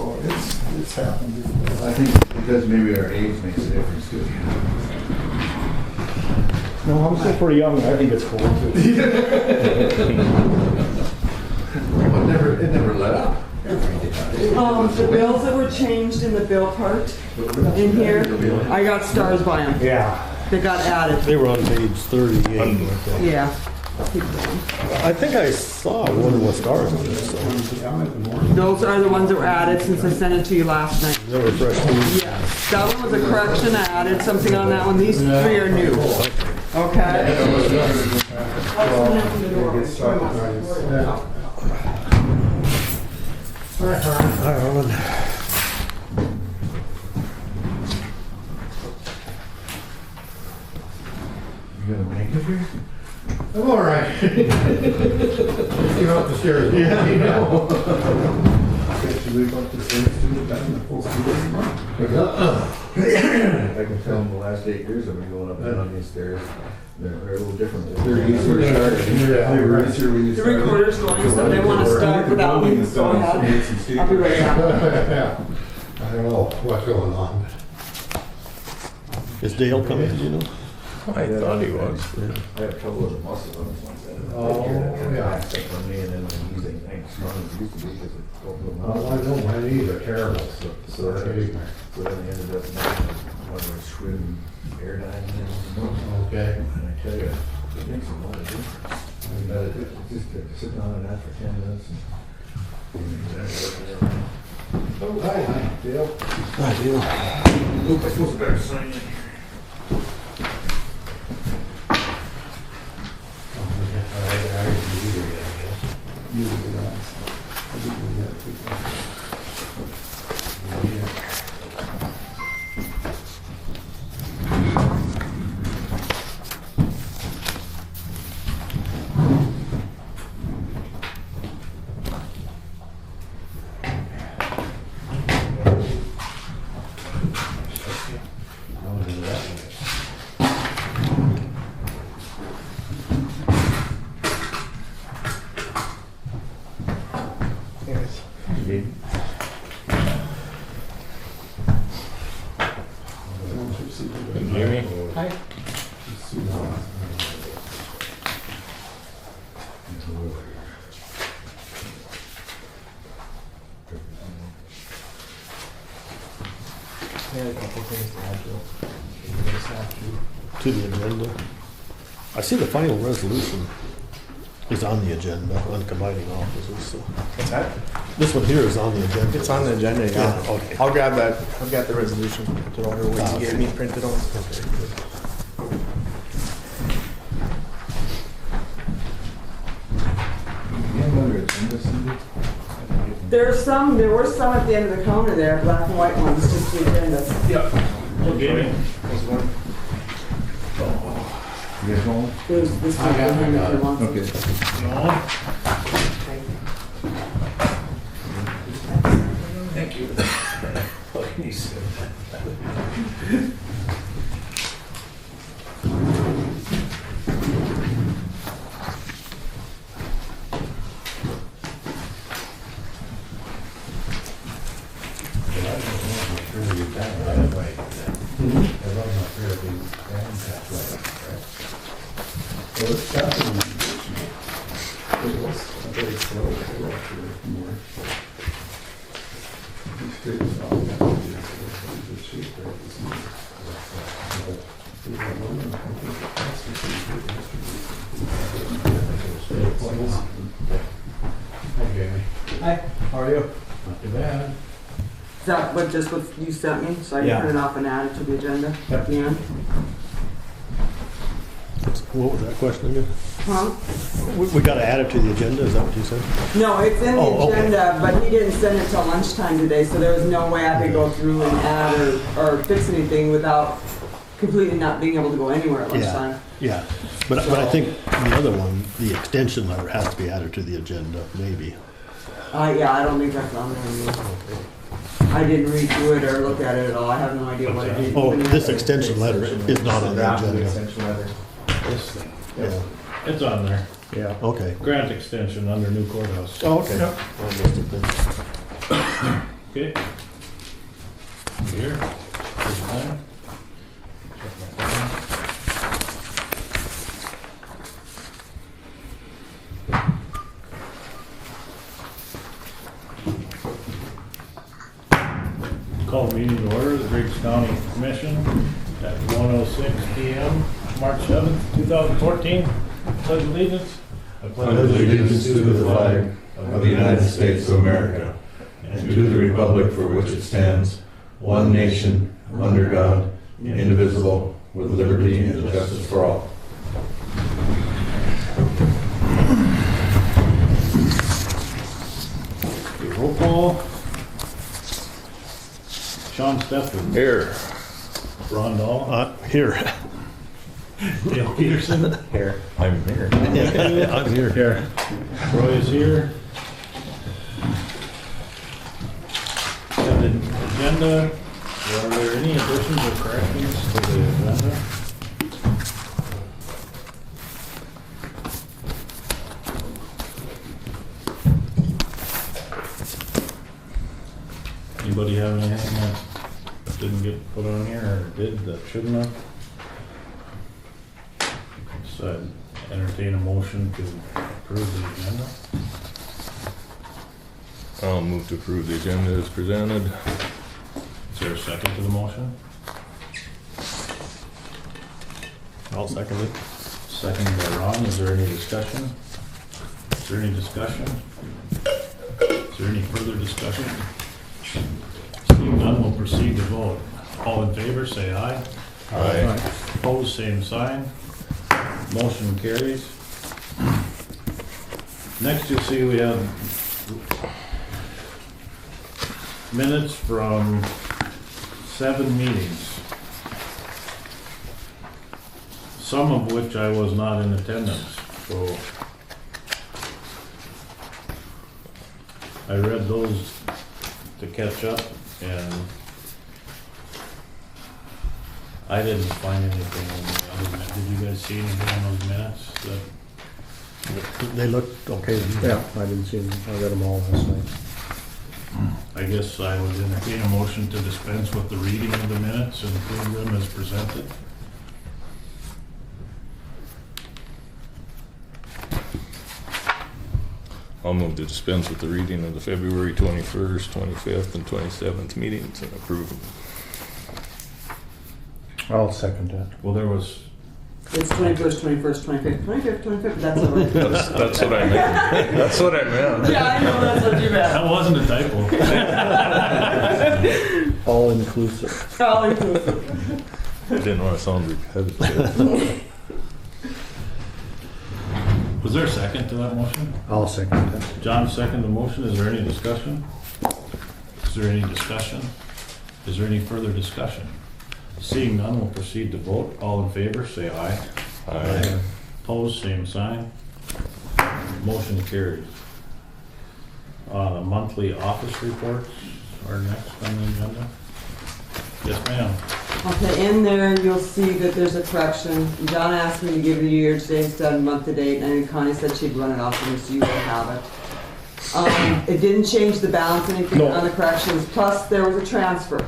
so it's happened. I think because maybe our age makes a difference too. No, I'm still pretty young. I think it's cool too. It never let up. The bills that were changed in the bill part in here, I got stars by them. Yeah. They got added. They were on page 38. I think. Yeah. I think I saw one with stars on it, so Those are the ones that were added since I sent it to you last night. they were fresh too. Yes. That one was a correction. I added something on that one. These three are new. Okay? Hi, Arlen. You gonna make it here? I'm all right. You're up the stairs. Yeah, you know. Should we go up the stairs too? Back in the full speed? I can tell in the last 8 years I've been going up and down these stairs. They're a little different. They're easier to start. They were easier when you The started. recorder's going, so they want to start without me. Go ahead. I'll be right back. Yeah. I don't know what's going on. Is Dale coming, do you know? I thought he was. I have trouble with the muscle on this one. Oh, yeah. It's on me and then my knees ain't strong as it used to be because it opened them Oh, up. I know, my knees are terrible. So then I ended up making one of those Schwinn airdyne. Okay. And I tell you, it makes a lot of difference. Just to sit down on that for 10 minutes and. Oh, hi, Dale. Hi, Dale. Oop, I suppose I better sign in here. To the agenda. I see the final resolution is on the agenda on combining offices, so. What's that? This one here is on the agenda. It's on the agenda, yeah. Yeah, okay. I'll grab that. I've got the resolution printed on, or what you gave me printed on. Okay, good. There were some at the end of the counter there, black and white ones, just the agendas. You guys going? There's this one for him if you want. Okay. Thank you. Hi, how are you? Not too bad. Is that what you sent me? So I can print it off and add it to the agenda at the end? What was that question again? Huh? We got to add it to the agenda, is that what you said? No, it's in the Oh, okay. agenda, but he didn't send it till lunchtime today, so there was no way I could go through and add or fix anything without completely not being able to go anywhere at lunchtime. Yeah, but I think the other one, the extension letter has to be added to the agenda, maybe. Yeah, I don't think that's on there anymore. I didn't read through it or look at it at all. I have no idea what it is. Oh, this extension letter is not on the Draft agenda. extension letter. Yeah, It's on there. Yeah. okay. Grant extension under new courthouse. Oh, okay. I missed it then. Okay. Here. This time. Check my phone. Call the meeting to order, the Griggs County Commission at 1:06 PM, March 7th, 2014. Pledge allegiance. I pledge allegiance to the flag of the United States of America and to the republic for which it stands, one nation, under God, indivisible, with liberty and justice for all. Okay, roll call. Sean Stephen. Here. Ron Dahl. Here. Dale Peterson. Here. I'm here. I'm here. Here. Roy is here. And the agenda, are there any additions or corrections to the agenda? Anybody have anything that didn't get put on here or did that shouldn't have? So I'd entertain a motion to approve the agenda. I'll move to approve the agenda as presented. Is there a second to the motion? I'll second it. Second by Ron, is there any discussion? Is there any discussion? Is there any further discussion? Seeing none, we'll proceed to vote. All in favor, say aye. Aye. Opposed, same sign. Motion carries. Next, you'll see we have minutes from 7 meetings, some of which I was not in attendance, so I read those to catch up, and I didn't find anything on the other minutes. Did you guys see anything on those minutes? They looked okay. Yeah, I didn't see them. I read them all last night. I guess I would entertain a motion to dispense with the reading of the minutes and approve them as presented. I'll move to dispense with the reading of the February 21st, 25th, and 27th meetings and approve them. I'll second that. Well, there was, It's 21st, 21st, 25th, 25th, that's all right. That's what I meant. That's what I meant. Yeah, I know, that's what you meant. that wasn't a typo. All inclusive. All inclusive. I didn't want to sound repetitive. Was there a second to that motion? I'll second that. John seconded the motion. Is there any discussion? Is there any discussion? Is there any further discussion? Seeing none, we'll proceed to vote. All in favor, say aye. Aye. Opposed, same sign. Motion carries. Monthly office reports are next on the agenda. Yes, ma'am. Okay, in there, you'll see that there's a correction. John asked me to give you year-to-date instead of month-to-date, and Connie said she'd run it off for me, so you will have it. It didn't change the balance, anything on the corrections, plus there was a transfer.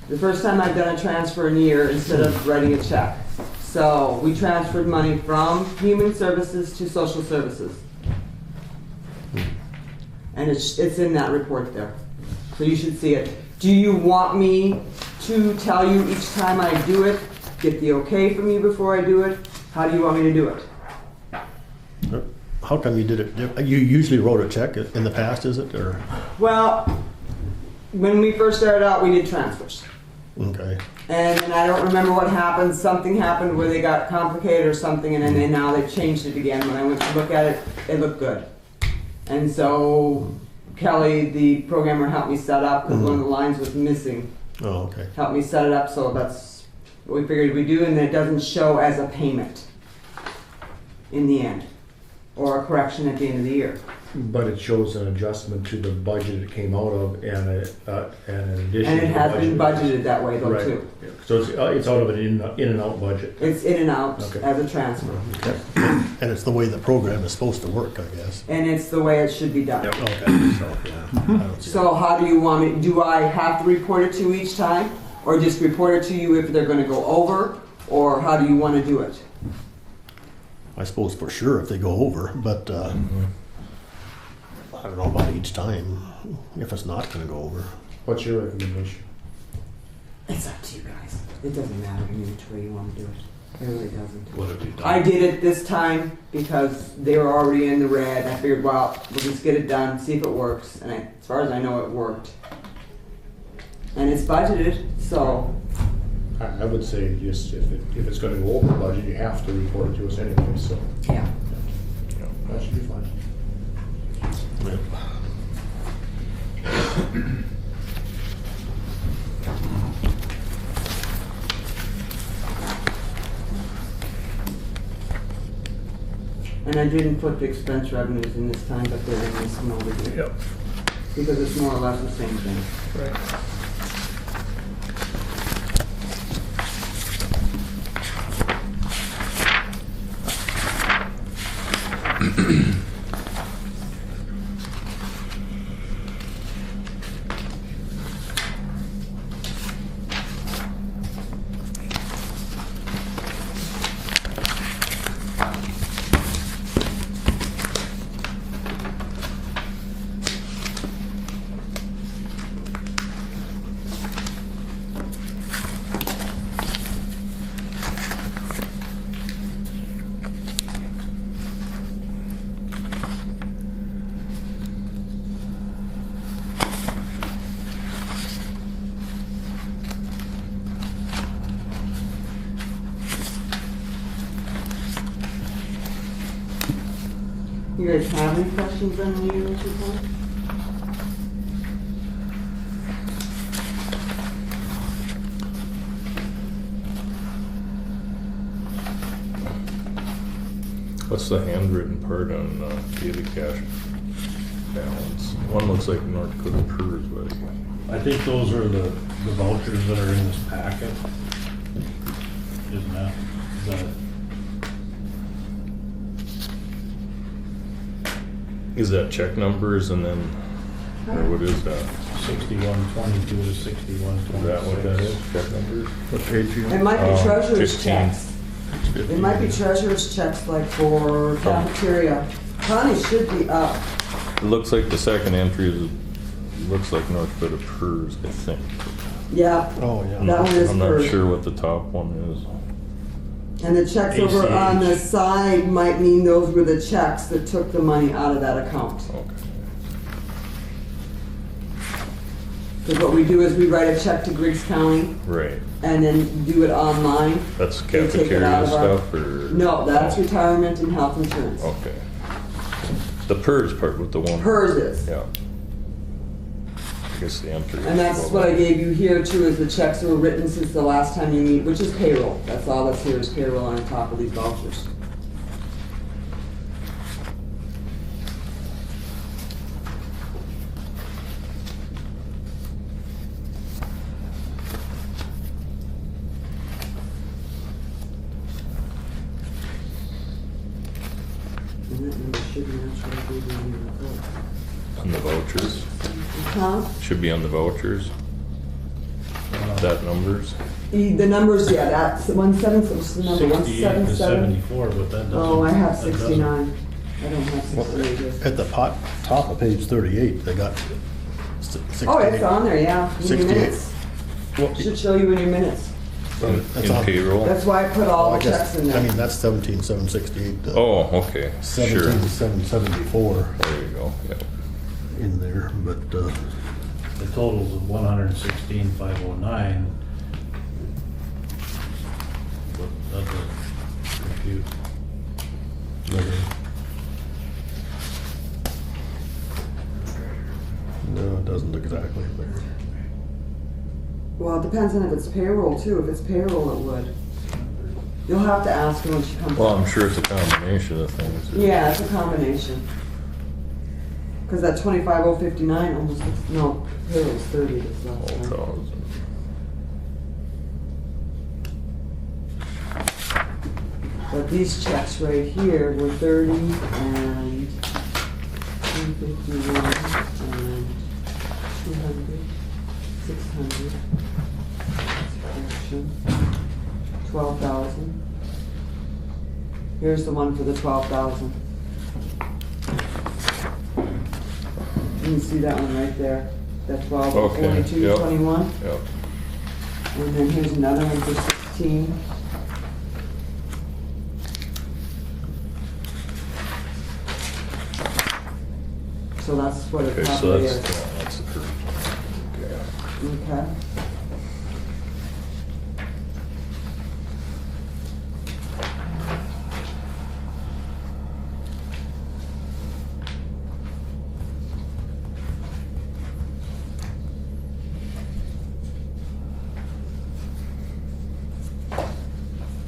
The first time I've done a transfer in a year instead of writing a check. So we transferred money from Human Services to Social Services. And it's in that report there. So you should see it. Do you want me to tell you each time I do it, get the okay from you before I do it? How do you want me to do it? How come you did it? You usually wrote a check in the past, is it? Or Well, when we first started out, we did transfers. okay. And I don't remember what happened. Something happened where they got complicated or something, and then now they've changed it again. When I went to look at it, it looked good. And so Kelly, the programmer, helped me set up because one of the lines was missing. Oh, okay. Helped me set it up, so that's what we figured we'd do, and it doesn't show as a payment in the end, or a correction at the end of the year. But it shows an adjustment to the budget it came out of and an addition. And it to the has been budget. budgeted that way though Right. too. So it's out of an in and out budget. It's in and out Okay. as a transfer. And it's the way the program is supposed to work, I guess. And it's the way it should be done. Okay, so, yeah. I don't see So how do you want me, do I have to report it to you each time? Or just report it to you if they're gonna go over? Or how do you wanna do it? I suppose for sure if they go over, but I don't know about each time, if it's not gonna go over. What's your recommendation? It's up to you guys. It doesn't matter to me which way you wanna do it. It really doesn't. What have you done? I did it this time because they were already in the red. I figured, well, we'll just get it done, see if it works. And as far as I know, it worked. And it's budgeted, so I would say just if it's gonna go over budget, you have to report it to us anyway, so yeah. that should be fine. And I didn't put the expense revenues in this time, but they're in this one over here. Yep. Because it's more or less the same thing. Right. You guys have any questions on the unit report? What's the handwritten part on daily cash balance? One looks like North Dakota PERS, but I think those are the vouchers that are in this packet. Isn't that, is that, is that check numbers and then, or what is that? 6122 to 6126? Is that what that is, check numbers? What page you It might be treasurer's 15. checks. It might be treasurer's checks like for cafeteria. Connie should be up. It looks like the second entry is, looks like North Dakota PERS, I think. Yeah, Oh, yeah. that one is I'm not PERS. sure what the top one is. And the checks over on the side might mean those were the checks that took the money out of that account. Okay. Because what we do is we write a check to Griggs County Right. and then do it online. That's They take it out cafeteria of our- stuff or? No, that's Oh, retirement and health insurance. Okay. The PERS part with the one. Hers is. Yeah. I guess the entry. And that's what I gave you here too, is the checks that were written since the last time you meet, which is payroll. That's all that's here is payroll on top of these vouchers. And that number should match what I gave you in your report. On the vouchers. Huh? Should be on the vouchers. That numbers. The numbers, yeah, that's 17, what's the number, 68 to 177? 74, but that doesn't. Oh, I have that doesn't- 69. I don't have 68. At the top of page 38, they got 68. Oh, it's on there, yeah, in your 68. minutes. Well, Should show you in your minutes. that's In on- payroll. That's why I put all I the guess- checks in I there. mean, that's 17,768. Oh, okay. Sure. 17,774 There you go. Yep. in there, but, The totals of 116,509. But that doesn't compute. no, it doesn't exactly. But Well, it depends on if it's payroll too. If it's payroll, it would. You'll have to ask her when she comes. Well, I'm sure it's a combination of things. Yeah, it's a combination. Cause that 25,059 almost, no, payroll's 30 this last time. 12,000. But these checks right here were 30 and 151 and 200, 600. Subtraction, 12,000. Here's the one for the 12,000. You can see that one right there. That 12, Okay, 42, yep. 21. Yep. And then here's another one for 16. So that's what it Okay, so probably that's, is. that's the current one. Okay. Okay.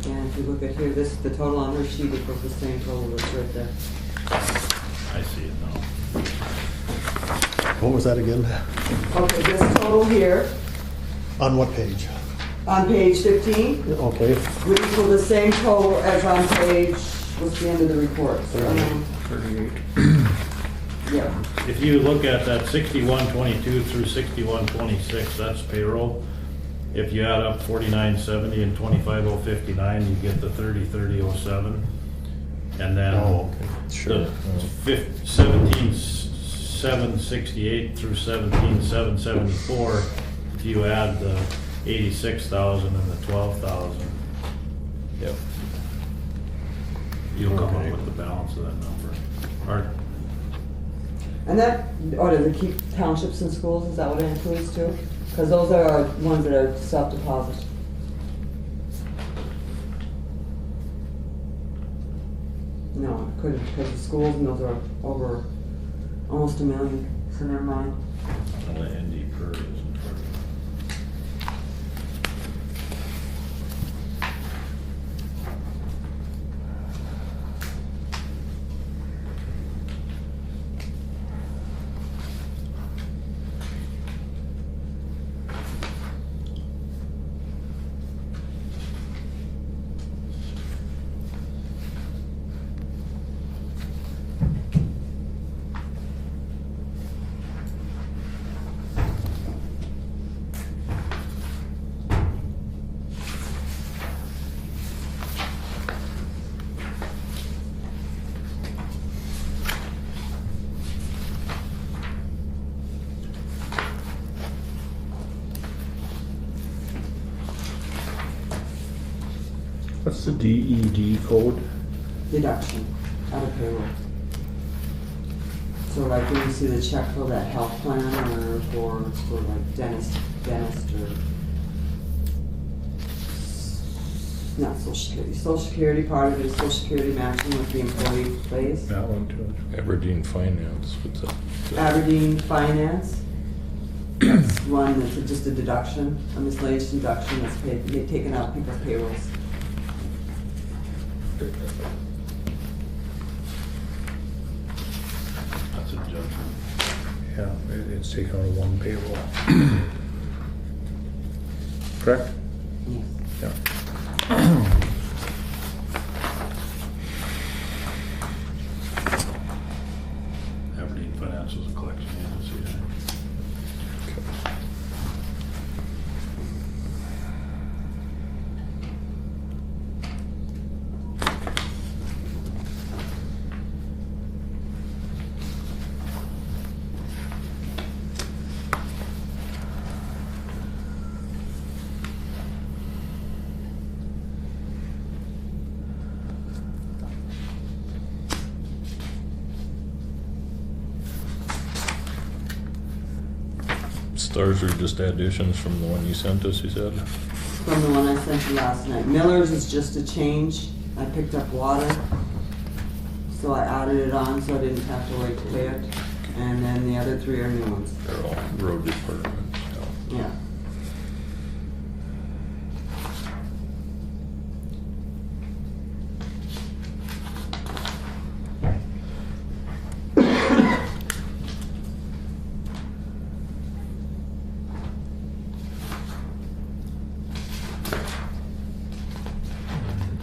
And if you look at here, this, the total on her sheet equals the same total that's right there. I see it now. What was that again? Okay, this total here, On what page? on page 15, Okay, would equal the same total as on page, what's the end of the report? 38. Yeah, If you look at that 6122 through 6126, that's payroll. If you add up 4970 and 25059, you get the 303007. And then oh, okay, sure. the 17768 through 17774, if you add the 86,000 and the 12,000, Yep. you'll come Okay. up with the balance of that number. Or, and that, or does it keep townships and schools, is that what it includes too? Because those are our ones that are self-deposit. No, it couldn't, because the schools and those are over almost $1 million, so never mind. well, the ND per isn't for. What's the DED code? Deduction out of payroll. So like when you see the check for that health plan or for like dentist or not Social Security. Social Security, part of it is Social Security matching with the employee pays. That one too. Aberdeen Finance, what's that? Aberdeen Finance, that's one that's just a deduction, a miscellaneous deduction that's paid, taken out of people's payrolls. That's a judgment. Yeah, it's taken on one payroll. Correct? Yes. Yeah. Aberdeen Finance was a collection agency, right? Stars are just additions from the one you sent us, you said? From the one I sent you last night. Miller's is just a change. I picked up water, so I added it on so I didn't have to wait to pay it. And then the other three are new ones. They're all road departments, yeah. Yeah.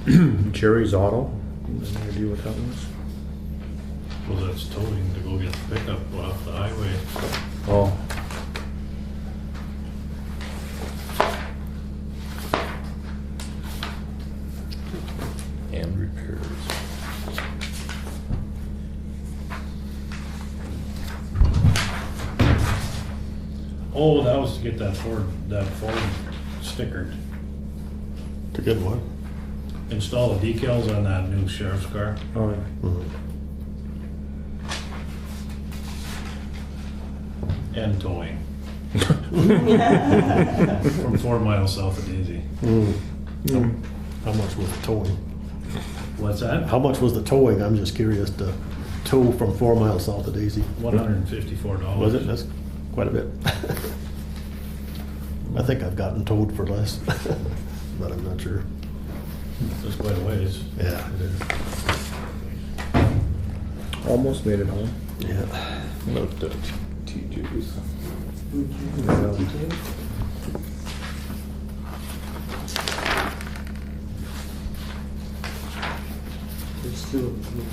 Jerry's Auto, any idea what that was? Well, that's towing to go get the pickup off the highway. Oh, And repairs. Oh, that was to get that Ford stickered. To get one. Install the decals on that new sheriff's car. oh, yeah. And towing. From 4 miles south of Daisy. How much was the towing? What's that? How much was the towing? I'm just curious to tow from 4 miles south of Daisy. $154. Was it? That's quite a bit. I think I've gotten towed for less, but I'm not sure. That's quite a ways. Yeah, it is. Almost made it home. Yeah. No TJ's. There's two of them.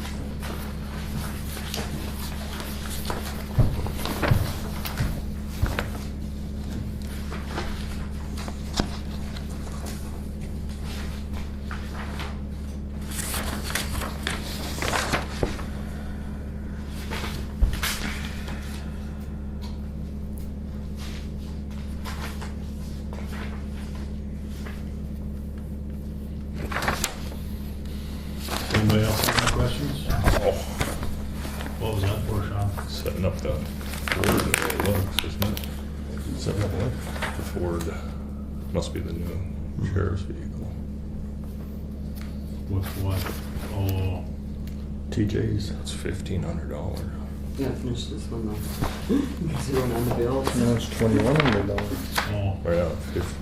Anybody else have any questions? What was that for, Sean? Setting up the Ford, it looks, isn't it? Setting up what? The Ford, must be the new sheriff's vehicle. With what? Oh, TJ's. That's $1,500. Yeah, finish this one though. Because you don't have the bills. Now it's $2,100. oh, Right out, 50.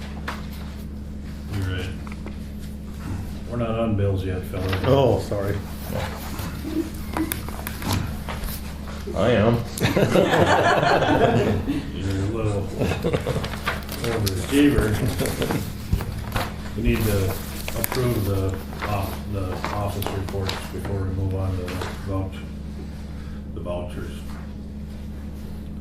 you're right. We're not on bills yet, fellas. Oh, sorry. I am. You're a little overachiever. We need to approve the office reports before we move on to the vouchers.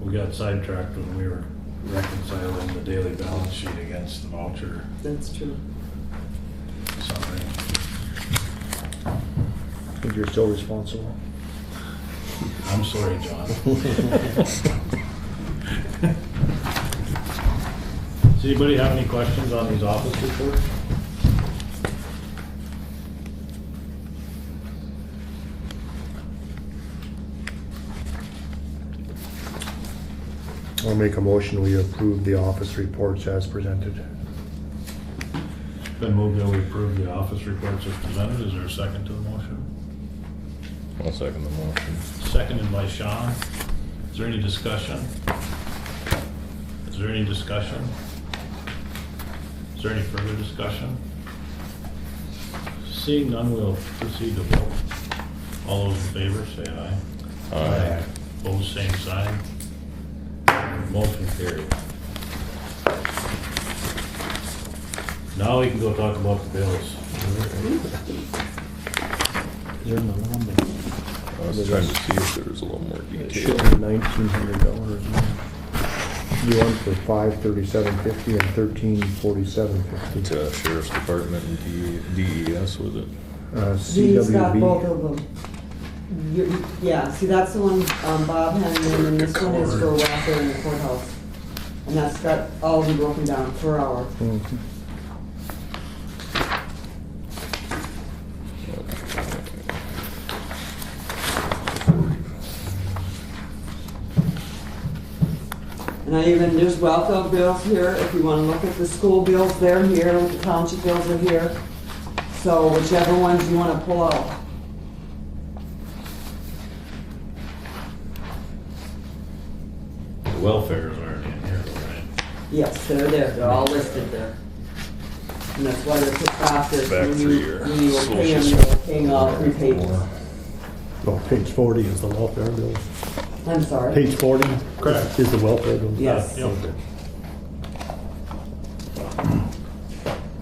We got sidetracked when we were reconciling the daily balance sheet against the voucher That's true. summary. I think you're still responsible. I'm sorry, John. Does anybody have any questions on these office reports? I'll make a motion, we approve the office reports as presented. Been moved that we approve the office reports as presented. Is there a second to the motion? I'll second the motion. Seconded by Sean. Is there any discussion? Is there any discussion? Is there any further discussion? Seeing none, we'll proceed to vote. All those in favor, say aye. Aye. Opposed, same sign. Motion carried. Now we can go talk about the bills. Is there another one? I was trying to see if there was a little more It detail. should be $1,900. You want for $537.50 and $1347.50. To Sheriff's Department and DES, was it? He's got both CWB. of them. Yeah, see, that's the one Bob handed in, and this one is for welfare in the courthouse. And that's got all of them broken down per hour. Mhm. And I even, there's welfare bills here, if you wanna look at the school bills, they're here, the township bills are here. So whichever ones you wanna pull out. The welfare is already in here, right? Yes, they're there, they're all listed there. And that's why they're put after, Back when for you, your when you were paying, social you were paying all three pages. Oh, page 40 is the welfare bill. I'm sorry. Page 40? Correct. Is the welfare bill? Yes. Yep.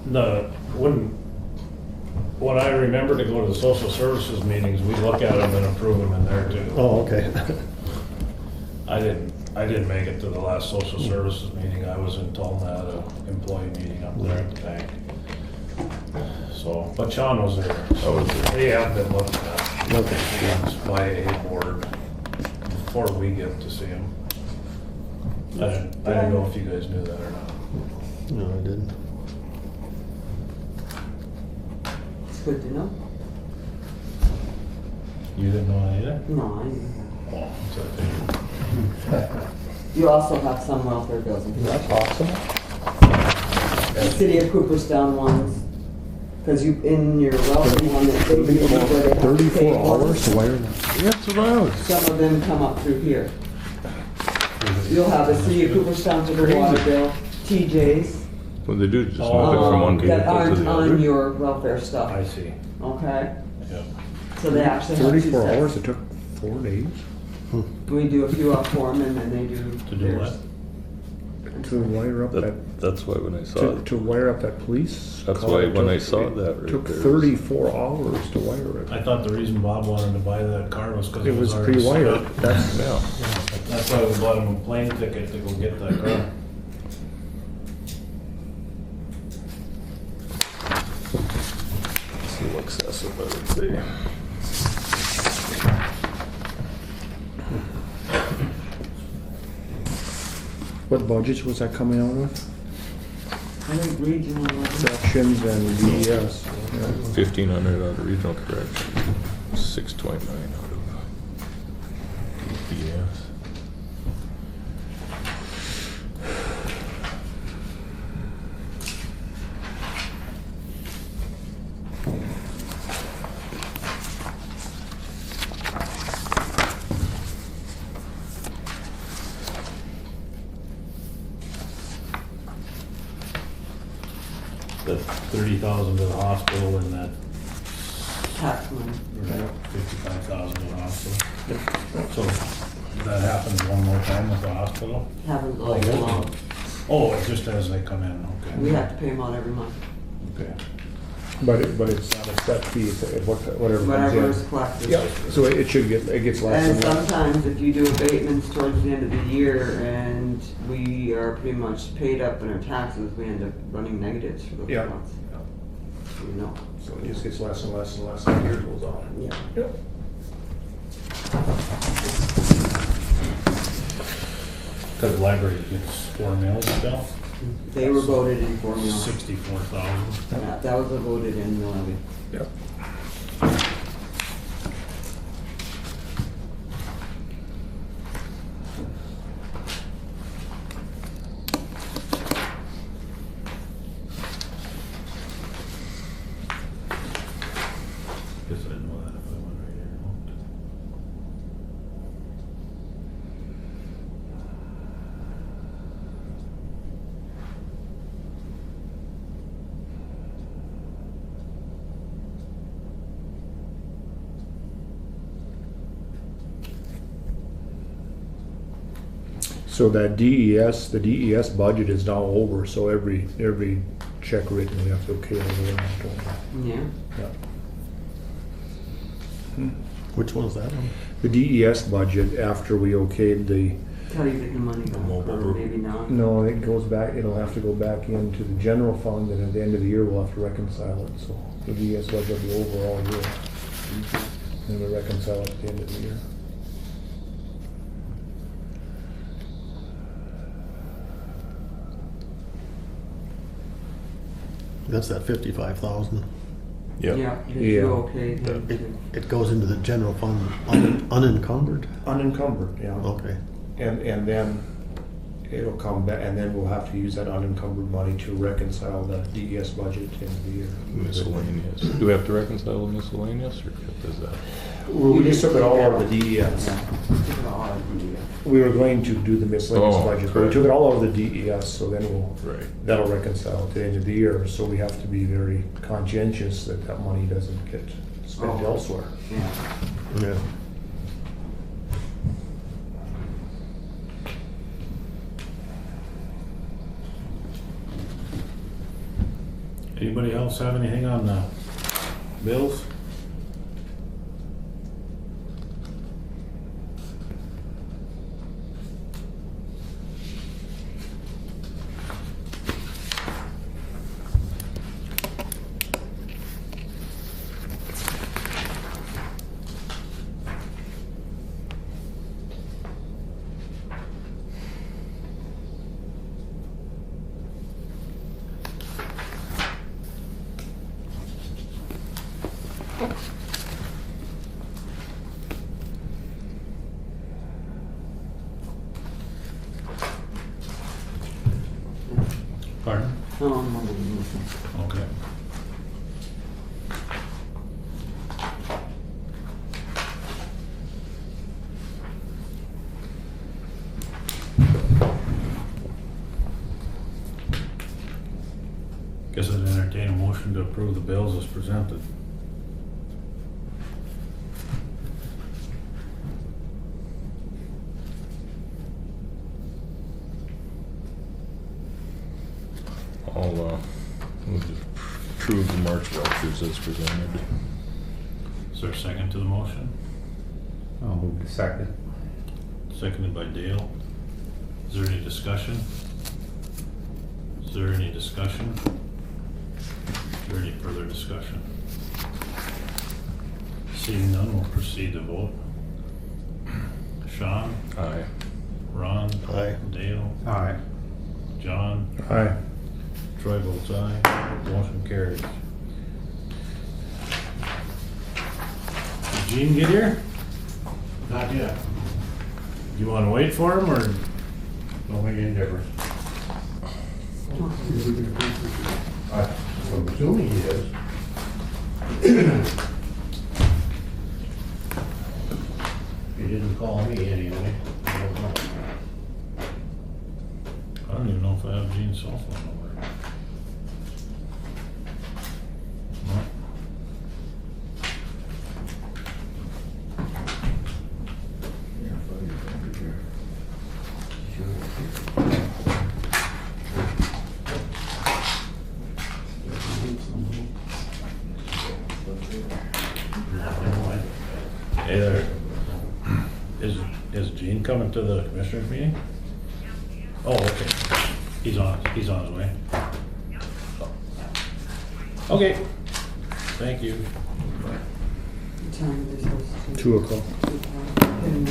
No, What I remember to go to the social services meetings, we look at them and approve them in there too. Oh, okay. I didn't make it to the last social services meeting. I was in Tolna at an employee meeting up there at the bank. So, but Sean was there. I was there. They have been looking at Okay. things by a board before we get to see them. I didn't know if you guys knew that or not. No, I didn't. It's good to know. You didn't know that either? No, I knew Oh, it's okay. that. You also have some welfare bills in here. That's awesome. The City of Cooperstown ones, because you, in your welcome one, that they give you where they have to pay 34 for. hours to wire that. That's what I was. Some of them come up through here. You'll have the City of Cooperstown for the water bill, TJ's, What they do, just move it from one that vehicle to aren't the on other. your welfare stuff, I see. okay? Yeah. So they actually have two 34 sets. hours, it took 4 days We do a few up for them and then they do To do theirs. what? to wire up that, That's why when I saw to, it, to wire up that police. that's car, why it when I took- saw that right It took there. 34 hours to wire it. I thought the reason Bob wanted to buy that car was because It was already set pre-wired. up. That's, Yeah. That's why we bought him a plane ticket to go get that car. It's a little excessive, I would say. what budgets was that coming out of? I think regional was. Sections and DES. Yeah. 1,500 out of regional correction, 629 out of DPS. The 30,000 to the hospital and that Tax money. 55,000 to the hospital. So that happens one more time with the hospital? Haven't like them out. Oh, it's just as they come in, We okay. have to pay them out every month. Okay. But it's not a set fee, it's whatever Whatever comes is in. collected. Yeah, so it should get, it gets less And and less. sometimes if you do abatements towards the end of the year and we are pretty much paid up in our taxes, we end up running negatives for those Yeah. months. You know, So it just gets less and less and less as the year goes on. yeah. Yep. Because the library gets 4 mills still? They were voted in for me. 64,000. Yeah, that was a voted in levy. Yep. Guess I'd know that if I went right here and looked. So that DES, the DES budget is now over, so every check written, we have to okay over. Yeah. Which one's that one? The DES budget, after we okayed the, Tell you that the money goes, mobile or group. maybe not. no, it goes back, it'll have to go back into the general fund, and at the end of the year, we'll have to reconcile it, so the DES budget will be over all year. And we'll reconcile it at the end of the year. That's that 55,000. Yep. Yeah, did Yeah. you okay? It goes into the general fund unencumbered? Unencumbered, yeah. Okay. And then it'll come back, and then we'll have to use that unencumbered money to reconcile the DES budget at the end of the year. Miscellaneous. Do we have to reconcile the miscellaneous, or is that? We just took it all out of the DES. Yeah. We were going to do the miscellaneous Oh, budget, but we correct. took it all out of the DES, so then Right. that'll reconcile at the end of the year. So we have to be very conscientious that that money doesn't get spent Oh. elsewhere. Yeah. Yeah. Anybody else have anything on the bills? Pardon? Okay. Guess I'd entertain a motion to approve the bills as presented. I'll move to approve the March vouchers as presented. Is there a second to the motion? I'll move to second. Seconded by Dale. Is there any discussion? Is there any discussion? Is there any further discussion? Seeing none, we'll proceed to vote. Sean? Aye. Ron? Aye. Dale? Aye. John? Aye. Troy votes aye. Motion carries. Did Gene get here? Not yet. Do you want to wait for him, or? Don't make any difference. I'm assuming he is. He didn't call me anyway. I don't know. I don't even know if I have Gene's cell phone number. No. Hey there. Is Gene coming to the commissioners meeting? Oh, okay. He's on his way. Okay. Thank you. Time they're supposed to. 2 o'clock. And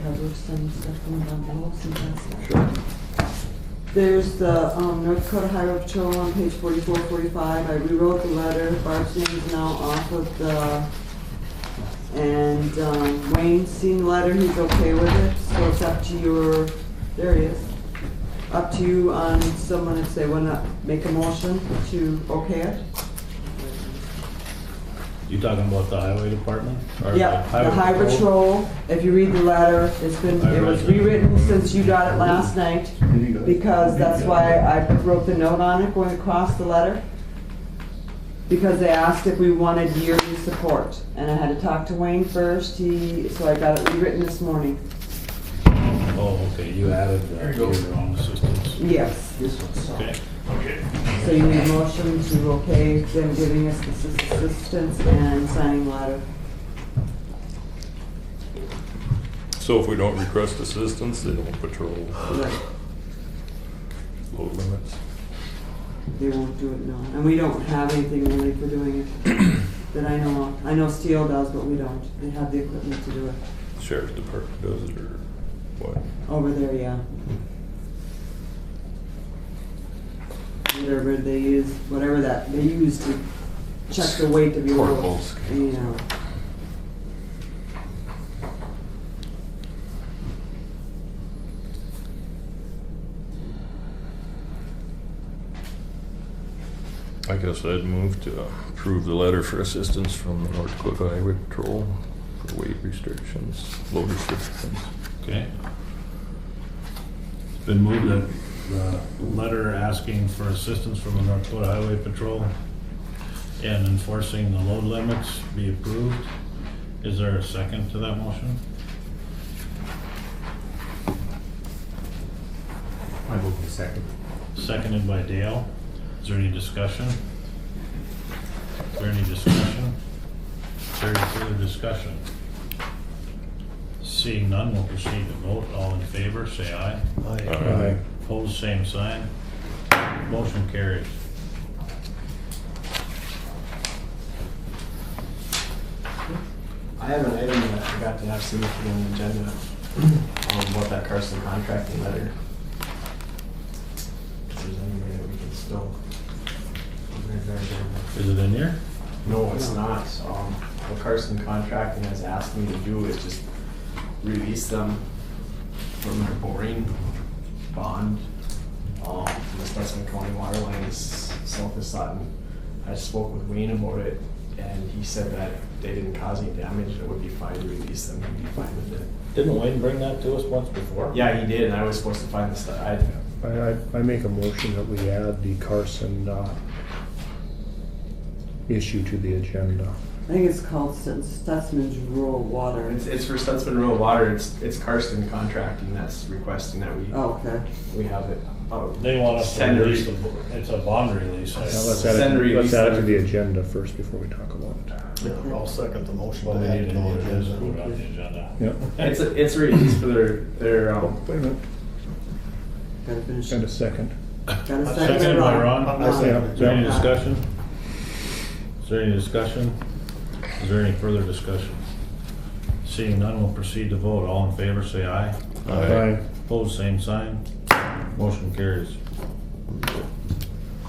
cover some stuff going down below, some of that stuff. There's the North Dakota Highway Patrol on page 44, 45. I rewrote the letter. Barb's name is now off of the, and Wayne's seen the letter. He's okay with it. So it's up to your, there he is. Up to you on someone if they want to make a motion to okay it. You talking about the highway department? Or Yeah, the highway patrol, if you read the letter, it was rewritten since you got it last night, because that's why I wrote the note on it going across the letter. Because they asked if we wanted yearly support, and I had to talk to Wayne first, so I got it rewritten this morning. Oh, okay, you added your own assistance. Yes, Okay. so you need a motion to okay them giving us this assistance and signing the letter. So if we don't request assistance, they don't patrol Right. load limits. They won't do it, no. And we don't have anything really for doing it that I know of. I know Steele does, but we don't. They have the equipment to do it. Sheriff's Department does it, or what? Over there, yeah. Whatever they use, whatever that they use to check the weight of your Portable load. scales. You know. I guess I'd move to approve the letter for assistance from the North Dakota Highway Patrol for weight restrictions, load restrictions. Okay. It's been moved that the letter asking for assistance from the North Dakota Highway Patrol and enforcing the load limits be approved. Is there a second to that motion? I move to second. Seconded by Dale. Is there any discussion? Is there any discussion? Is there any further discussion? Seeing none, we'll proceed to vote. All in favor, say aye. Aye. Opposed, same sign. Motion carries. I have an item that I forgot to have significant on the agenda, about that Carson contracting letter. If there's any way that we can still. Is it in here? No, it's not. What Carson Contracting has asked me to do is just release them from their boring bond, from the Stutzman County water lines south of Sutton. I spoke with Wayne about it, and he said that they didn't cause any damage, it would be fine to release them, he'd be fine with it. Didn't Wayne bring that to us once before? Yeah, he did, and I was supposed to find the stuff. I make a motion that we add the Carson, issue to the agenda. I think it's called Stutzman's Rural Water. It's for Stutzman Rural Water, it's Carson Contracting that's requesting that Oh, okay. we have it. They want us to Send a release it's a bond release. Now, I- let's Send add a release it to letter. the agenda first before we talk about it. I'll second the motion. Well, we to add need it to on the do this, agenda. put it on the agenda. Yep. It's a release for their, Wait a minute, Gotta finish. and a second. Gotta second it, Seconded by Ron. Yeah, Is there any yeah. discussion? Is there any discussion? Is there any further discussion? Seeing none, we'll proceed to vote. All in favor, say aye. Aye. Opposed, same sign. Motion carries.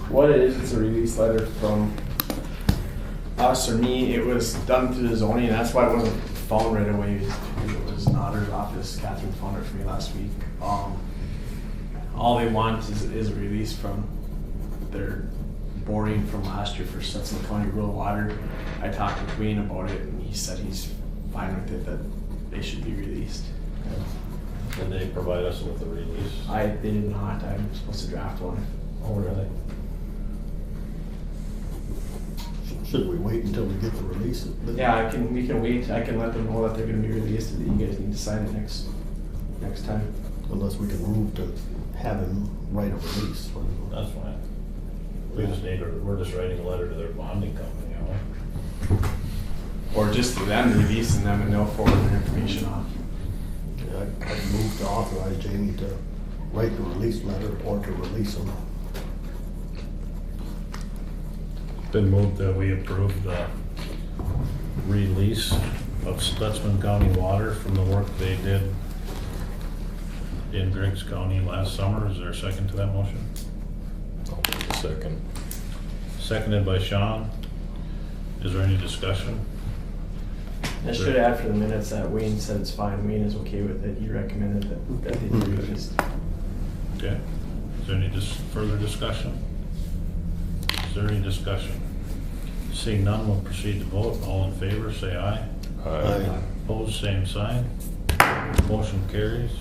what it is, it's a release letter from us or me. It was done through the zoning, and that's why it wasn't found right away. It was not her office. Catherine found it for me last week. All they want is a release from their boring from last year for Stutzman County Rural Water. I talked with Wayne about it, and he said he's fine with it, that they should be released. Did they provide us with a release? They did not. I'm supposed to draft one. Oh, really? Should we wait until we get the release? Yeah, we can wait. I can let them know that they're gonna be released, and that you guys need to sign it next time. Unless we can move to have him write a release. That's fine. We're just writing a letter to their bonding company, aren't Or just to them, releasing them, and they'll forward their information off. I'd move to authorize Jamie to write the release letter or to release him. we? Been moved that we approve the release of Stutzman County Water from the work they did in Griggs County last summer. Is there a second to that motion? Second. Seconded by Sean. Is there any discussion? I should add for the minutes that Wayne said it's fine. Wayne is okay with it. He recommended that they be released. Okay. Is there any further discussion? Is there any discussion? Seeing none, we'll proceed to vote. All in favor, say aye. Aye. Opposed, same sign. Motion carries.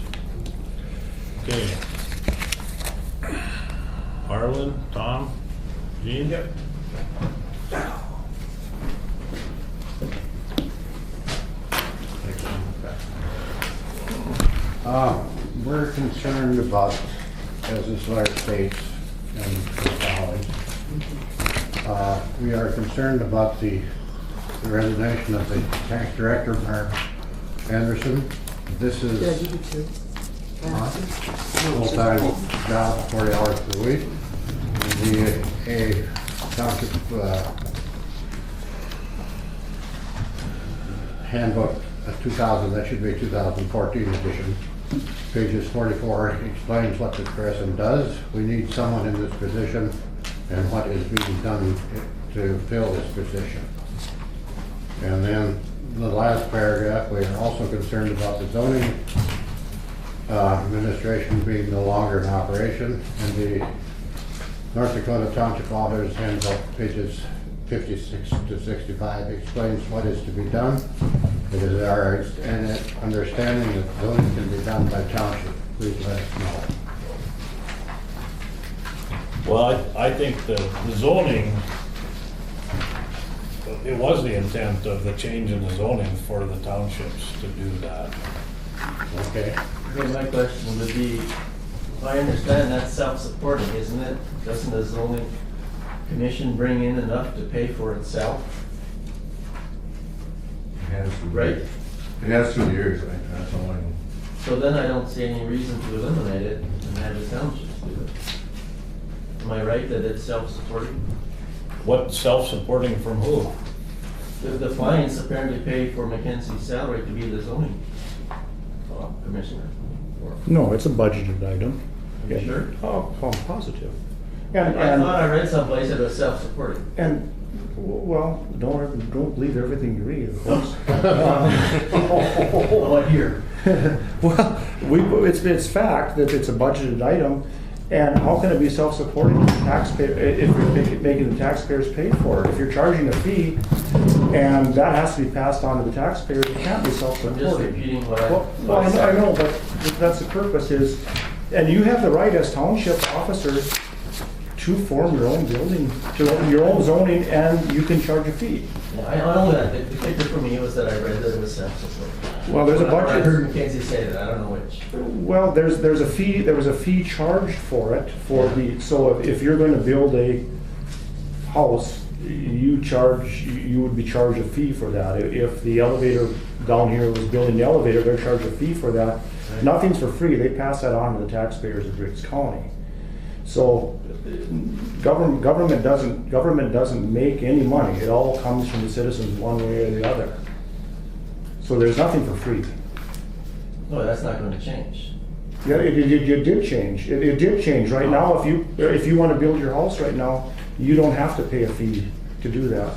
Okay. Harlan, Tom, Gene? Yep. We're concerned about, as this letter states, and follows, we are concerned about the resignation of the tax director, Mark Anderson. This Yeah, is you do too. full-time job, 40 hours per week. The township handbook, 2000, that should be 2014 edition. Pages 44 explains what this person does. We need someone in this position and what is being done to fill this position. And then the last paragraph, we are also concerned about the zoning administration being no longer in operation. And the North Dakota Township Auditor's Handbook, pages 56 to 65, explains what is to be done. It is our understanding that zoning can be done by township. Please let us know. Well, I think the zoning, it was the intent of the change in the zoning for the townships to do that. Okay. Okay, my question would be, I understand that's self-supporting, isn't it? Doesn't the zoning commission bring in enough to pay for itself? right? It has through the years, right? That's all I know. So then I don't see any reason to eliminate it and have the townships do it. Am I right that it's self-supporting? What self-supporting from who? The clients apparently pay for Mackenzie's salary to be the zoning commissioner. No, it's a budgeted item. Are you sure? Oh, I'm positive. I And, thought I read someplace that it was self-supporting. well, don't believe everything you read, of course. What here? Well, it's fact that it's a budgeted item, and how can it be self-supporting if the taxpayer, if you're making the taxpayers pay for it? If you're charging a fee, and that has to be passed on to the taxpayers, it can't be I'm just self-supporting. repeating what I. Well, I know, but that's the purpose is, and you have the right as township officers to form your own building, your own zoning, and you can charge a fee. Yeah, I know that. The picture for me was that I read that it was self-supporting. Well, there's a I budget. heard Mackenzie say that, I don't know which. Well, there was a fee charged for it, so if you're gonna build a house, you would be charged a fee for that. If the elevator down here was building the elevator, they're charged a fee for that. Right. Nothing's for free, they pass that on to the taxpayers of Griggs County. So, government doesn't make any money, it all comes from the citizens one way or the other. So there's nothing for free. No, that's not gonna change. Yeah, it did change. It did change. Right now, if you want to build your house right now, you don't have to pay a fee to do that.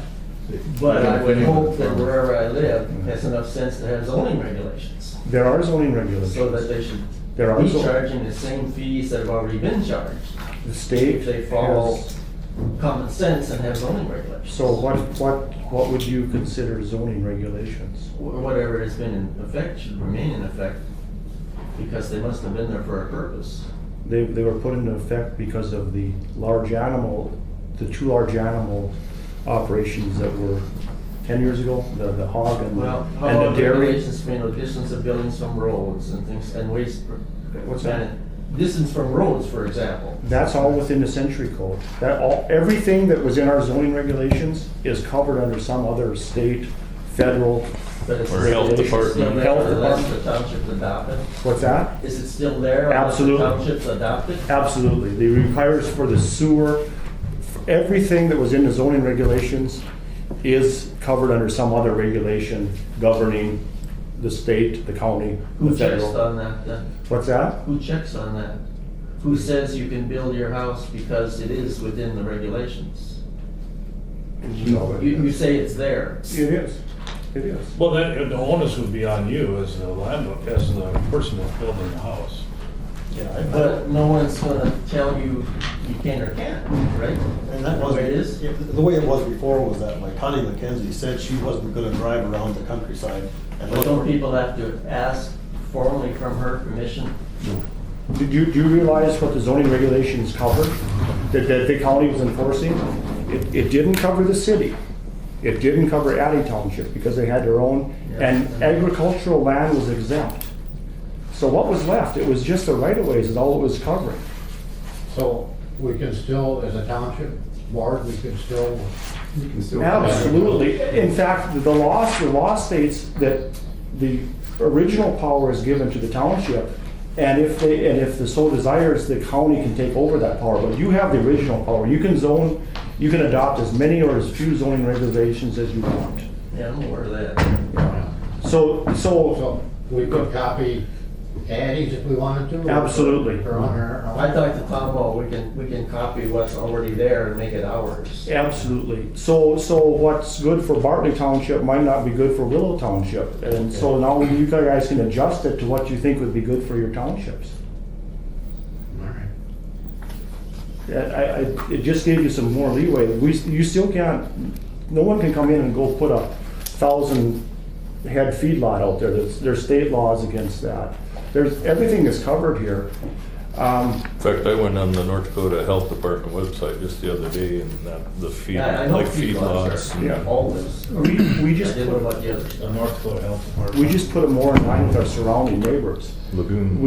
But I would hope that wherever I live has enough sense to have zoning regulations. There are zoning regulations. So that they should There are be zo- charging the same fees that have already been charged. The state If they follow has- common sense and have zoning regulations. So what would you consider zoning regulations? Or whatever has been in effect should remain in effect, because they must have been there for a purpose. They were put into effect because of the two large animal operations that were 10 years ago, the hog and Well, how and about the dairy. regulations, distance of buildings from roads and things, and waste. What's that? Distance from roads, for example. That's all within the century code. Everything that was in our zoning regulations is covered under some other state, federal. But it's Or health still department. there Health unless department. the township adopted. What's that? Is it still there unless the Absolutely. township's adopted? Absolutely. They requires for the sewer, everything that was in the zoning regulations is covered under some other regulation governing the state, the county, the Who checks federal. on that then? What's that? Who checks on that? Who says you can build your house because it is within the regulations? No, You say it's there. It is. It is. Well, then, the onus would be on you as the landlord, as the person that's building the house. But no one's gonna tell you you can or can't, right? And that The was, way it is? the way it was before was that, like Connie Mackenzie said, she wasn't gonna drive around the countryside and But look don't for. people have to ask formally from her permission? Do you realize what the zoning regulations covered that the county was enforcing? It didn't cover the city. It didn't cover Addy Township because they had their own, and agricultural land was exempt. So what was left? It was just the right-of-ways is all it was covering. So we can still, as a township board, we could still. Absolutely. In fact, the law states that the original power is given to the township, and if the so desires, the county can take over that power. But you have the original power. You can zone, you can adopt as many or as few zoning regulations as you want. Yeah, I'm aware of that. So We could copy Addie's if we wanted to? Absolutely. Or on our. I talked to Tom Hall, we can copy what's already there and make it ours. absolutely. So what's good for Bartley Township might not be good for Willow Township, and so now you guys can adjust it to what you think would be good for your townships. All right. It just gave you some more leeway. You still can't, no one can come in and go put a 1,000 head feedlot out there. There's state laws against that. Everything is covered here. fact, I went on the North Dakota Health Department website just the other day and the feed, Yeah, I know like feedlots. are Yeah. always. We I just didn't know put, about the others. The North Dakota Health Department. we just put them more in line with our surrounding neighbors. Lagoon.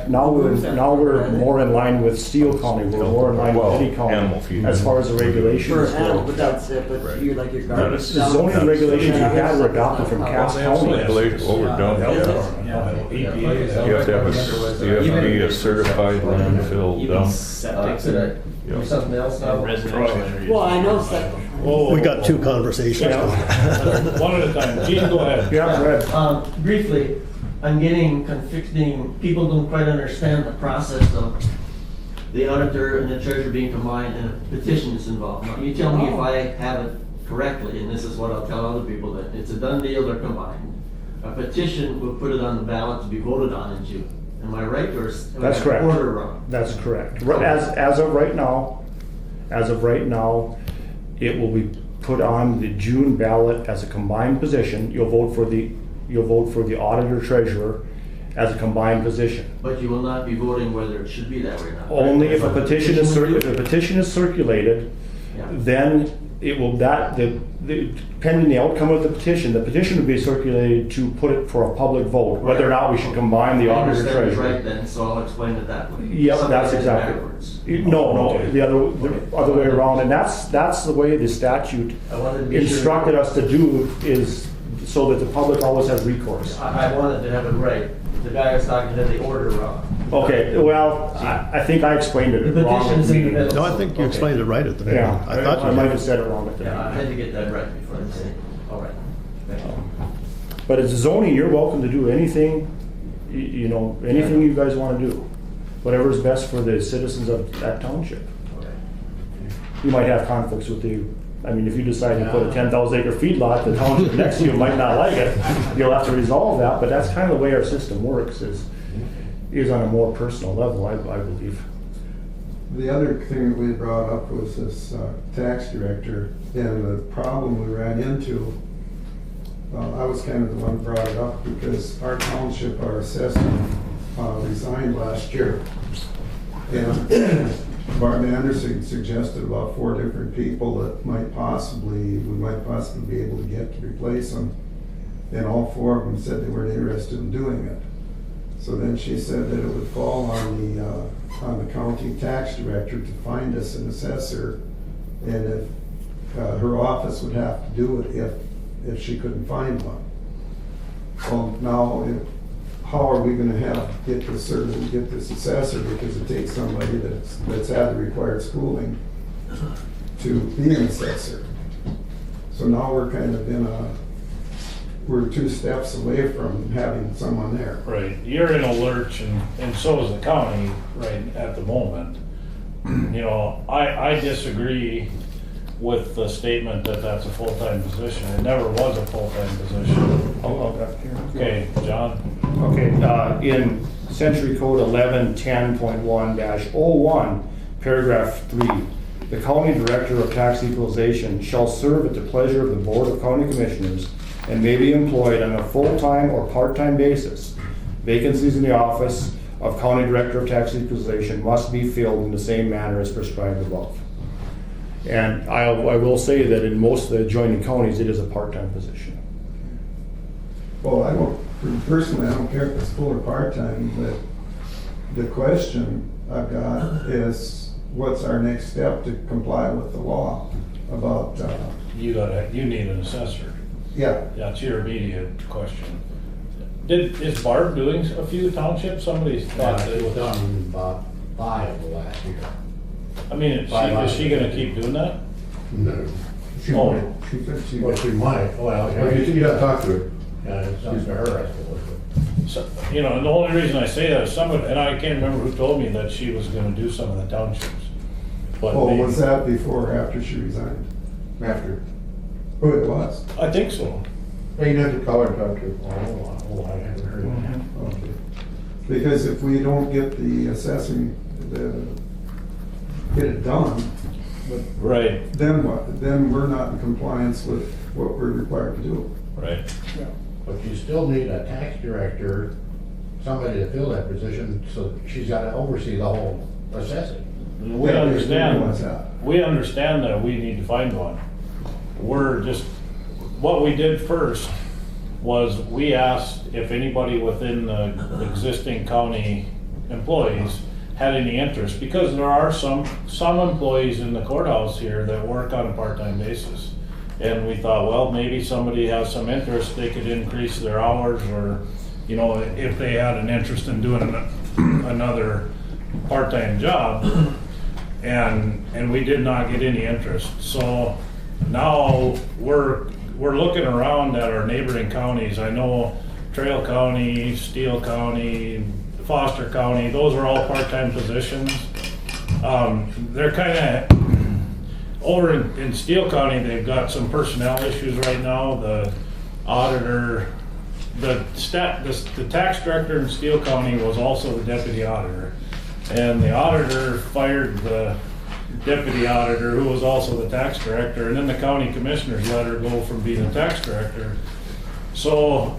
Now we're more in line with Steele County, we're more in line with Well, Eddy animal County feed. as far as the For regulations animal, go. but that's it, but you like your garbage. The zoning regulations we had were adopted from Cass County. Well, we're done. EPA. You have to have be a certified landfill Even dump. septic. Could I do something else now? Residential areas. Well, I know that. Whoa, We got 2 conversations. One at a time. Gene, go ahead. Yeah, Red. Briefly, I'm getting conflicting, people don't quite understand the process of the auditor and the treasurer being combined and a petition is involved. Now, you tell me if I have it correctly, and this is what I'll tell other people, that it's a done deal, they're combined. A petition will put it on the ballot to be voted on in June. Am I right, or is am I That's correct. order wrong? That's correct. As of right now, it will be put on the June ballot as a combined position. You'll vote for the auditor treasurer as a combined position. But you will not be voting whether it should be that way or not. Only if a But the petition is will do if a it. petition is circulated, Yeah. then it will pending the outcome of the petition will be circulated to put it for a public vote, whether or not we should combine the I auditor understand it's treasurer. right then, so I'll explain it that way. Yep, Something that's like exactly. backwards. No, the other way around, and that's the way the statute I wanted to be sure. instructed us to do, is so that the public always has recourse. I wanted to have it right. The guy I was talking to had the order wrong. Okay, well, I think I explained it The wrong. petition's in the middle. No, I think you explained it right at the beginning. Yeah, I thought I you might did. have said it wrong at the Yeah, I beginning. had to get that right before I say, all right. Thank you. But as zoning, you're welcome to do anything, anything you guys want to do. Whatever is best for the citizens of that township. Okay. You might have conflicts with if you decide to put a 10,000 acre feedlot, the township next to you might not like it. You'll have to resolve that, but that's kind of the way our system works, is on a more personal level, I believe. The other thing that we brought up was this tax director, and the problem we ran into, I was kind of the one who brought it up, because our township, our assessor, resigned last year. And Bart Anderson suggested about 4 different people that we might possibly be able to get to replace him. And all 4 of them said they weren't interested in doing it. So then she said that it would fall on the county tax director to find us an assessor, and if her office would have to do it if she couldn't find one. Well, now, how are we gonna get this assessor, because it takes somebody that's had the required schooling to be an assessor. So now we're kind of we're 2 steps away from having someone there. Right, you're in a lurch and so is the county right at the moment. I disagree with the statement that that's a full-time position. It never was a full-time position. Okay, John? Okay, in Century Code 1110.1-01, paragraph 3, the county director of tax equalization shall serve at the pleasure of the Board of County Commissioners and may be employed on a full-time or part-time basis. Vacancies in the office of county director of tax equalization must be filled in the same manner as prescribed above. And I will say that in most of the adjoining counties, it is a part-time position. Well, personally, I don't care if it's full or part-time, but the question I've got is, what's our next step to comply with the law about, You need an assessor. yeah, That's your immediate question. Is Barb doing a few townships? Somebody thought that it was done about 5 last year. I mean, is she gonna keep doing that? No. She Oh. might. She said she might. Well, you gotta talk to her. Yeah, it's up to her, I suppose. So, and the only reason I say that is and I can't remember who told me that she was gonna do some of the townships. But maybe- was that before or after she resigned? After. Oh, it was. I think so. You'd have to call her and talk to her. Oh, I haven't heard that. Okay. Because if we don't get the assessing, get it done, Right, then what? Then we're not in compliance with what we're required to do. right. But you still need a tax director somebody to fill that position, so she's gotta oversee the whole assessing. We understand, What's that? we understand that we need to find one. We're just, what we did first was we asked if anybody within the existing county employees had any interest, because there are some employees in the courthouse here that work on a part-time basis. And we thought, well, maybe somebody has some interest, they could increase their hours, or, you know, if they had an interest in doing another part-time job. And we did not get any interest. So now we're looking around at our neighboring counties. I know Trail County, Steele County, Foster County, those are all part-time positions. They're kind of, over in Steele County, they've got some personnel issues right now. The auditor, the tax director in Steele County was also the deputy auditor. And the auditor fired the deputy auditor, who was also the tax director, and then the county commissioners let her go from being a tax director. So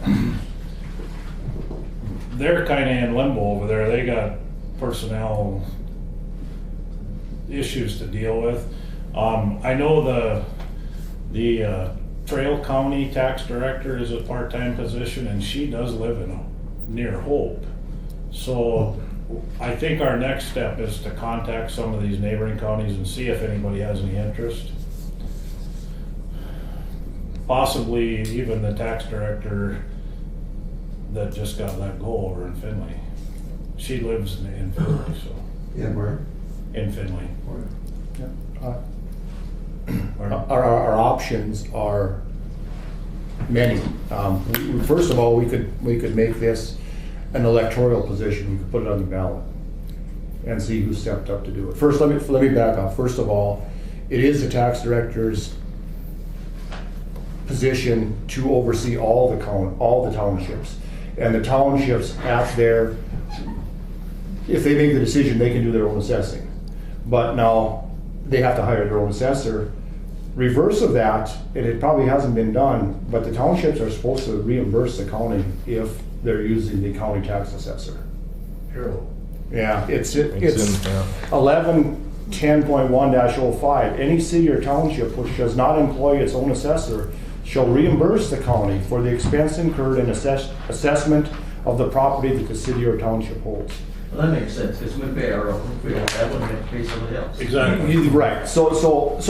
they're kind of in limbo over there. They got personnel issues to deal with. I know the Trail County tax director is a part-time position, and she does live near Hope. So I think our next step is to contact some of these neighboring counties and see if anybody has any interest. Possibly even the tax director that just got let go over in Finley. She lives in Finley, so, Yeah, where? in Finley. Our options are many. First of all, we could make this an electoral position. We could put it on the ballot and see who stepped up to do it. First, let me back up. First of all, it is the tax director's position to oversee all the townships, and the townships at their, if they make the decision, they can do their own assessing. But now they have to hire their own assessor. Reverse of that, and it probably hasn't been done, but the townships are supposed to reimburse the county if they're using the county tax assessor. Sure. Yeah, it's in, yeah. 1110.1-05. Any city or township which does not employ its own assessor shall reimburse the county for the expense incurred in assessment of the property that the city or township holds. Well, that makes sense, because we pay our own, if we don't have one, we have to pay somebody else. Exactly. Right, so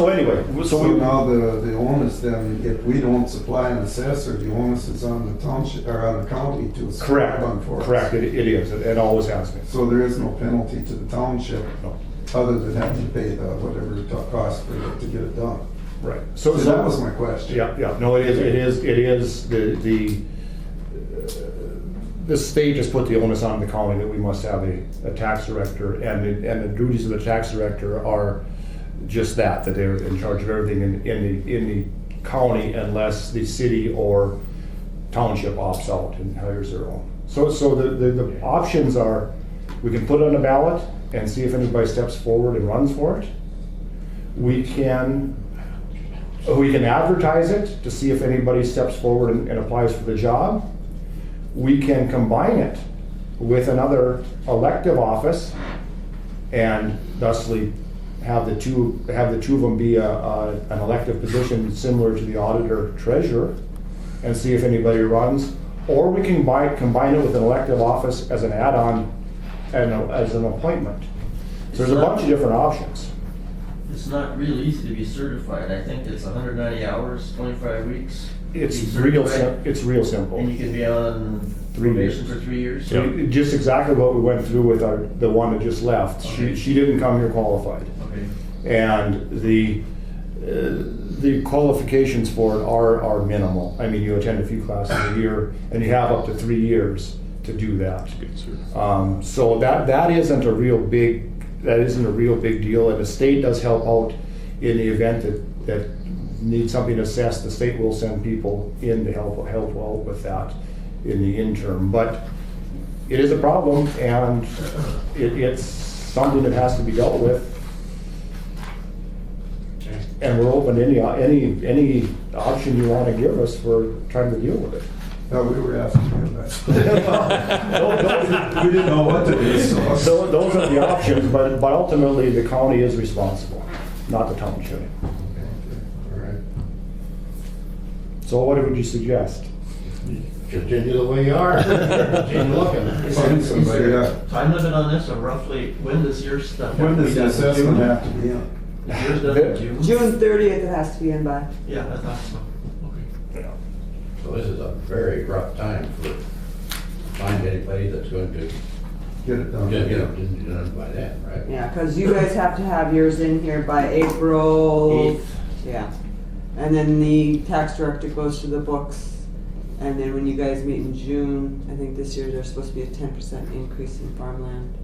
anyway, So now the onus then, if we don't supply an assessor, the onus is on the township, or on the county to supply correct, one for us. correct, it is, it always has been. So there is no penalty to the township, No. other than having to pay the, whatever it costs to get it done. Right. So that was my question. Yeah, no, it is, the state has put the onus on the county that we must have a tax director, and the duties of the tax director are just that they're in charge of everything in the county unless the city or township opts out and hires their own. So the options are, we can put it on a ballot and see if anybody steps forward and runs for it. We can advertise it to see if anybody steps forward and applies for the job. We can combine it with another elective office and thusly have the two of them be an elective position similar to the auditor treasurer and see if anybody runs. Or we can combine it with an elective office as an add-on and as an appointment. So there's a bunch of different options. It's not real easy to be certified. I think it's 190 hours, 25 weeks. It's to be real certified. simple. And you can be on 3 years. probation for 3 years. So just exactly what we went through with the one that just left. Okay. She didn't come here qualified. Okay. And the qualifications for it are minimal. I mean, you attend a few classes a year, and you have up to 3 years to do that. So that isn't a real big deal, and the state does help out in the event that needs something assessed. The state will send people in to help out with that in the interim. But it is a problem, and it's something that has to be dealt with. And we're open to any option you want to give us for trying to deal with it. No, we were asking him that. We didn't know what to do, so. So those are the options, but ultimately the county is responsible, not the township. All right. So what would you suggest? Continue the way you are. Continue looking. Find somebody, yeah. Time limit on this, or roughly, when does your stuff? When does the have to be done? assessment have to be in? Is yours done in June? June 30th it has to be in by. Yeah, I thought so. Okay. So this is a very rough time for find anybody that's going to Get it done. get it done by then, right? Yeah, because you guys have to have yours in here by April. 8th. Yeah. And then the tax director goes to the books. And then when you guys meet in June, I think this year there's supposed to be a 10% increase in farmland.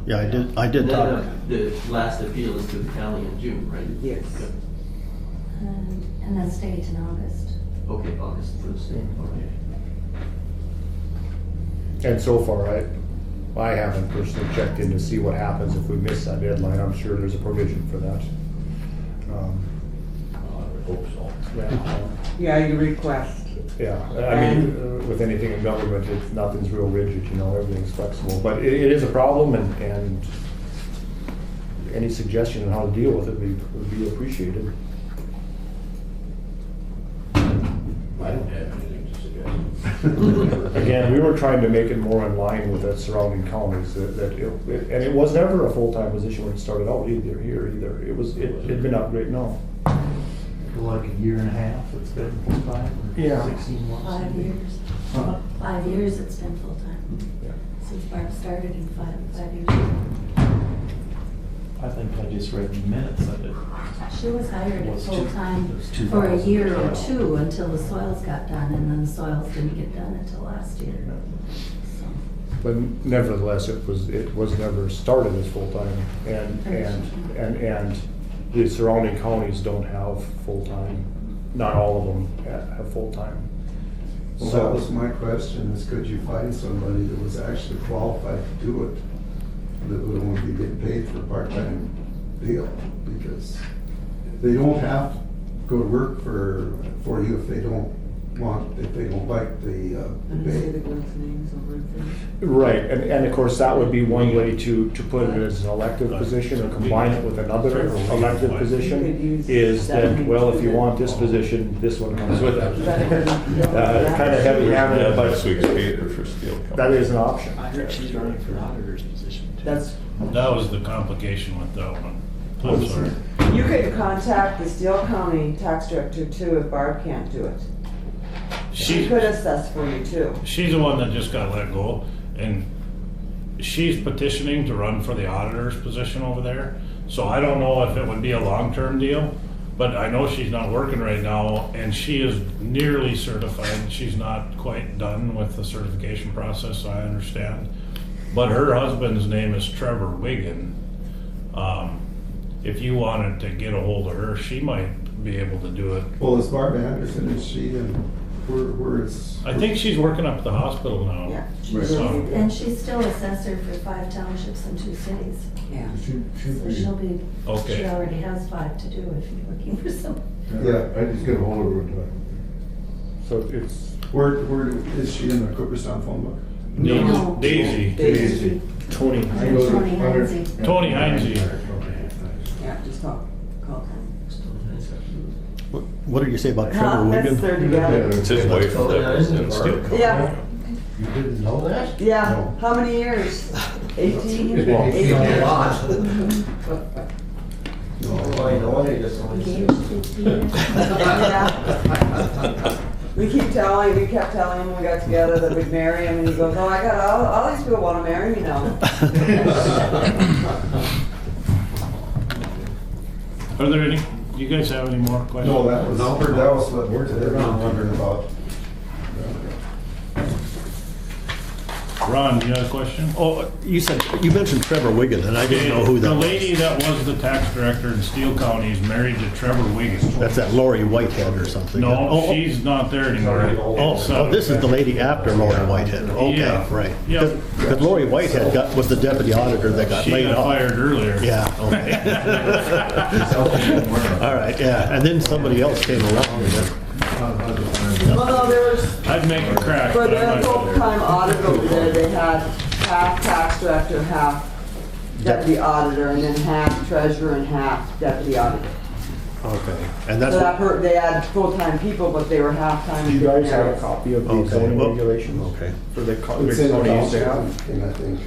Yeah, I did And talk. then the last appeal is to the county in June, right? Yes. Good. And then state in August. Okay, August for the state, okay. And so far, I haven't personally checked in to see what happens if we miss that deadline. I'm sure there's a provision for that. I would hope so. Yeah, you request. Yeah, I mean, with anything in government, nothing's real rigid, everything's flexible. But it is a problem, and any suggestion on how to deal with it would be appreciated. I don't have anything to suggest. Again, we were trying to make it more in line with the surrounding counties, and it was never a full-time position when it started out either. It'd been upgraded, no. Like a year and a half, it's been full-time? or Yeah. 16 months? 5 years. Huh? 5 years it's been full-time. Yeah. Since Barb started in 5 years ago. I think I just read the minutes of it. She was hired Was at two- full-time it was for a year or 2012. two until the soils got done, and then the soils didn't get done until last year. So, But nevertheless, it was never started as full-time, and the surrounding counties don't have full-time, not all of them have full-time. Well, that was my question, is could you find somebody that was actually qualified to do it? That would only be getting paid for a part-time deal, because they don't have to go to work for you if they don't like the And say the pay. girls' names over in front. Right, and of course, that would be one way to put it as an elective position or combine it with another elective position, is that, well, if you want this position, this one comes with it. Kind of heavy-handed, Yeah, but this week's paid for steel company. that is an option. I heard she's running for auditor's position too. That's, That was the complication with that one. I'm sorry. you could contact the Steele County tax director too if Barb can't do it. She could assess for you too. She's the one that just got let go, and she's petitioning to run for the auditor's position over there. So I don't know if it would be a long-term deal, but I know she's not working right now, and she is nearly certified. She's not quite done with the certification process, so I understand. But her husband's name is Trevor Wigan. If you wanted to get a hold of her, she might be able to do it. Well, is Barb Anderson, is she, and where is? I think she's working up at the hospital now. Yeah. So- and she's still assessor for 5 townships and 2 cities. Yeah. So she'll be, Okay. she already has 5 to do if you're looking for some. Yeah, I just get a hold of her. So it's, where is she in the Cooperstown phone book? No. Daisy. Daisy. Tony. Tony Heinze. Tony Heinze. Yeah, just call them. What did you say about Trevor Huh, that's Wigan? their together. It's his wife Oh, yeah, that was isn't in it? steel company. Yeah, You didn't know that? yeah. No. How many years? 18? It's been 18 18. lots. Oh, I know, I just only see. Engaged 15 years. Yeah. We kept telling him when we got together that we'd marry him, and he goes, "Oh, I got all these people want to marry me now." Are there any, do you guys have any more questions? No, that was what they're wondering about. Ron, you got a question? Oh, you mentioned Trevor Wiggin, and I didn't know who that The was. lady that was the tax director in Steele County is married to Trevor Wiggins. That's that Lori Whitehead or something. No, Oh, she's not there anymore. oh, this is the lady after Lori Whitehead. Okay, Yeah. right. Yep. Because Lori Whitehead was the deputy auditor that got She laid got off. fired earlier. Yeah, okay. All right, yeah, and then somebody else came along. and then- Well, no, there was, I'd make a crack. for but I'm their not gonna. full-time audit over there, they had half tax director, half deputy auditor, and then half treasurer and half deputy auditor. Okay, and that's So what, that they had full-time people, but they were half-time. Do you guys have a copy of the Okay, zoning well, regulations? okay. For the It's county in the used to township have? thing, I think.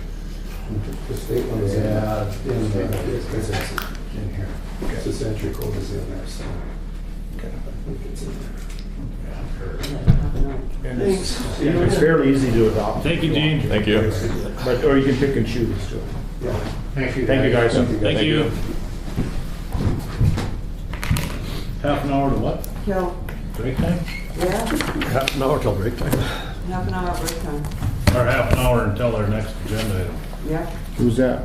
The state one is in, it's In here. it's the century code is in there, so. I think it's in there. And it's fairly easy to adopt. Thank you, Gene. Thank you. But, or you can pick and choose too. Yeah. Thank you. Thank you, guys. Thank you. Half an hour to what? Kill, Break time? yeah, half an hour till break time. half an hour break time, Or half an hour until our next agenda item. yeah. Who's that?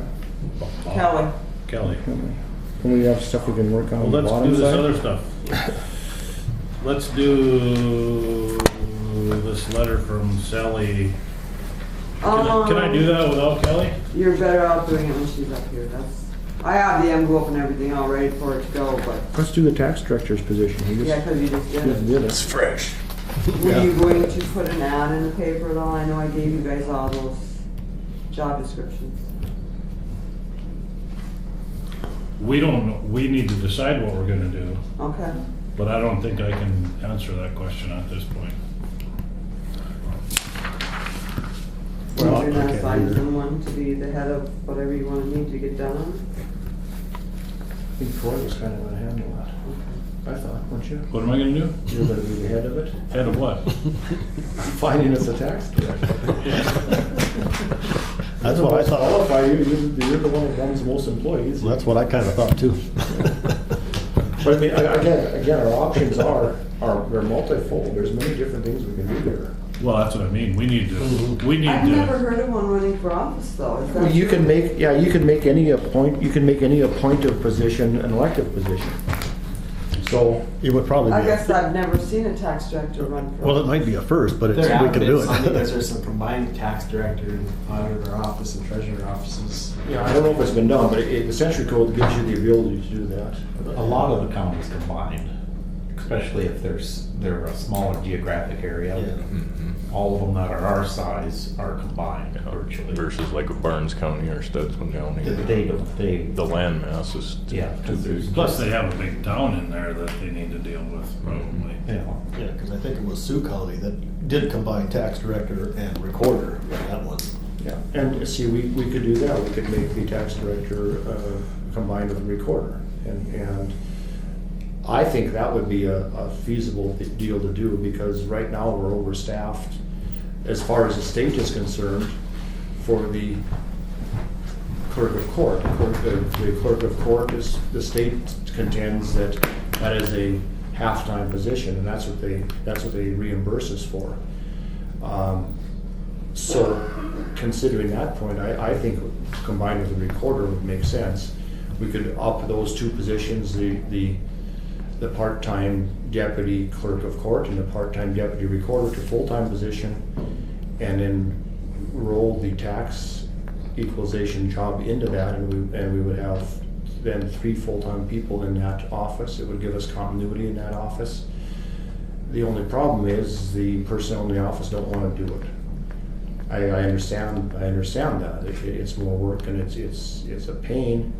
Kelly. Kelly. Can we have stuff we can work on? Well, on the let's bottom do this side? other stuff. Let's do this letter from Sally. Can I do that without Kelly? You're better off doing it when she's up here, I have the envelope and everything all ready for it to go, but, Let's do the tax director's position. He yeah, just, cause you just did just it. did it. Fresh. Were you going to put an ad in the paper at all? I know I gave you guys all those job descriptions. We don't, we need to decide what we're gonna do, Okay. but I don't think I can answer that question at this point. Well, You're gonna okay, find either. someone to be the head of whatever you wanna need to get done. I think Troy was kind of gonna handle that. I thought, weren't you? What am I gonna do? You're gonna be the head of it? Head of what? Finding us a tax director. That's what I thought. Qualify you, you're the one that runs most employees. That's what I kind of thought too. But I mean, again, our options are, they're multifold. There's many different things we can do here. Well, that's what I mean. We need to, I've never heard of one running for office though. Is that You true? can make any appointed position an elective position. So, It would probably I be, guess I've never seen a tax director run for. well, it might be a first, but it's, There we have can been do some, because it. there's some combined tax director and auditor office and treasurer offices. yeah, I don't know if it's been done, but the Century Code gives you the ability to do that. A lot of the counties combined, especially if they're a smaller geographic area. All of them that are our size are combined virtually. Versus like a Barnes County or Studsman County. The land mass is Yeah, too because there's. big. plus they have a big town in there that they need to deal with probably. Yeah. Yeah, because I think it was Sioux County that did combine tax director and recorder in that one. Yeah, and see, we could do that. We could make the tax director combined with the recorder. And I think that would be a feasible deal to do, because right now we're overstaffed as far as the state is concerned for the clerk of court. The clerk of court is, the state contends that is a half-time position, and that's what they reimburse us for. So considering that point, I think combined with the recorder would make sense. We could up those two positions, the part-time deputy clerk of court and the part-time deputy recorder to full-time position, and then roll the tax equalization job into that, and we would have then 3 full-time people in that office. It would give us continuity in that office. The only problem is the personnel in the office don't want to do it. I understand that. It's more work and it's a pain.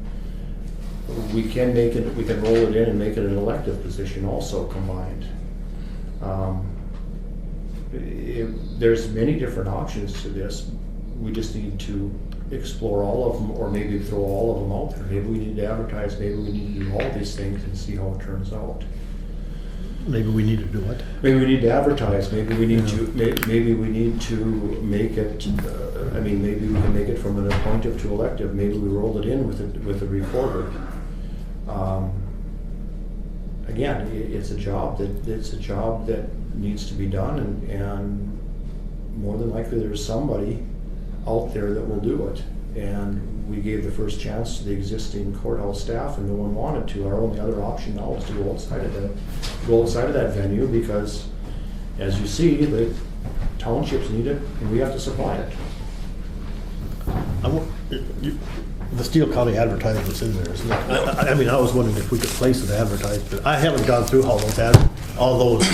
We can roll it in and make it an elective position also combined. There's many different options to this. We just need to explore all of them, or maybe throw all of them out there. Maybe we need to advertise, maybe we need to do all these things and see how it turns out. Maybe we need to do it. Maybe we need to advertise, maybe we need to make it, maybe we can make it from an appointive to elective, maybe we roll it in with the recorder. Again, it's a job that needs to be done, and more than likely there's somebody out there that will do it. And we gave the first chance to the existing courthouse staff, and no one wanted to. Our only other option now is to go outside of that venue, because, as you see, the townships need it, and we have to supply it. The Steele County advertisement's in there, isn't it? I mean, I was wondering if we could place an advertisement. I haven't gone through all those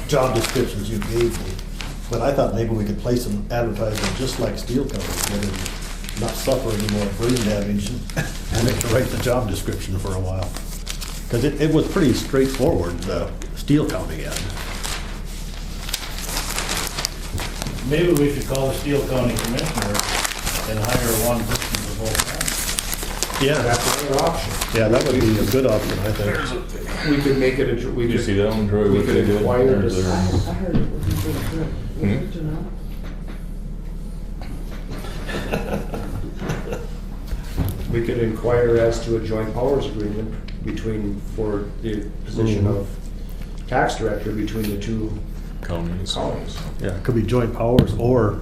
job descriptions you gave me, but I thought maybe we could place an advertisement just like Steele County did and not suffer any more brain damage and have to write the job description for a while. Because it was pretty straightforward, the Steele County ad. Maybe we should call the Steele County Commissioner and hire one person for both times. Yeah, That's another option. yeah, that would be a good option, I think. We could make it Did you see that one, Troy? we What could they did? inquire Or to- their- I heard it was pretty good. Was it or not? We could inquire as to a joint powers agreement for the position of tax director between the two Counties. counties. Yeah, it could be joint powers or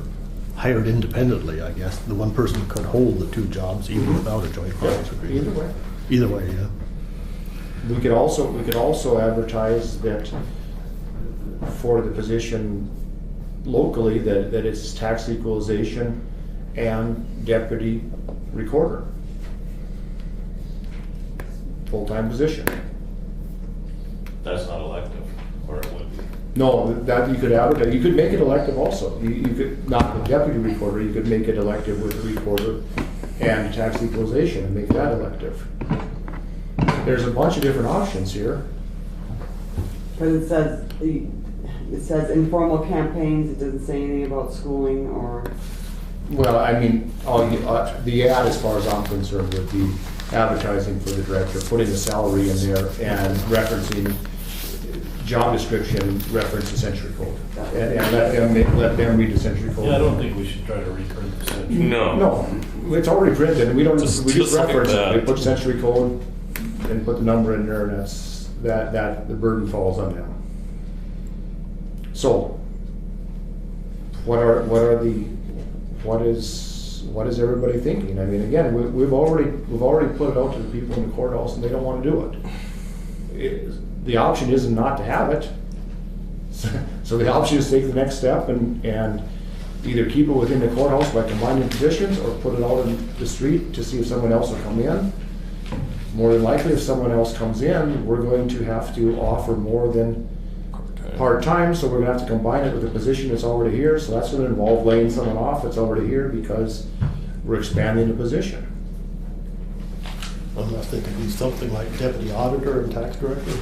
hired independently, I guess. The one person could hold the two jobs even without a joint powers agreement. Either way. Either way, yeah. We could also advertise that for the position locally, that it's tax equalization and deputy recorder. Full-time position. That's not elective, or it would be. No, that you could advertise, you could make it elective also. You could, not with deputy recorder, you could make it elective with recorder and tax equalization and make that elective. There's a bunch of different options here. But it says informal campaigns, it doesn't say anything about schooling or, Well, I mean, the ad, as far as I'm concerned, would be advertising for the director, putting the salary in there and referencing job description, reference the century code. And let them read the century code. Yeah, I don't think we should try to reprint the century. No, it's already printed, we don't, we Just just like reference it, that. we put century code and put the number in there, and that the burden falls on them. So, what is everybody thinking? I mean, again, we've already put it out to the people in the courthouse, and they don't wanna do it. The option isn't not to have it. So the option is to take the next step and either keep it within the courthouse by combining positions, or put it out in the street to see if someone else will come in. More than likely, if someone else comes in, we're going to have to offer more than part-time, so we're gonna have to combine it with a position that's already here, so that's gonna involve laying someone off that's already here, because we're expanding the position. Unless they could be something like deputy auditor and tax director.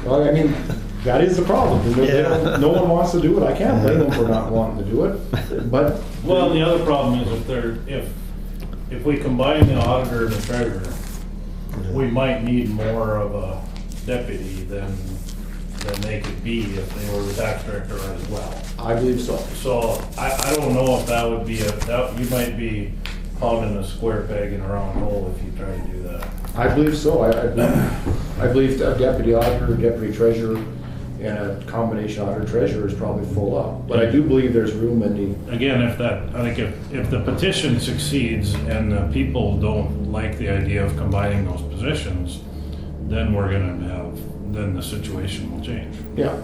Well, I mean, that is the problem. Yeah. No one wants to do it. I can't blame them for not wanting to do it, but. Well, the other problem is if we combine the auditor and the treasurer, we might need more of a deputy than they could be if they were the tax director as well. I believe so. So I don't know if that would be you might be pounding a square peg in a round hole if you try to do that. I believe so. I believe a deputy auditor, deputy treasurer, and a combination auditor treasurer is probably full up. But I do believe there's room in the. Again, I think if the petition succeeds and the people don't like the idea of combining those positions, then then the situation will change. Yeah.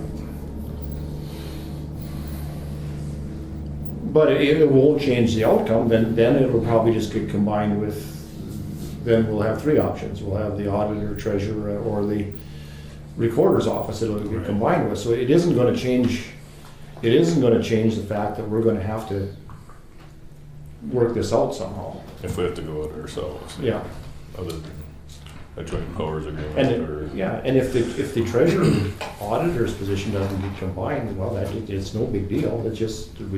But it won't change the outcome, then it'll probably just get combined with, then we'll have three options. We'll have the auditor, treasurer, or the recorder's office it'll get combined with. So it isn't gonna change the fact that we're gonna have to work this out somehow. If we have to go it ourselves. Yeah. Other than a joint powers agreement or. And if the treasurer auditor's position doesn't get combined, well, it's no big deal. We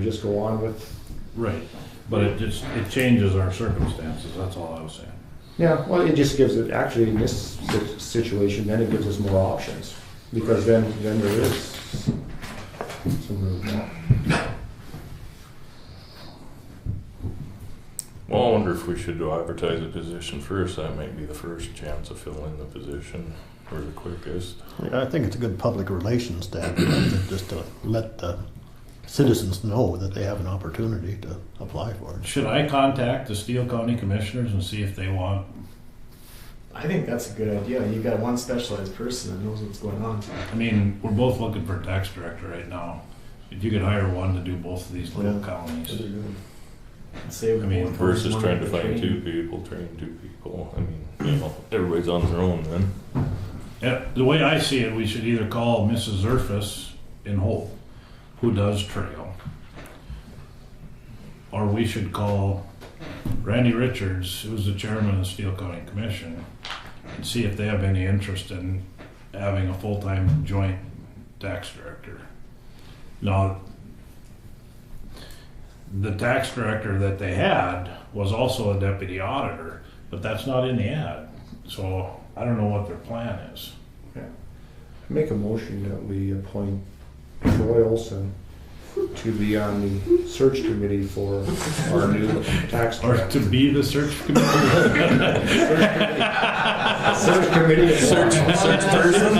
just go on with. Right. But it changes our circumstances, that's all I was saying. Yeah, well, it just gives it, actually, in this situation, then it gives us more options, because then there is some room now. Well, I wonder if we should advertise a position first. That might be the first chance of filling the position, or the quickest. Yeah, I think it's a good public relations to advertise it, just to let the citizens know that they have an opportunity to apply for it. Should I contact the Steele County Commissioners and see if they want? I think that's a good idea. You got one specialized person that knows what's going on. I mean, we're both looking for a tax director right now. If you could hire one to do both of these little counties. Save I mean, one Versus person, trying to one find training. 2 people, train 2 people. I mean, you know, everybody's on their own then. Yeah, the way I see it, we should either call Mrs. Zerfus in Hope, who does trail, or we should call Randy Richards, who's the chairman of the Steele County Commission, and see if they have any interest in having a full-time joint tax director. Now, the tax director that they had was also a deputy auditor, but that's not in the ad. So I don't know what their plan is. Make a motion that we appoint Troy Olson to be on the search committee for our new tax Or director. to be the search committee. Search committee. Search person.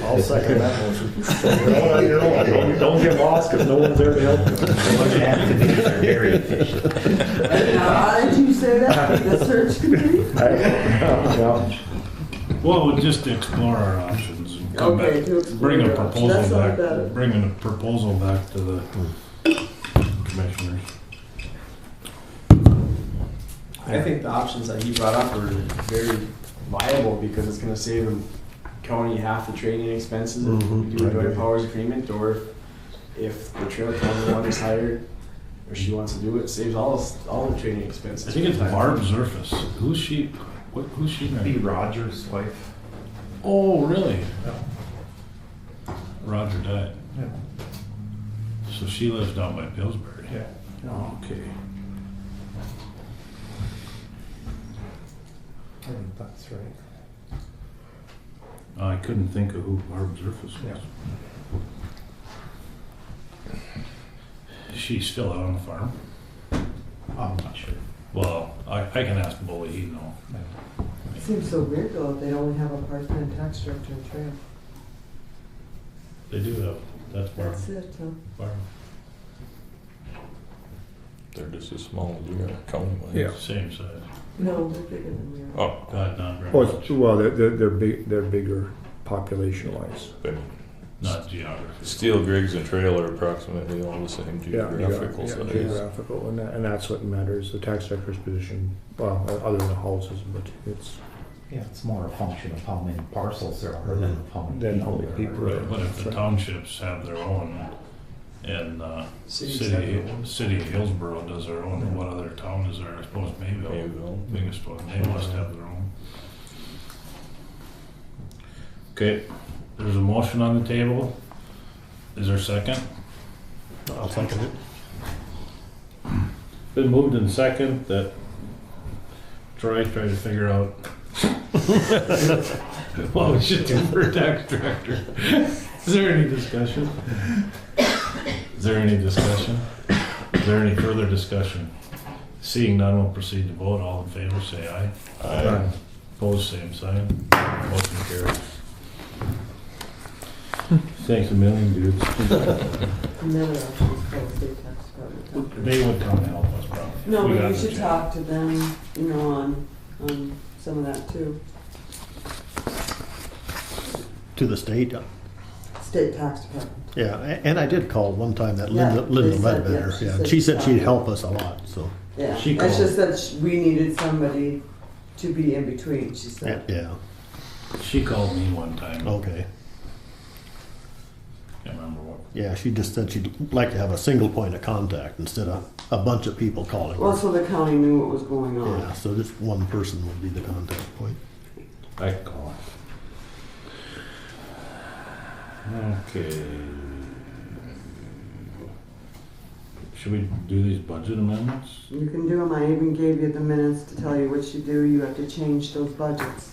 I'll second that motion. Don't get lost because no one's there to help you. They're very efficient. Now, how did you say that? The search committee? Yeah. Well, we'll just explore our options and come Okay, back, to explore bring a your options. proposal That's not back, bad. bring a proposal back to the commissioners. I think the options that he brought up are very viable because it's gonna save the county half the training expenses if we do a joint powers agreement, or if the trail county one is hired, or she wants to do it, saves all the training expenses. I think it's Barb Zerfus. Who's she? Who's she B. married? Rogers' wife. Oh, really? Roger died. Yeah. So she lives down by Pillsbury. Yeah. Oh, okay. I think that's right. I couldn't think of who Barb Zerfus was. Yeah. Is she still out on the farm? I'm not sure. Well, I can ask Bully, he'd know. It seems so weird though, that they only have a part-time tax director in trail. They do have, that's Barb. That's it, huh? Barb. They're just as small as we are county-wise. Yeah. Same size. No, they're bigger than we are. Oh, God, not very Well, much. well, they're big, they're bigger population-wise. but Not geography. Steel, Griggs, and Trail are approximately all the same geographical size. Geographical, and that's what matters, the tax director's position, well, other than the houses, but it's. Yeah, it's more a function of how many parcels there are than of how Than many how many people people there are. there But if the townships have their own, and Cities have their own. City of Hillsborough does their own, what other town is there? I suppose Mayville, Mayville. biggest one, they must have their own. Okay, there's a motion on the table. Is there a second? I'll second it. Been moved in second that Troy tried to figure out what we should do for a tax director. Is there any discussion? Is there any discussion? Is there any further discussion? Seeing none, we'll proceed to vote. All in favor, say aye. Aye. Opposed, same sign. Motion carries. Thanks a million, dudes. And then it's called state tax department. They would come and help us probably. No, but got we the should chance. talk to them, you know, on some of that too. To the state, State tax department. yeah, and I did call one time that Yeah, Linda they said, Ledbetter, yeah, she yeah, said she said she she'd thought- help us a lot, so, Yeah, She it's called. just that we needed somebody to be in between, she yeah, said. yeah, She called me one time. okay. Can't remember what. Yeah, she just said she'd like to have a single point of contact instead of a bunch of people calling. Well, so the county knew what was going on. Yeah, so just one person would be the contact point. I can call her. Okay. Should we do these budget amendments? You can do them, I even gave you the minutes to tell you what you do, you have to change those budgets.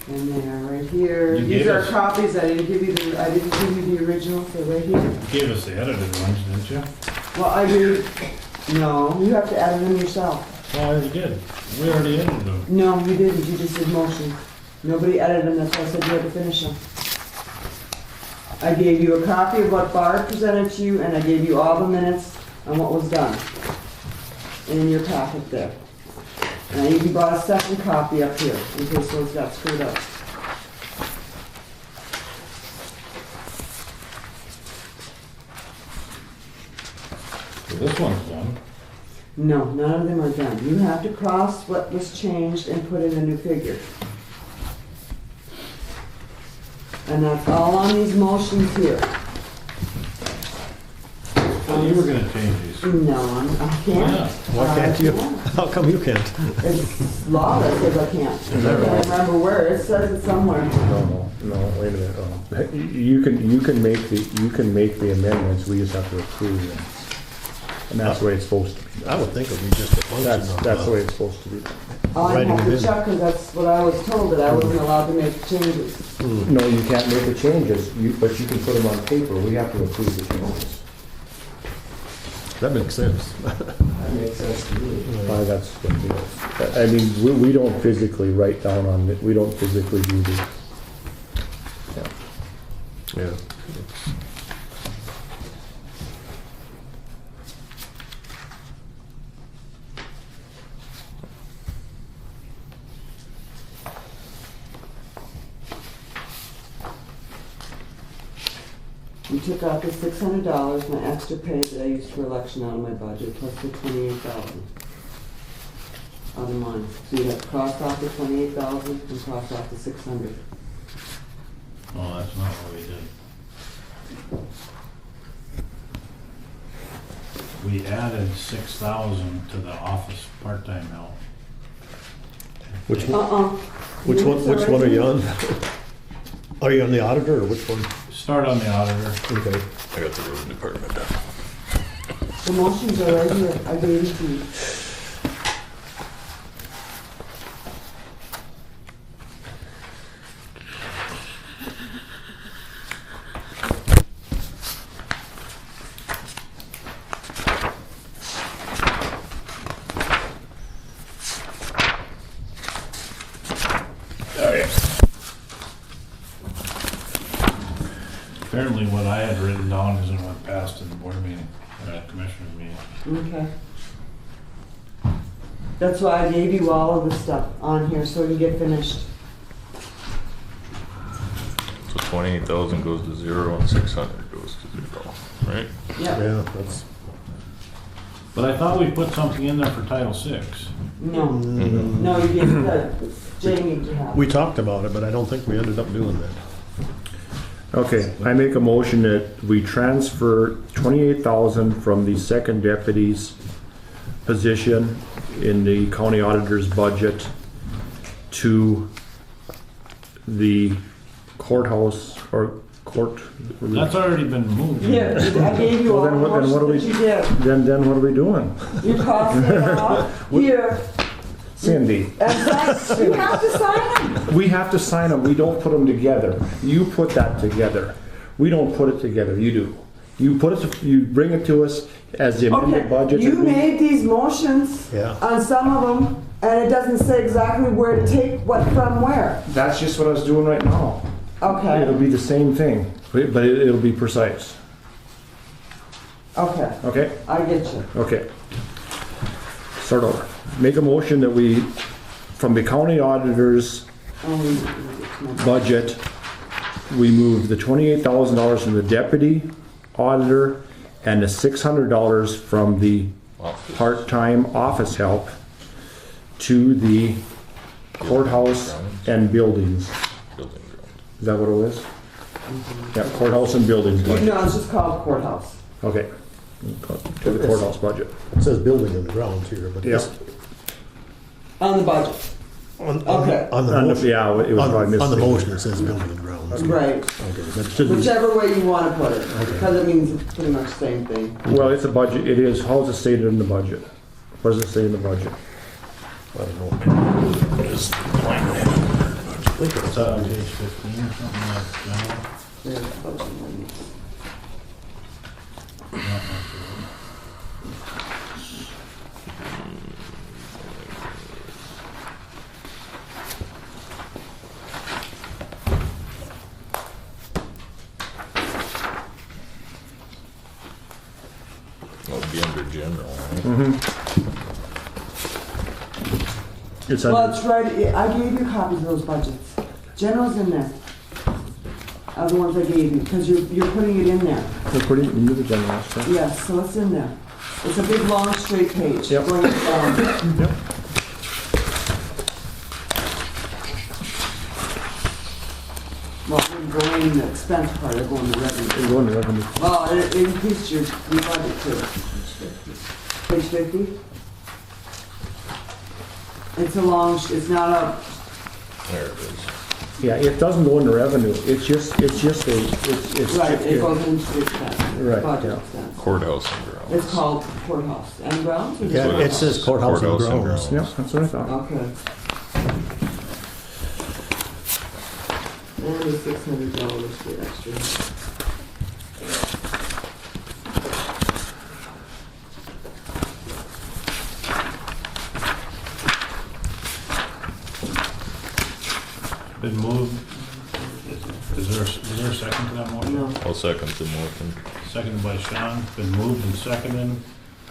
And they are right here, You these gave are us- copies, I didn't give you the originals, they're right here. You gave us the edited ones, didn't you? Well, I do, no, you have to edit them yourself. Well, I already did. We already edited them. No, you didn't, you just did motion. Nobody edited them, that's why I said you had to finish them. I gave you a copy of what Barb presented to you, and I gave you all the minutes on what was done in your packet there. And I even brought a second copy up here, in case those got screwed up. So this one's done. No, none of them are done. You have to cross what was changed and put in a new figure. And that's all on these motions here. Well, you were gonna change these. No, I can't. Why can't you? How come you can't? It's law that says I can't. I can't remember where, it says it somewhere. No, wait a minute. You can make the amendments, we just have to approve them. And that's the way it's supposed to be. I would think it would be just a function of. That's the way it's supposed to be. I Writing have them to in. check, because that's what I was told, that I wasn't allowed to make changes. No, you can't make the changes, but you can put them on paper, we have to approve the changes. That makes sense. That makes sense to me. That's what it is. I mean, we don't physically write down on it, we don't physically do the. Yeah. You took out the $600, my extra pay that I used for election out of my budget, plus the $28,000 out of mine. So you have to cross off the $28,000 and cross off the $600. Oh, that's not what we did. We added 6,000 to the office part-time help. Which one, Which which one are you on? Are you on the auditor or which one? Start on the auditor. Okay. I got the road department done. The motions are right here, I gave it to you. Apparently what I had written down isn't what passed in the board meeting, or at commissioner's meeting. Okay. That's why I gave you all of the stuff on here, so you get finished. So 28,000 goes to 0 and 600 goes to 0, right? Yeah. Yeah, that's. But I thought we put something in there for Title VI. No, no, you didn't, Jamie to have. We talked about it, but I don't think we ended up doing that. Okay, I make a motion that we transfer 28,000 from the second deputy's position in the county auditor's budget to the courthouse or court. That's already been moved. Here, I gave you all Well, the then what motions do we- that you did. Then what are we doing? You crossed it off, here, Cindy, and sign, you have to sign them. we have to sign them, we don't put them together. You put that together. We don't put it together, you do. You put it, you bring it to us as the amended budget. Okay, you made these motions Yeah. on some of them, and it doesn't say exactly where to take what from where. That's just what I was doing right now. It'll Okay, be the same thing, but it'll be precise. okay, Okay? I get you. Okay. Start over. Make a motion that we, from the county auditor's budget, we move the $28,000 from the deputy auditor and the $600 from the part-time office help to the courthouse and buildings. Building ground. Is that what it is? Yeah, courthouse and buildings budget. No, it's just called courthouse. Okay. To the courthouse budget. It says building and grounds here, but it's On the budget, Okay. on the On the- motion. yeah, it was probably On the misstated. motion, it says building and grounds. right. Okay, that should be, Whichever way you want to put it, because it means it's pretty much the same thing. Well, it's a budget, it is, how is it stated in the budget? What does it say in the budget? I don't know. Just plain. I think it's On page 15 or something like that. There's budget amendments. It'll be under general, right? It's Well, under, it's right, I gave you copies of those budgets. General's in there. Are the ones I gave you, because you're putting it in there. They're putting it into the general, so. Yes, so it's in there. It's a big, long, straight page. Yep. Going down. Yep. Well, we're going the expense part, they're going the revenue. They go into revenue. Well, it increased your budget too. Page 50? It's a long, it's not a, There it is. Yeah, it doesn't go into revenue, it's just a, it's. right, it goes into the expense. Right, Budget yeah. expense. Courthouse and grounds. It's called courthouse and grounds? or yeah, just it says courthouse and Courthouse and grounds. Yeah, that's what I thought. Okay. And the $600 for extra. Been moved. Is there a second to that motion? No. I'll second the motion. Seconded by Sean. Been moved and seconded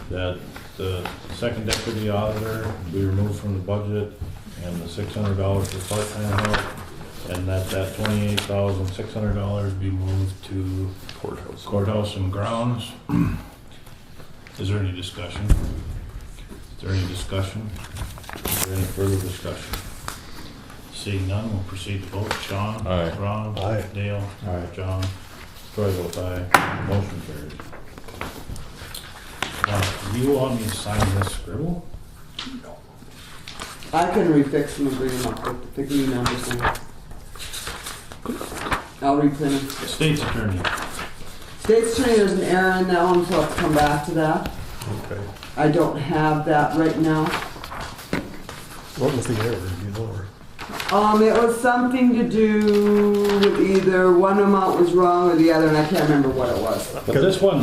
that the second deputy auditor be removed from the budget and the $600 for part-time help, and that $28,600 be moved to courthouse and grounds. Is there any discussion? Is there any discussion? Is there any further discussion? Seeing none, we'll proceed to vote. Sean? Aye. Ron? Aye. Dale? Aye. John? Troy votes aye. Motion carries. Now, do you want me to sign this scribble? I can refix them and bring them up with the new numbers in. I'll reprint them. State's attorney. State's attorney, there's an error in that one, so I'll have to come back to that. Okay. I don't have that right now. What was the error, do you know? Or- It was something to do with either one amount was wrong or the other, and I can't remember what it was. But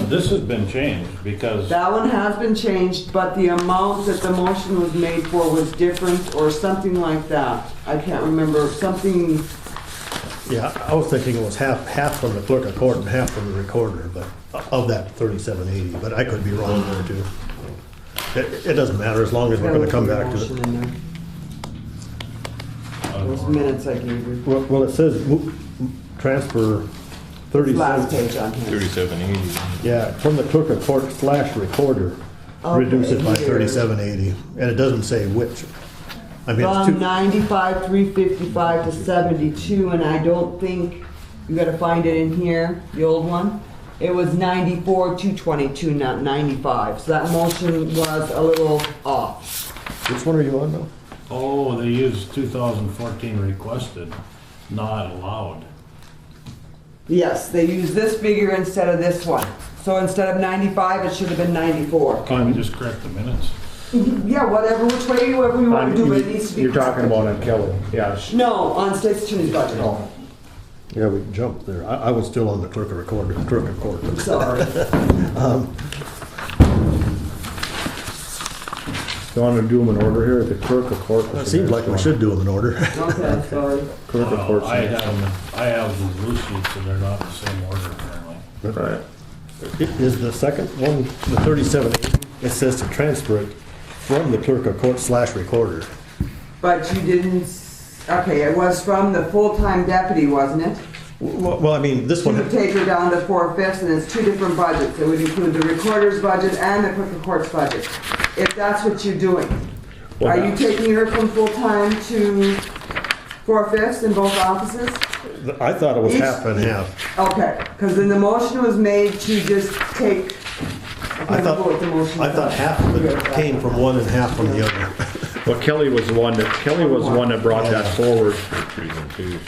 this has been changed because That one has been changed, but the amount that the motion was made for was different or something like that. I can't remember, something, Yeah, I was thinking it was half from the clerk of court and half from the recorder, but of that 3780, but I could be wrong there too. It doesn't matter as long as we're gonna come back to motion it. in there. Those minutes I gave you. Well, it says transfer Last 37, page on here. 3780. yeah, from the clerk of court / recorder, reduce it by here. 3780, and it doesn't say which. I mean, it's From two, 95, 355 to 72, and I don't think, you gotta find it in here, the old one. It was 94, 222, not 95, so that motion was a little off. which one are you on now? oh, they used 2014 requested, not allowed. Yes, they used this figure instead of this one. So instead of 95, it should have been 94. Can we just correct the minutes? Yeah, whatever, which way, you want to do it, it needs to be. You're talking about on Kelly, yeah. No, on state's attorney's budget. Oh, Yeah, we jumped there. I was still on the clerk of recorder, clerk of court. Sorry. you want to do them in order here, the clerk of court. It seems like we should do them in order. Okay, sorry. Clerk of court. I have the blue sheets and they're not in the same order apparently. Right. Is the second one, the 3780, it says to transfer it from the clerk of court / recorder. But you didn't, okay, it was from the full-time deputy, wasn't it? Well, I mean, this To one, take her down to 4/5, and it's two different budgets. It would include the recorder's budget and the clerk of court's budget, if that's what you're doing. Are you taking her from full-time to 4/5 in both offices? I thought it was half and half. Okay, because then the motion was made to just take. I thought half of it came from one and half from the other. Well, Kelly was the one that brought that forward.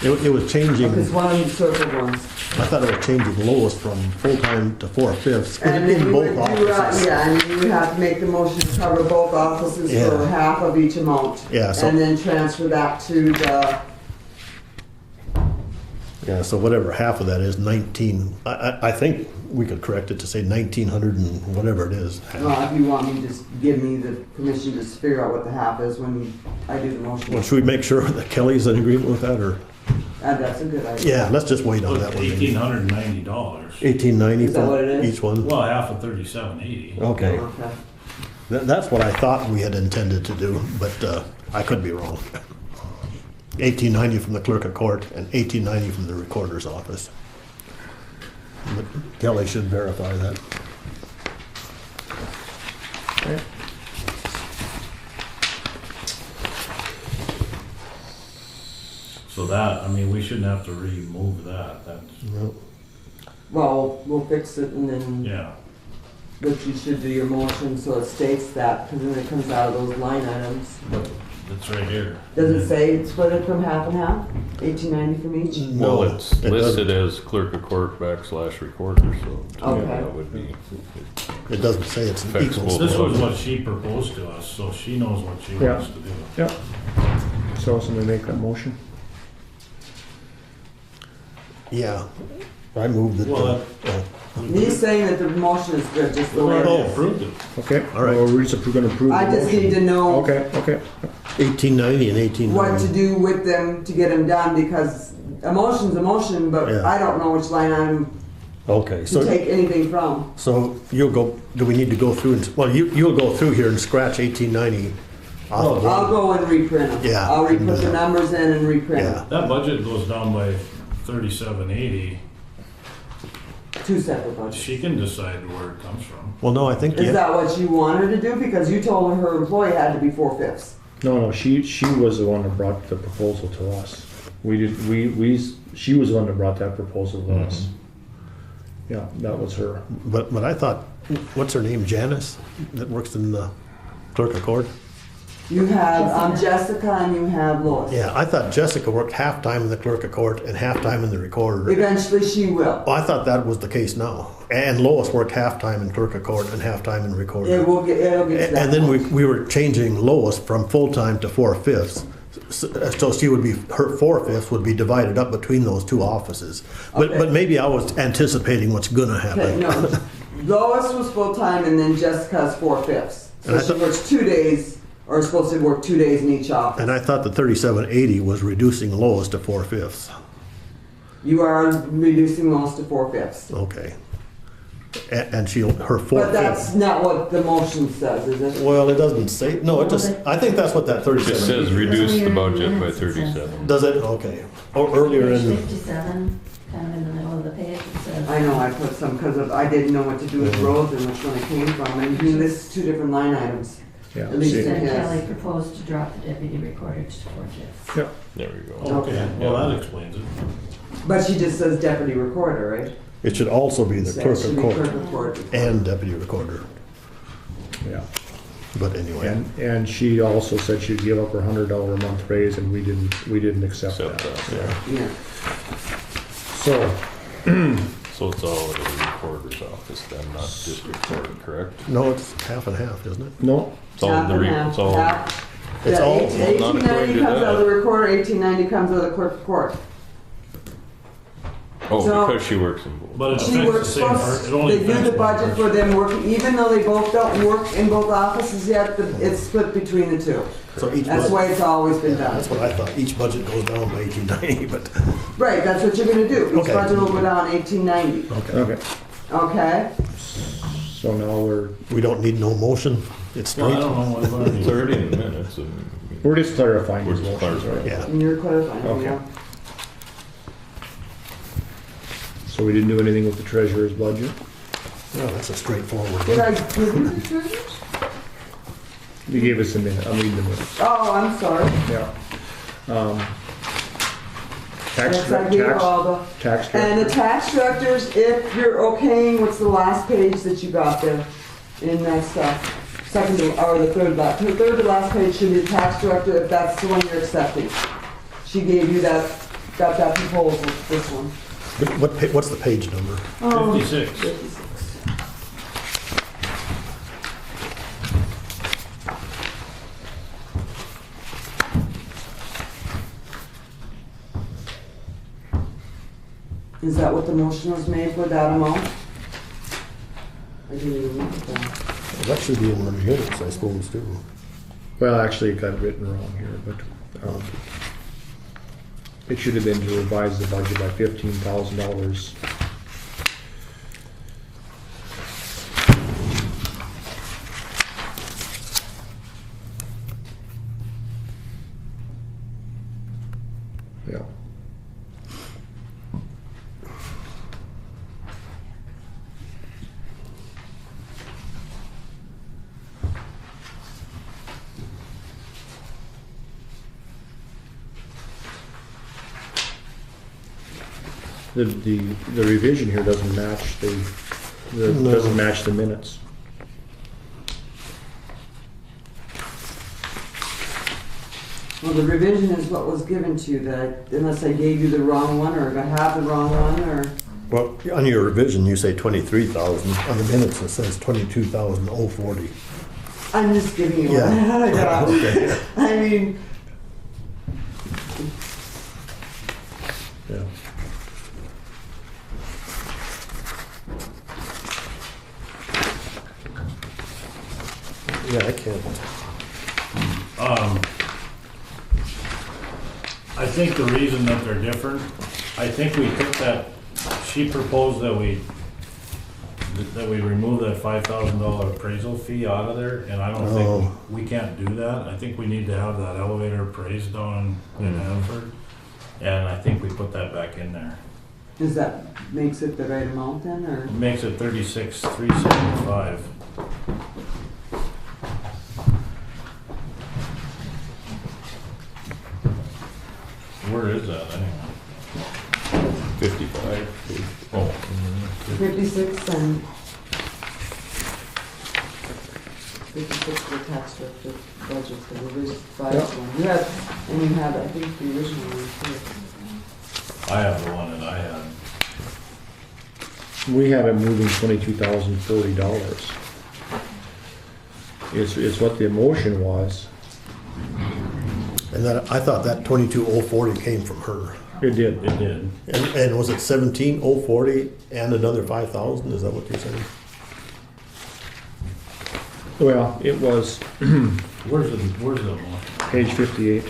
It was changing, Because one of these circled ones. I thought it was changing lowest from full-time to 4/5 And then in you would both do, offices. yeah, and you would have to make the motion to cover both offices for Yeah. half of each amount. Yeah, so- And then transfer that to the, Yeah, so whatever half of that is, 19, I think we could correct it to say 1,900 and whatever it is. well, if you want me to just give me the permission to just figure out what the half is when I do the motion. Well, should we make sure that Kelly's in agreement with that, or? That's a good idea. Yeah, let's just wait on that one. $1,890. $18.90 Is that what it for is? each one? Well, half of $37.80. Okay. Okay. That's what I thought we had intended to do, but I could be wrong. $18.90 from the clerk of court and $18.90 from the recorder's office. But Kelly should verify that. So that, I mean, we shouldn't have to remove that. That's, Well, Well, we'll fix it and then, yeah. but you should do your motion so it states that, because then it comes out of those line items. It's right here. Does it say split it from half and half? 1890 from each? Well, No, it's it listed doesn't. as clerk of court / recorder, so to me Okay. that would be. It doesn't say it's an Affects equal. both. This was what she proposed to us, so she knows what she Yeah. wants to do. Yep. So somebody make that motion? Yeah, I moved it. Well, He's saying that the motion is good, just the way it We is. approved it. Okay, All right. well, we're just gonna approve the I just motion. need to know Okay, okay. $18.90 and $18.90. what to do with them to get them done, because a motion's a motion, but Yeah. I don't know which line item Okay, to so, take anything from. so you'll go, do we need to go through, well, you'll go through here and scratch $18.90 off of I'll one? go and reprint them. Yeah. I'll re-put the numbers in and reprint Yeah. them. That budget goes down by $37.80. Two separate budgets. She can decide where it comes from. Well, no, I think, Is yeah, that what you want her to do? Because you told her her employee had to be 4/5. No, she was the one that brought the proposal to us. She was the one that brought that proposal to us. Yeah, that was her. but I thought, what's her name, Janice, that works in the clerk of court? You have Jessica and you have Lois. Yeah, I thought Jessica worked half-time in the clerk of court and half-time in the recorder. Eventually she will. Oh, I thought that was the case now. And Lois worked half-time in clerk of court and half-time in recorder. It'll get to that And then point. we were changing Lois from full-time to 4/5. So she would be, her 4/5 would be divided up between those two offices. But Okay. maybe I was anticipating what's gonna Okay, happen. no. Lois was full-time and then Jessica's 4/5. And I So she thought- works 2 days, or is supposed to work 2 days in each office. And I thought the 3780 was reducing Lois to 4/5. You are reducing Lois to 4/5. Okay. And her But 4/5. that's not what the motion says, is it? Well, it doesn't say, no, it just, I think that's what that It just 3780. says reduce the Earlier budget by minutes, it says. 37. Does it? Okay. Oh, earlier Page in, 57, kind of in the middle of the page, it says. I know I put some, because I didn't know what to do with roads and which one it came from, and he lists 2 different line items. Yeah. At least see. in Said his. Kelly proposed to drop the deputy recorder to 4/5. Yep. There we go. Okay, well, that explains it. But she just says deputy recorder, right? it should also be the So it clerk should of be court clerk of court. and deputy recorder. Yeah. But anyway, And she also said she'd give up her $100 a month raise, and we didn't accept Except that. that, yeah. Yeah. So, So it's all at the recorder's office then, not district court, correct? no, it's half and half, isn't it? no, It's all in the, it's all, It's all- not 1890 according to comes out of that. the recorder, 1890 comes out of the clerk of court. So- oh, because she works in both. But it She affects the works, same part. It only they do affects the one budget person. for them working, even though they both don't work in both offices yet, it's split between the two. So each That's budget, the way it's always been done. that's what I thought. Each budget goes down by 1890, but, Right, that's what you're gonna do. Each Okay. budget will go down 1890, okay. okay. okay? So now We don't need no motion. It's Well, I straight. don't know what Barney. It's already in the minutes. and- we're just clarifying We're these just motions, clarifying. right? Yeah. And you're clarifying, Okay. yeah. So we didn't do anything with the treasurer's budget? No, that's a straightforward Did one. I give you the treasures? You gave us a minute, I'm reading the minutes. Oh, I'm sorry. Yeah. Tax, Yes, I gave you all the. tax And the director. tax directors, if you're okaying, what's the last page that you got there in that stuff? Second to, or the third to last page should be the tax director, if that's the one you're accepting. She gave you that, got that proposal, this one. What's the page number? Oh, 56. 56. Is that what the motion was made for, that amount? I didn't even look at that. That should be in the minutes, I suppose, too. Well, actually, it got written wrong here, but, It should have been to revise the budget by $15,000. Yeah. The revision here doesn't match doesn't match the minutes. Well, the revision is what was given to you, that unless I gave you the wrong one, or if I have the wrong one, or, Well, on your revision, you say 23,000. On the minutes, it says 22,040. I'm just giving you Yeah. one. Yeah. Okay. I mean, Yeah. Yeah, I can't. I think the reason that they're different, I think we took that, she proposed that we remove that $5,000 appraisal fee out of there, and I don't think, we can't do that. I think we need to have that elevator appraised down in Hanford, and I think we put that back in there. does that makes it the right amount then, or? It makes it 36,375. Where is that anyway? 55. Oh. 56 and 56 for tax structure budget for the revised one. You have, and you have, I think, the original one too. I have the one that I had. We have it moving $22,040. It's what the motion was. And that, I thought that 22,040 came from her. It did. It did. And was it 17,040 and another 5,000? Is that what you're saying? Well, it was Where's the one? page 58.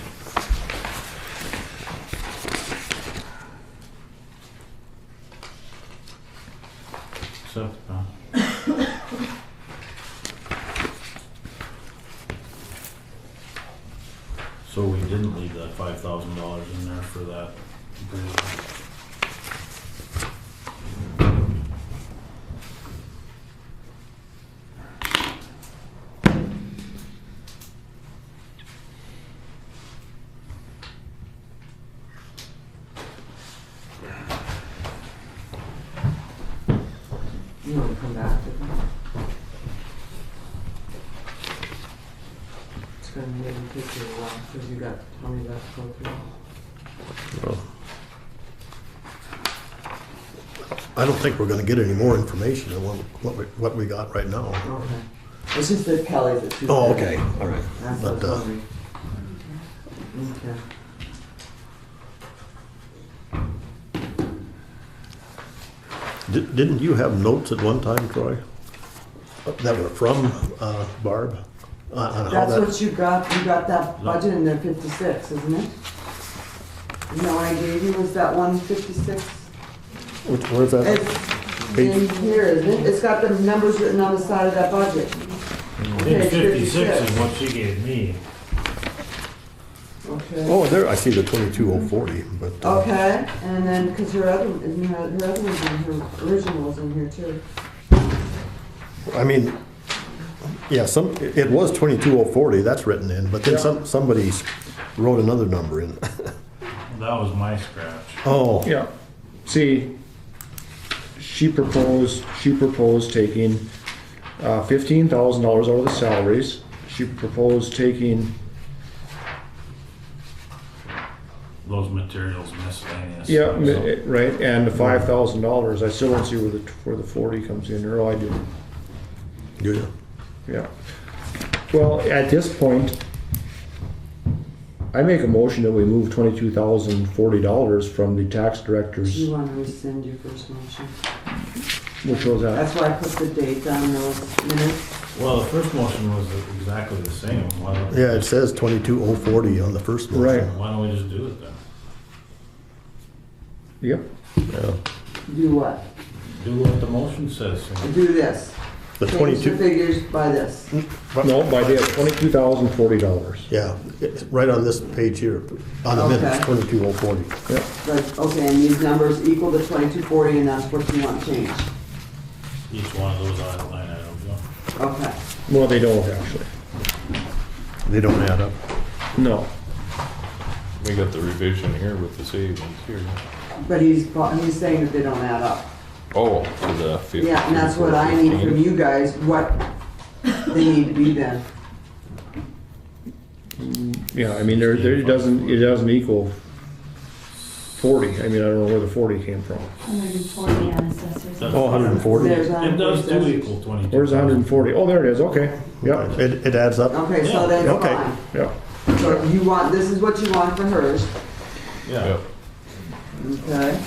Except, so we didn't leave that $5,000 in there for that appraisal. You want to come back to that? It's gonna maybe take you a while, because you got Tommy left to go through. I don't think we're gonna get any more information than what we got right now. Okay. It's just that Kelly's at 2:30. Oh, okay, all right. That's what I was But, wondering. Okay. Didn't you have notes at one time, Troy? That were from Barb? On how That's that- what you got that budget in there, 56, isn't it? You know what I gave you, was that 156? Where's that? It's in here, isn't it? It's got the numbers written on the side of that budget. Page 56 is what she gave me. Okay. Oh, there, I see the 22,040, but. Okay, and then, because her other one's in here, her original was in here too. I mean, yeah, it was 22,040, that's written in, but then somebody wrote another number in. That was my scratch. Oh. Yeah. See, she proposed taking $15,000 out of the salaries. She proposed taking, Those materials miscellaneous. right, and the $5,000. I still don't see where the 40 comes in, or I do. Do you? Yeah. Well, at this point, I make a motion that we move $22,040 from the tax Do director's, you want to rescind your first motion? which was that? That's why I put the date on those minutes. Well, the first motion was exactly the same. Yeah, it says 22,040 on the first motion. Right. Why don't we just do it then? Yep. Yeah. Do what? Do what the motion says. Do this. The Change 22. the figures by this. No, by the $22,040. Yeah, it's right on this page here, on the minutes, Okay. 22,040. Yep. But, okay, and these numbers equal to 2240, and that's what you want changed. Each one of those line items, yeah. Okay. Well, they don't actually. They don't add up. No. We got the revision here with the savings here. But he's saying that they don't add up. Oh, for the 50. Yeah, and that's what I need from you guys, what they need to be then. Yeah, I mean, it doesn't equal 40. I mean, I don't know where the 40 came from. 140 on assessors. Oh, 140. There's It does do 140. equal 22. Where's the 140? Oh, there it is, okay. Yep, It adds up. Okay, so then it's Okay. fine. yep. So you want, this is what you want for hers, Yeah. okay?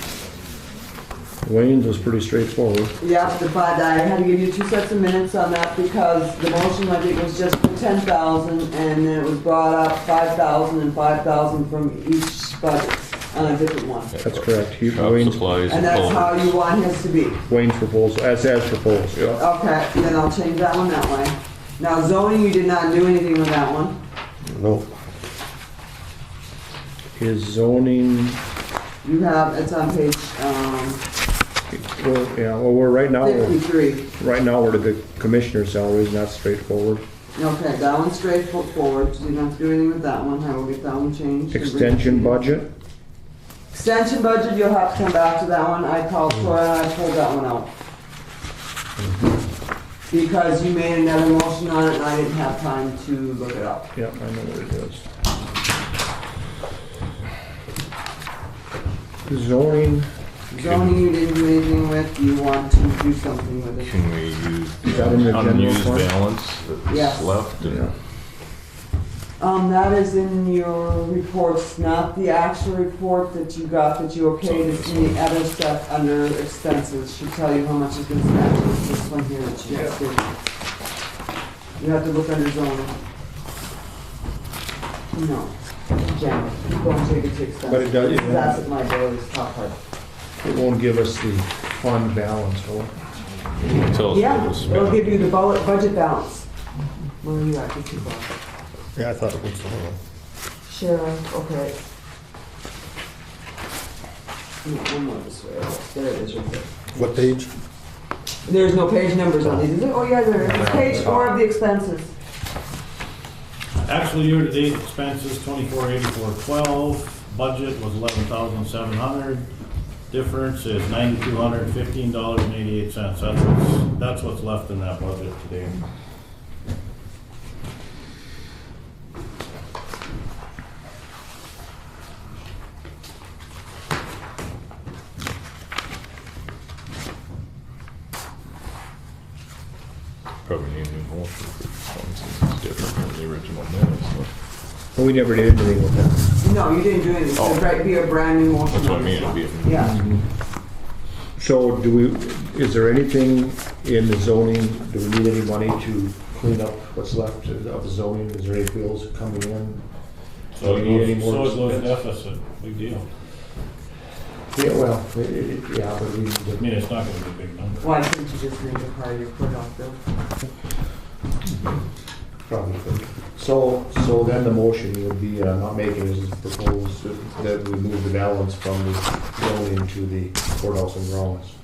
Wayne's was pretty straightforward. Yeah, but I had to give you 2 sets of minutes on that because the motion, I think, was just for 10,000 and then it was brought up 5,000 and 5,000 from each budget on a different one. That's correct. Shop Wayne's supplies And and that's how clothes. you want his to be. Wayne's proposal, as proposed, yeah. Okay, then I'll change that one that way. Now zoning, you did not do anything with that one. No, His zoning, You have, it's on page we're right now, 53. we're to the commissioner's salaries, and that's straightforward. Okay, that one's straightforward, so you don't have to do anything with that one. I will get that one changed. Extension budget, Extension budget, you'll have to come back to that one. I called Troy and I pulled that one out. Because you made another motion on it and I didn't have time to look it up. yep, I know what it is. Zoning, Zoning, you didn't do anything with, you want to do something with it. Can we use Is that in the the general unused fund? balance Yes. that's left? And yeah. That is in your reports, not the actual report that you got that you okayed. It's in the other stuff under expenses. Should tell you how much has been spent. It's this one here that you just did. You have to look under zoning. No, general. Go and take it to expenses. But it does- This is asset liabilities, top part. It won't give us the fund balance, will it? Tell us Yeah, what was it'll spent. give you the budget balance. Where are you at? Get your budget. yeah, I thought it was, Sheriff, okay. No, one more this way. There it is right there. what page? There's no page numbers on these, is it? Oh, yeah, there is. It's page 4 of the expenses. Actual year-to-date expenses, 248412. Budget was 11,700. Difference is $9,215.88. That's what's left in that budget today. Probably need a new motion for this one since it's different from the original minutes. So Well, we never did anything with that. No, you didn't do anything. Oh. It'd be a brand new motion. That's what I on mean, this it'd one. be- Yeah. So is there anything in the zoning, do we need any money to clean up what's left of the zoning? Is there any bills coming in? So Do we need any it more goes expense? deficit, big deal. Yeah, well, yeah, but we, I mean, it's not gonna be a big number. Why couldn't you just make it part of your put-off bill? probably could. So then the motion would be, not making this is proposed that we move the balance from the zoning to the courthouse and grounds.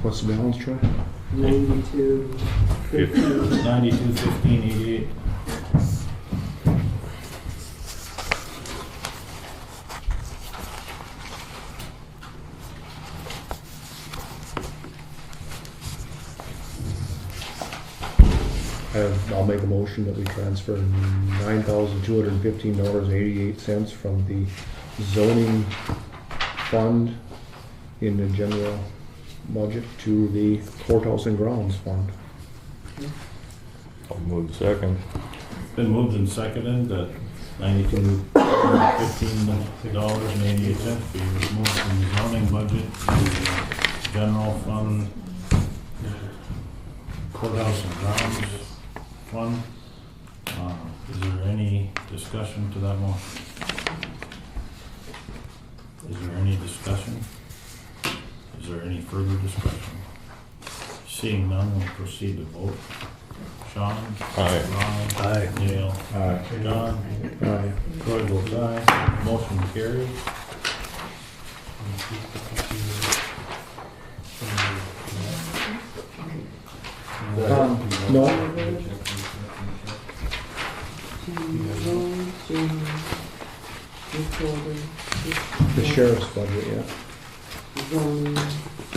What's the balance, Troy? 92, 15. 921588. I'll make a motion that we transfer $9,215.88 from the zoning fund in the general budget to the courthouse and grounds fund. I'll move second. Been moved and seconded that $92.15.88 be removed from the zoning budget to the general fund, courthouse and grounds. fund. Is there any discussion to that motion? Is there any discussion? Is there any further discussion? Seeing none, we'll proceed to vote. Sean? Aye. Ron? Aye. Dale? Aye. John? Aye. Troy votes aye. Motion carries. No, the sheriff's budget, yeah.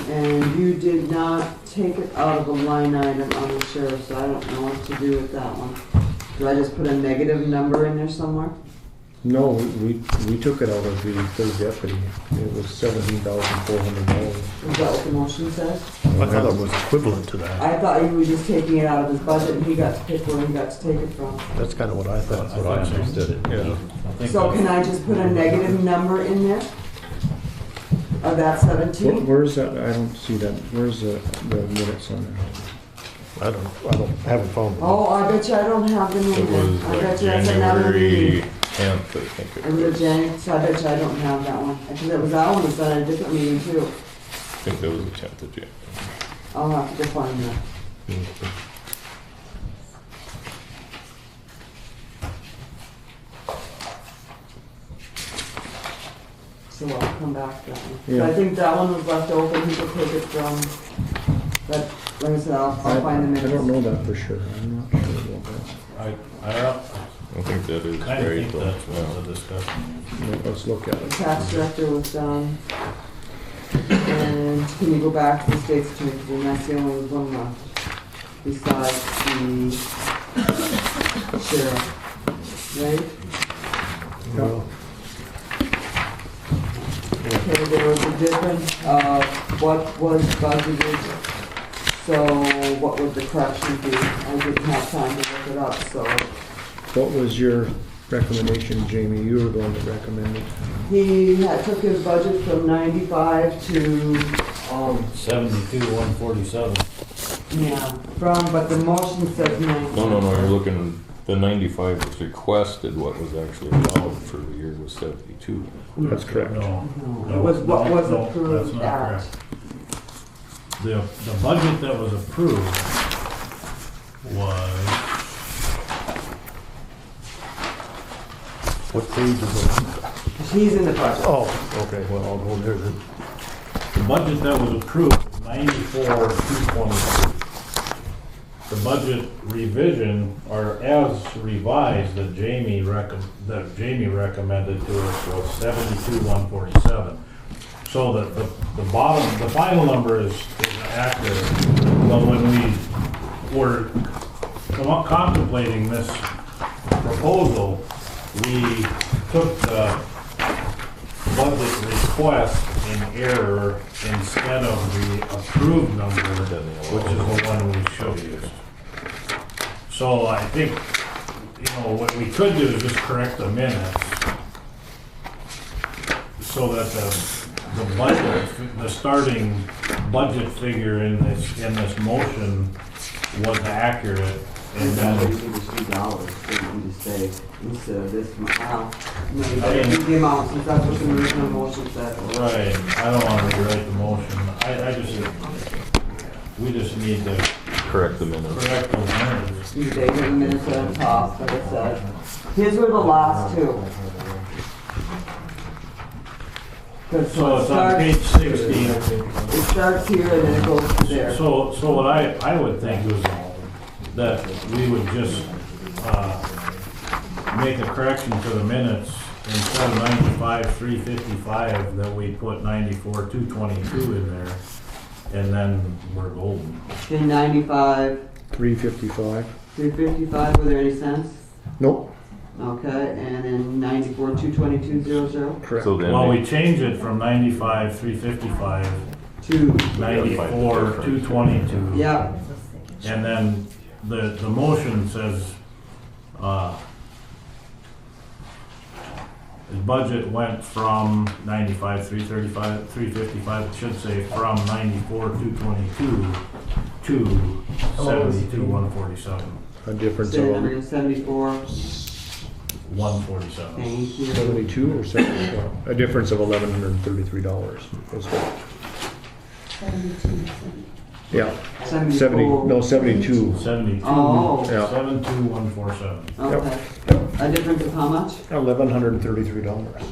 And you did not take it out of a line item on the sheriff, so I don't know what to do with that one. Do I just put a negative number in there somewhere? No, we took it out of the third deputy. It was $17,400. Is that what the motion says? I thought it was equivalent to that. I thought you were just taking it out of his budget and he got to pick where he got to take it from. That's kind of what I thought. That's what I understood it. Yeah. So can I just put a negative number in there? Of that 17? Where's that? I don't see that. Where's the minutes on that? I haven't found it. Oh, I bet you I don't have them It in there. was I like bet you that's another January meeting. 10th, I think it It was was. January, so I bet you I don't have that one. Because it was that one was done at a different meeting too. I think that was the 10th of January. I'll have to go find that. So I'll come back to that one. Yeah. But I think that one was left open, he could take it from, but like I said, I'll find the minutes. I don't know that for sure. I'm not sure about that. I think that is I right, think but, that's what yeah. the discussion Yeah, let's look at The it. tax director was done. And can you go back to the state's attorney, and that's the only one left, besides the sheriff, right? Well, Okay, there was a difference of what was budgeted, so what would the correction be? I didn't have time to look it up, so. What was your recommendation, Jamie? You were the one that recommended. He took his budget from 95 to, 147. yeah, but the motion says 90. No, you're looking, the 95 was requested, what was actually allowed for the year was 72. That's correct. No. It was what was No, approved that's not at. correct. The budget that was approved was, what page is it on? He's in the budget. Oh, okay, well, I'll go there then. the budget that was approved, 94,222. The budget revision, or as revised, that Jamie recommended to us was 72,147. So that the bottom, the final number is accurate, but when we were contemplating this proposal, we took the budget request in error instead of the approved number, which is the one we should use. So I think, what we could do is just correct the minutes so that the budget, the starting budget figure in this motion was accurate. And then You can just do dollars, so you can just say, instead of this, maybe better do the amount, since that's what the original motion said. right, I don't want to rewrite the motion. We just need to Correct the minutes. correct those minutes. You take the minutes at the top, like I said. His were the last two. 'Cause So it it's on starts- page 16. It starts here and then it goes to there. So what I would think is that we would just, make a correction to the minutes. Instead of 95,355, that we put 94,222 in there, and then we're golden. In 95, 355. 355, were there any cents? Nope, Okay, and in 94, 222.00 correct. So then, Well, we change it from 95,355 to, 94,222. yeah, And then the motion says, the budget went from 95,335, 355, it should say from 94,222 to 72,147. A difference Say of 174. 147. Thank you. 72 or 74? A difference of $1,133. Yeah, 74. 72. 72. Oh. Yeah. 72147. Okay. A difference of how much? $1,133. Okay.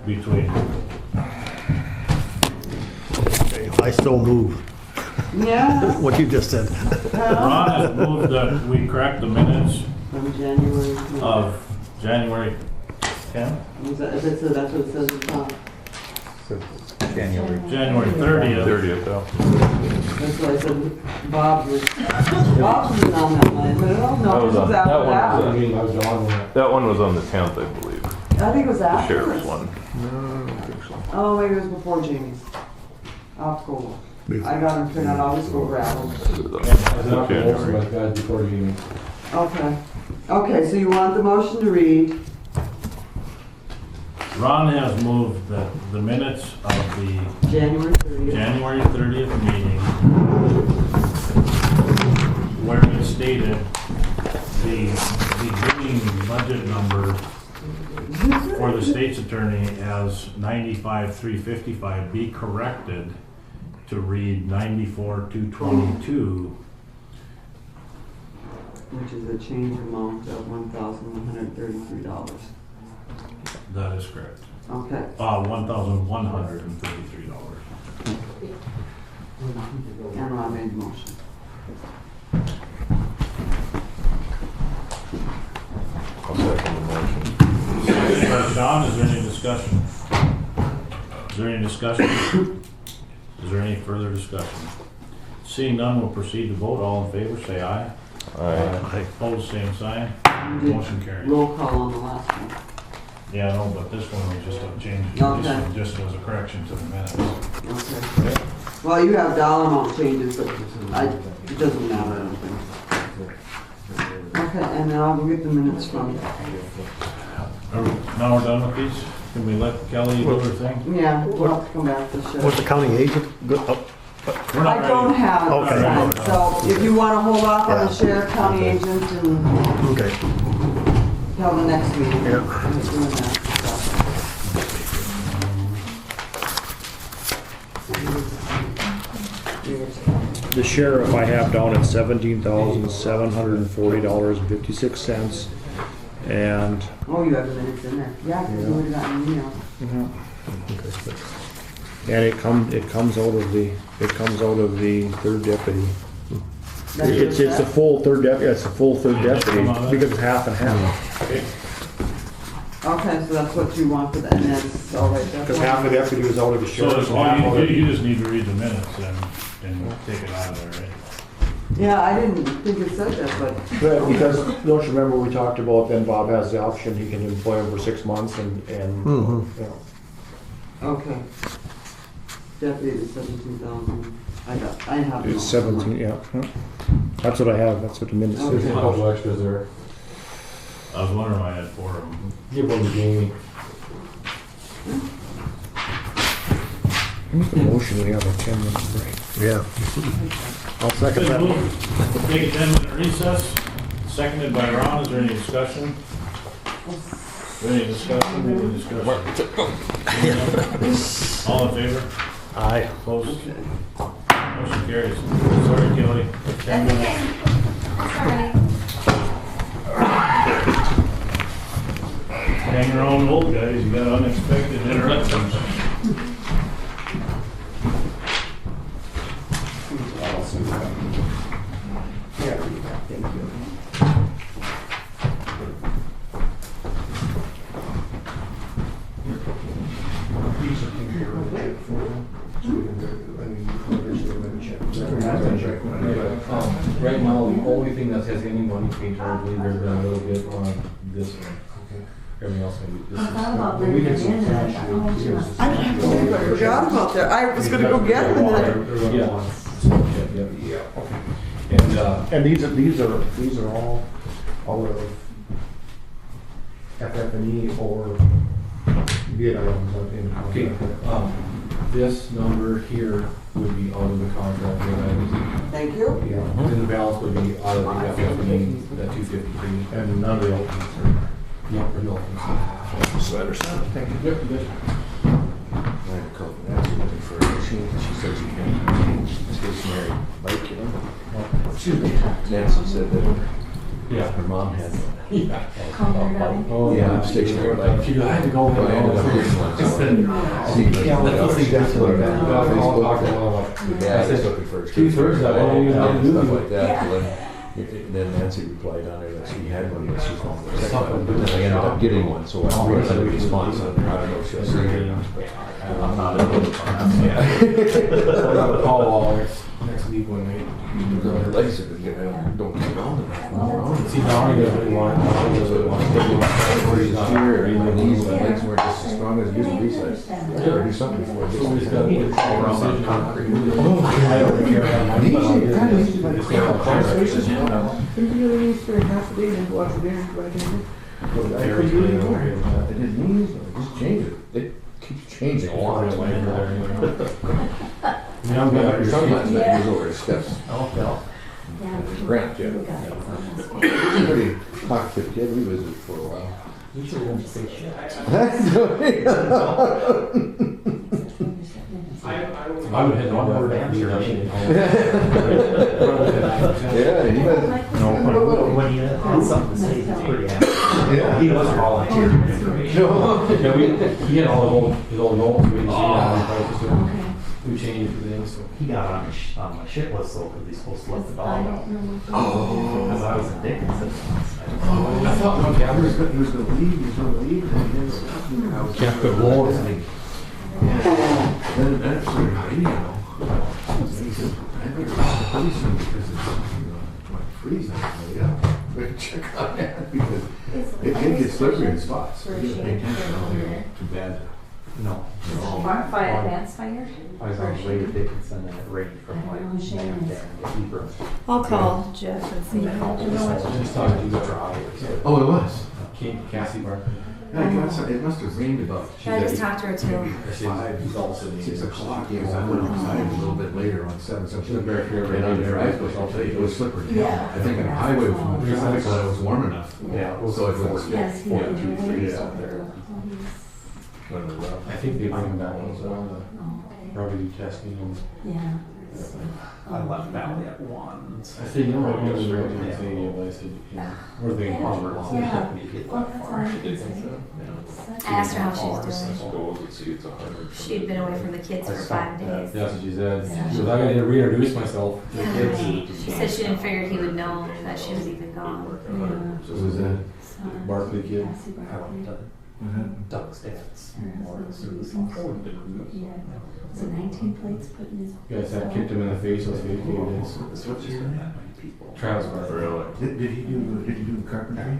Between. I still move Yeah. what you just said. Ron has moved that we correct the minutes From January. of January 10th, Is that, if it says, that's what it says at the top. January. January 30th. 30th, yeah. That's why I said Bob was on that line, but I don't know if it was after that. That one was on the 10th, I believe. I think it was The after. sheriff's one. No, I don't think so. Oh, maybe it was before Jamie's. I'll have to go look. I got him printed out, I'll just go grab them. January. Okay. Okay, so you want the motion to read? Ron has moved that the minutes of the January 30th. January 30th meeting, where it stated the beginning budget number for the state's attorney as 95,355 be corrected to read 94,222. Which is a change amount of $1,133. That is correct. Okay. $1,133. And Ron made the motion. I'll second the motion. Sean, is there any discussion? Is there any discussion? Is there any further discussion? Seeing none, we'll proceed to vote. All in favor, say aye. Aye. Opposed, same sign. Motion carried. Roll call on the last one. Yeah, no, but this one was just a change. Okay. This one just was a correction to the minutes. Okay. Well, you have dollar amount changes, but it doesn't matter, I don't think. Okay, and then I'll go get the minutes from you. Now we're done with these? Can we let Kelly do her thing? Yeah, we'll have to come back to show. Was the county agent good? Oh, We're not I don't ready. have it Okay. signed, so if you want to hold off on the sheriff, county agent, and okay. till the next meeting. Yeah. I'm just doing that. The sheriff I have down at $17,740.56, and Oh, you have the minutes in there. Yeah, because you would have gotten an email. and it comes out of the third deputy. That's It's your a set? full third deputy. It's a full third deputy come out of that? because it's half and half. Okay, so that's what you want for the, and that's all right. Because half the deputy was out of the So sheriff. and half out of- you just need to read the minutes and take it out of there, right? Yeah, I didn't think it said that, but. Right, because don't you remember we talked about then Bob has the option, he can employ him for 6 months and you know. Okay. Deputy is 17,000. I have. it It's all. 17, yeah. That's what I have, that's what the minutes Okay. say. extras there? I was wondering why I had 4 of them. Give one to Jamie. Motion, we have a 10-minute break. Yeah. I'll second Been that. moved. Take a 10-minute recess, seconded by Ron. Is there any discussion? Any discussion? All in favor? Aye. Opposed? Motion carries. Sorry, Kelly. 10 minutes. Hang your own old guys, you got unexpected interruptions. Right now, the only thing that has any money change, I believe there's been a little bit on this one. Everything else maybe. I thought about bringing it in, and I thought, oh, she must. I forgot about that. I was gonna go get it, and then Yeah. And these are all out of FF&E or bid items in the Okay, contract. this number here would be out of the contract items. Thank you. Yeah, and the balance would be out of the FF&E, that 253. And none of the openings are. Yeah, for the open. So I understand. Thank you. Yep, you bet. I had called Nancy looking for a machine. She said she can't stationary bike, you know. Excuse me. Nancy said that her mom had one. Yeah. Oh, yeah, stationary bike. She I had to go in. But I ended up getting one. So Yeah, let's see, that's what that. the dad is looking for a Two-thirds of that, bike well, you know, and stuff you- like that. So then Nancy replied on her that she had one, but she's going for a second one. But then I ended up getting one, so I'm going to response on her. I don't know if she'll see it. I'm not in the I'll have a call all next week when they. Her legs are gonna get out. Don't get on enough. See, now I really want. Here, and my knees, my legs weren't just as strong as it used to be, so I gotta do something before it Somebody's gets got to to put it all around on concrete. I don't care how much, but I'll get it. Easy, kind of easy, like car station. You really need for half a day and watch the damn right in. I couldn't do it anymore. It didn't mean, just change it. It keeps changing a lot. Sometimes that goes over his steps. Grant, yeah. Pretty talkative kid, we visited for a while. You should have say shit. I would hit one word answer. Yeah, he was. When you had something to say, he's pretty happy. Yeah. He wasn't volunteering information. Yeah, he had all his old notes, we didn't see that. We changed things, so. He got on my shit list though, because he's supposed to let the dog out. Oh. Because I was a dick. I thought, okay, he was gonna leave, and he didn't. Can't put more. Then actually, you know, he said, I better call the police because it's like freezing. Yeah, better check on that because it can get slippery in spots. You have to pay attention. Too bad. No. Fire advance fire? I was on Wade Dickinson and it rained from like Shannon down to Hebron. I'll call Jeff and see. Just talking to you. Oh, it was? Cassie Barker. Yeah, it must have rained about. I just talked to her too. 6 o'clock. Yes, I went outside a little bit later on 7. So and on the driveway, it was slippery. Yeah. I think on the highway from the traffic light, it was warm enough. Yeah. So it was. Yes, he did. 3 out there. I think they bring them back as well, probably do testing and. Yeah. I left Valley at 1. I said, you know what, you know, I said, you know, we're thinking Harvard. Yeah. I asked her how she was doing. She'd been away from the kids for 5 days. That's what she said. Yeah. She was, I gotta reintroduce myself to the Yeah. kids. She said she didn't figure he would know that she was even gone. So was that? Barkley kid. Cassie Barkley. Doug's dad's. Yeah. So 19 plates put in his. You guys had kicked him in the face with 50 days. What's his name? Travis Barkley. Did he do carpentry?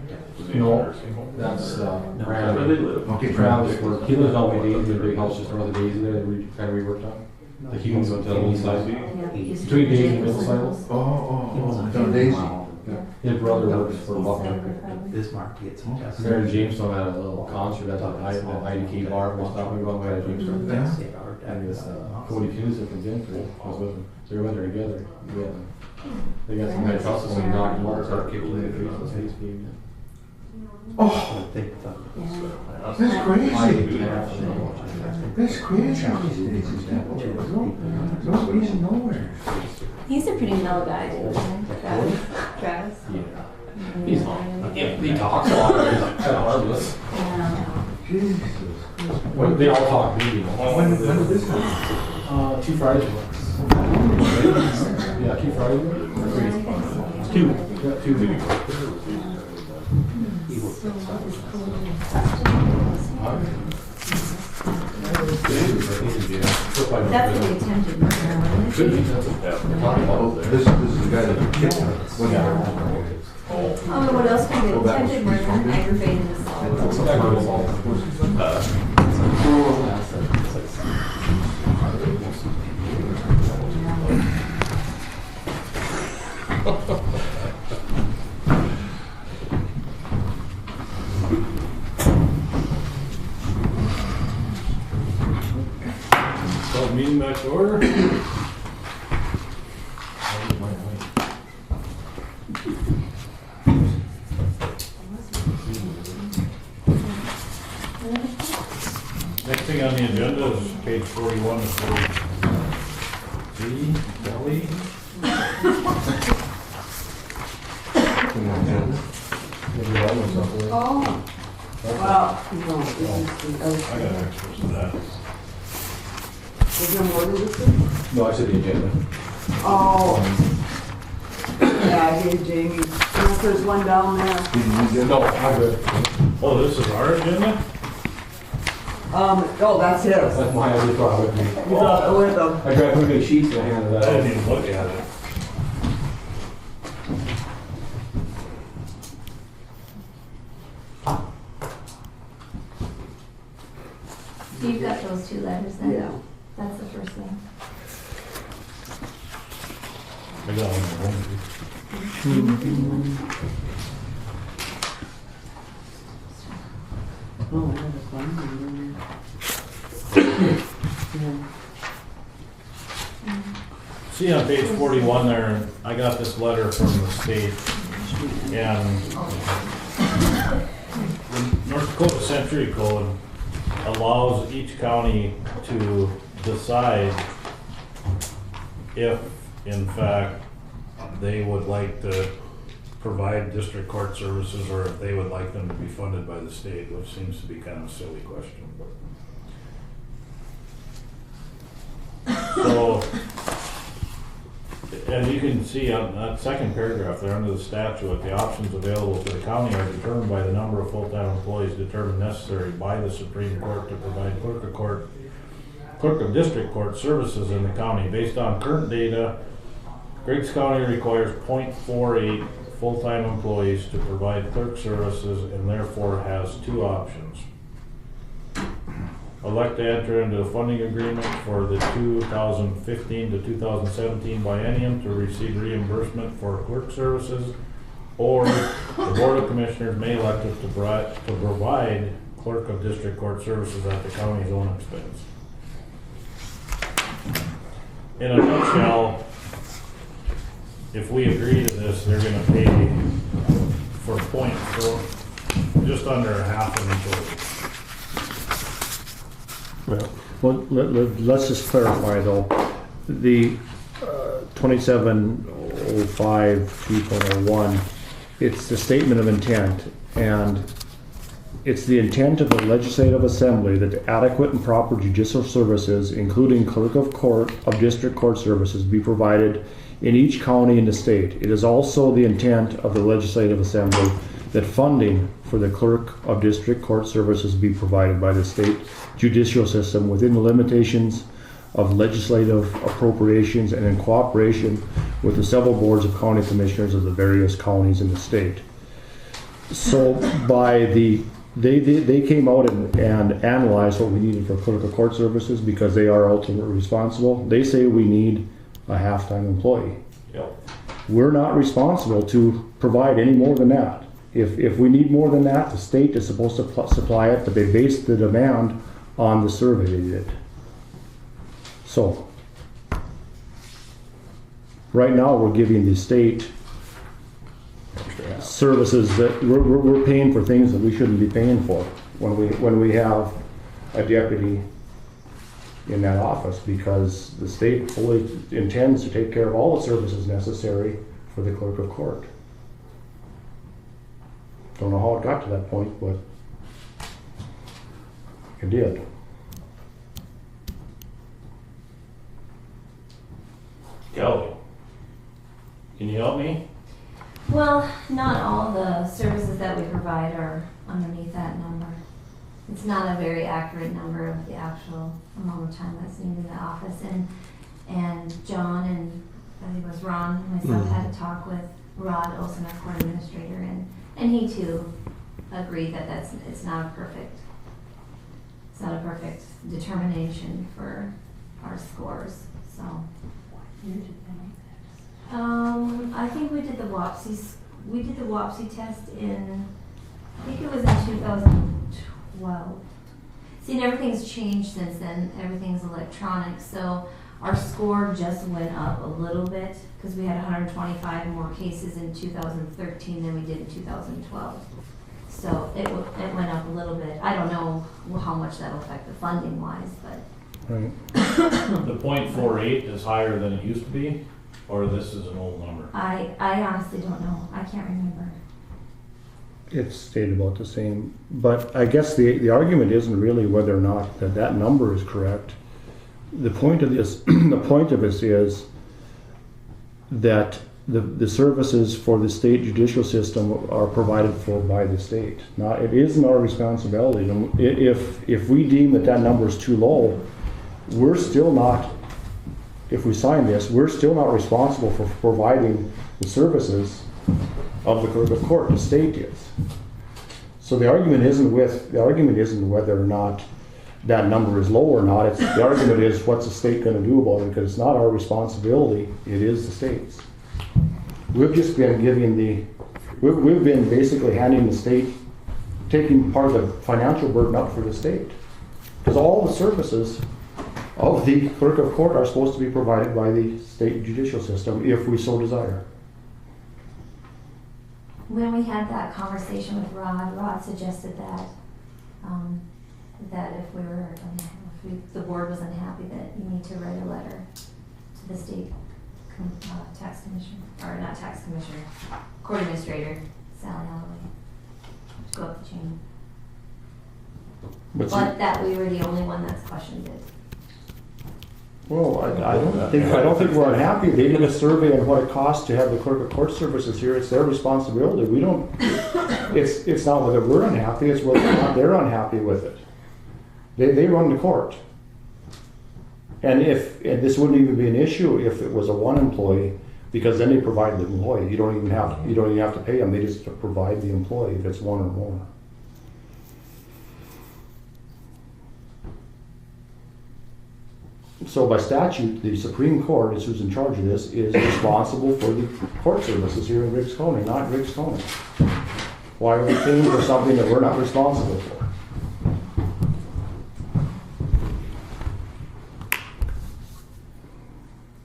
No, that's, Brandon. Okay, Travis worked, he lives out by Daisy, the big house just north of Daisy there, that we kind of reworked on. The Hughes Hotel east side. Between Daisy and Middleside. Down Daisy. His brother works for Buckner. Bismarck gets home. Mary Jamestown had a little concert at the IDK bar, was stopping by Mary Jamestown. And this, Cody Knudsen from Denver was with him, so they went there together. Yeah. They got some guy trusted when he knocked him over, started kicking him in the face with his game. Oh, that's crazy. That's crazy. Nobody's nowhere. He's a pretty mellow guy too, Travis. Yeah. He's on. He talks a lot, he's kind of harmless. Yeah. Jesus. When they all talk meeting. When did this happen? 2 Fridays ago. Yeah, 2 Fridays ago. 2. Yeah, 2 weeks. That's the attempted murder, wasn't it? This is the guy that kicked him. Oh, what else can be attempted murder, aggravated assault. Call the meeting back to order. Next thing on the agenda is page 41 and 43. Kelly. Oh. Well, no, this is the I got extras of that. Is there more to this? No, I said the agenda. Oh. Yeah, I gave Jamie, unless there's one down there. No, I'm good. Oh, this is our agenda? Oh, that's his. That's mine, I just brought it with me. You brought it with him. I grabbed one of the sheets and I handed that I out. didn't even look at it. So you've got those two letters then? Yeah. That's the first thing. I got one. Oh, I have a phone number. Yeah. See on page 41 there, I got this letter from the state, and the North Dakota Century Code allows each county to decide if, in fact, they would like to provide district court services, or if they would like them to be funded by the state, which seems to be kind of a silly question. So, as you can see on that second paragraph there, under the statute, the options available to the county are determined by the number of full-time employees determined necessary by the Supreme Court to provide clerk of district court services in the county. Based on current data, Griggs County requires 0.48 full-time employees to provide clerk services, and therefore has two options. Elect to enter into a funding agreement for the 2015 to 2017 biennium to receive reimbursement for clerk services, or the Board of Commissioners may elect to provide clerk of district court services at the county's own expense. In a nutshell, if we agree to this, they're gonna pay for 0.4, just under a half an employee. Well, let's just clarify though, the 2705 3.01, it's the statement of intent, and it's the intent of the Legislative Assembly that adequate and proper judicial services, including clerk of court of district court services, be provided in each county in the state. It is also the intent of the Legislative Assembly that funding for the clerk of district court services be provided by the state judicial system within the limitations of legislative appropriations and in cooperation with the several boards of county commissioners of the various counties in the state. So they came out and analyzed what we needed for clerk of court services, because they are ultimately responsible. They say we need a half-time employee. Yep. We're not responsible to provide any more than that. If we need more than that, the state is supposed to supply it, but they based the demand on the survey they did. So, right now we're giving the state services that we're paying for things that we shouldn't be paying for when we have a deputy in that office, because the state fully intends to take care of all the services necessary for the clerk of court. Don't know how it got to that point, but it did. Kelly, can you help me? Well, not all the services that we provide are underneath that number. It's not a very accurate number of the actual amount of time that's needed in the office. And John and I think it was Ron and myself had a talk with Rod Olson, our court administrator, and he too agreed that it's not a perfect determination for our scores. So I think we did the WOPSI test in, I think it was in 2012. See, and everything's changed since then. Everything's electronics. So our score just went up a little bit because we had 125 more cases in 2013 than we did in 2012. So it went up a little bit. I don't know how much that'll affect the funding wise, but. Right. The .48 is higher than it used to be, or this is an old number? I honestly don't know. I can't remember. It's stayed about the same, but I guess the argument isn't really whether or not that number is correct. The point of this, is that the services for the state judicial system are provided for by the state. Now, it isn't our responsibility. If we deem that number is too low, we're still not, if we sign this, we're still not responsible for providing the services of the clerk of court. The state is. So the argument isn't whether or not that number is low or not. The argument is what's the state going to do about it, because it's not our responsibility. It is the state's. We've just been we've been basically handing the state, taking part of the financial burden up for the state, because all the services of the clerk of court are supposed to be provided by the state judicial system if we so desire. When we had that conversation with Rod suggested that that if the board was unhappy, that you need to write a letter to the state tax commissioner, or not tax commissioner, court administrator, Sally Holloway, to go up the chain. But that we were the only one that's questioned it. Well, I don't think we're unhappy. They did a survey on what it costs to have the clerk of court services here. It's their responsibility. We don't. It's not whether we're unhappy. It's whether or not they're unhappy with it. They run the court. And this wouldn't even be an issue if it was a one employee, because then they provide the employee. You don't even have to pay them. They just provide the employee if it's one or more. So by statute, the Supreme Court, is who's in charge of this, is responsible for the court services here in Riggs County, not Riggs County. Why are we paying for something that we're not responsible for?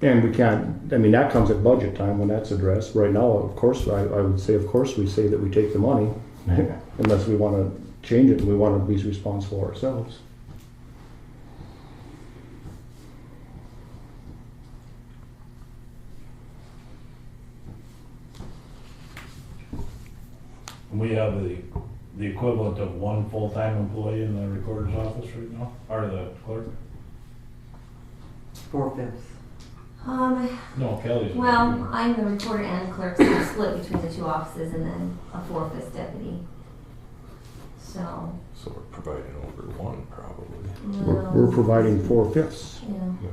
And we can't, that comes at budget time when that's addressed. Right now, of course, I would say, of course, we say that we take the money, unless we want to change it and we want to be responsible ourselves. We have the equivalent of one full-time employee in the recorder's office right now, or the clerk? 4/5. No, Kelly's. Well, I'm the recorder and clerk, so we're split between the two offices, and then a 4/5 deputy. So we're providing over one, probably. We're providing 4/5. Yeah.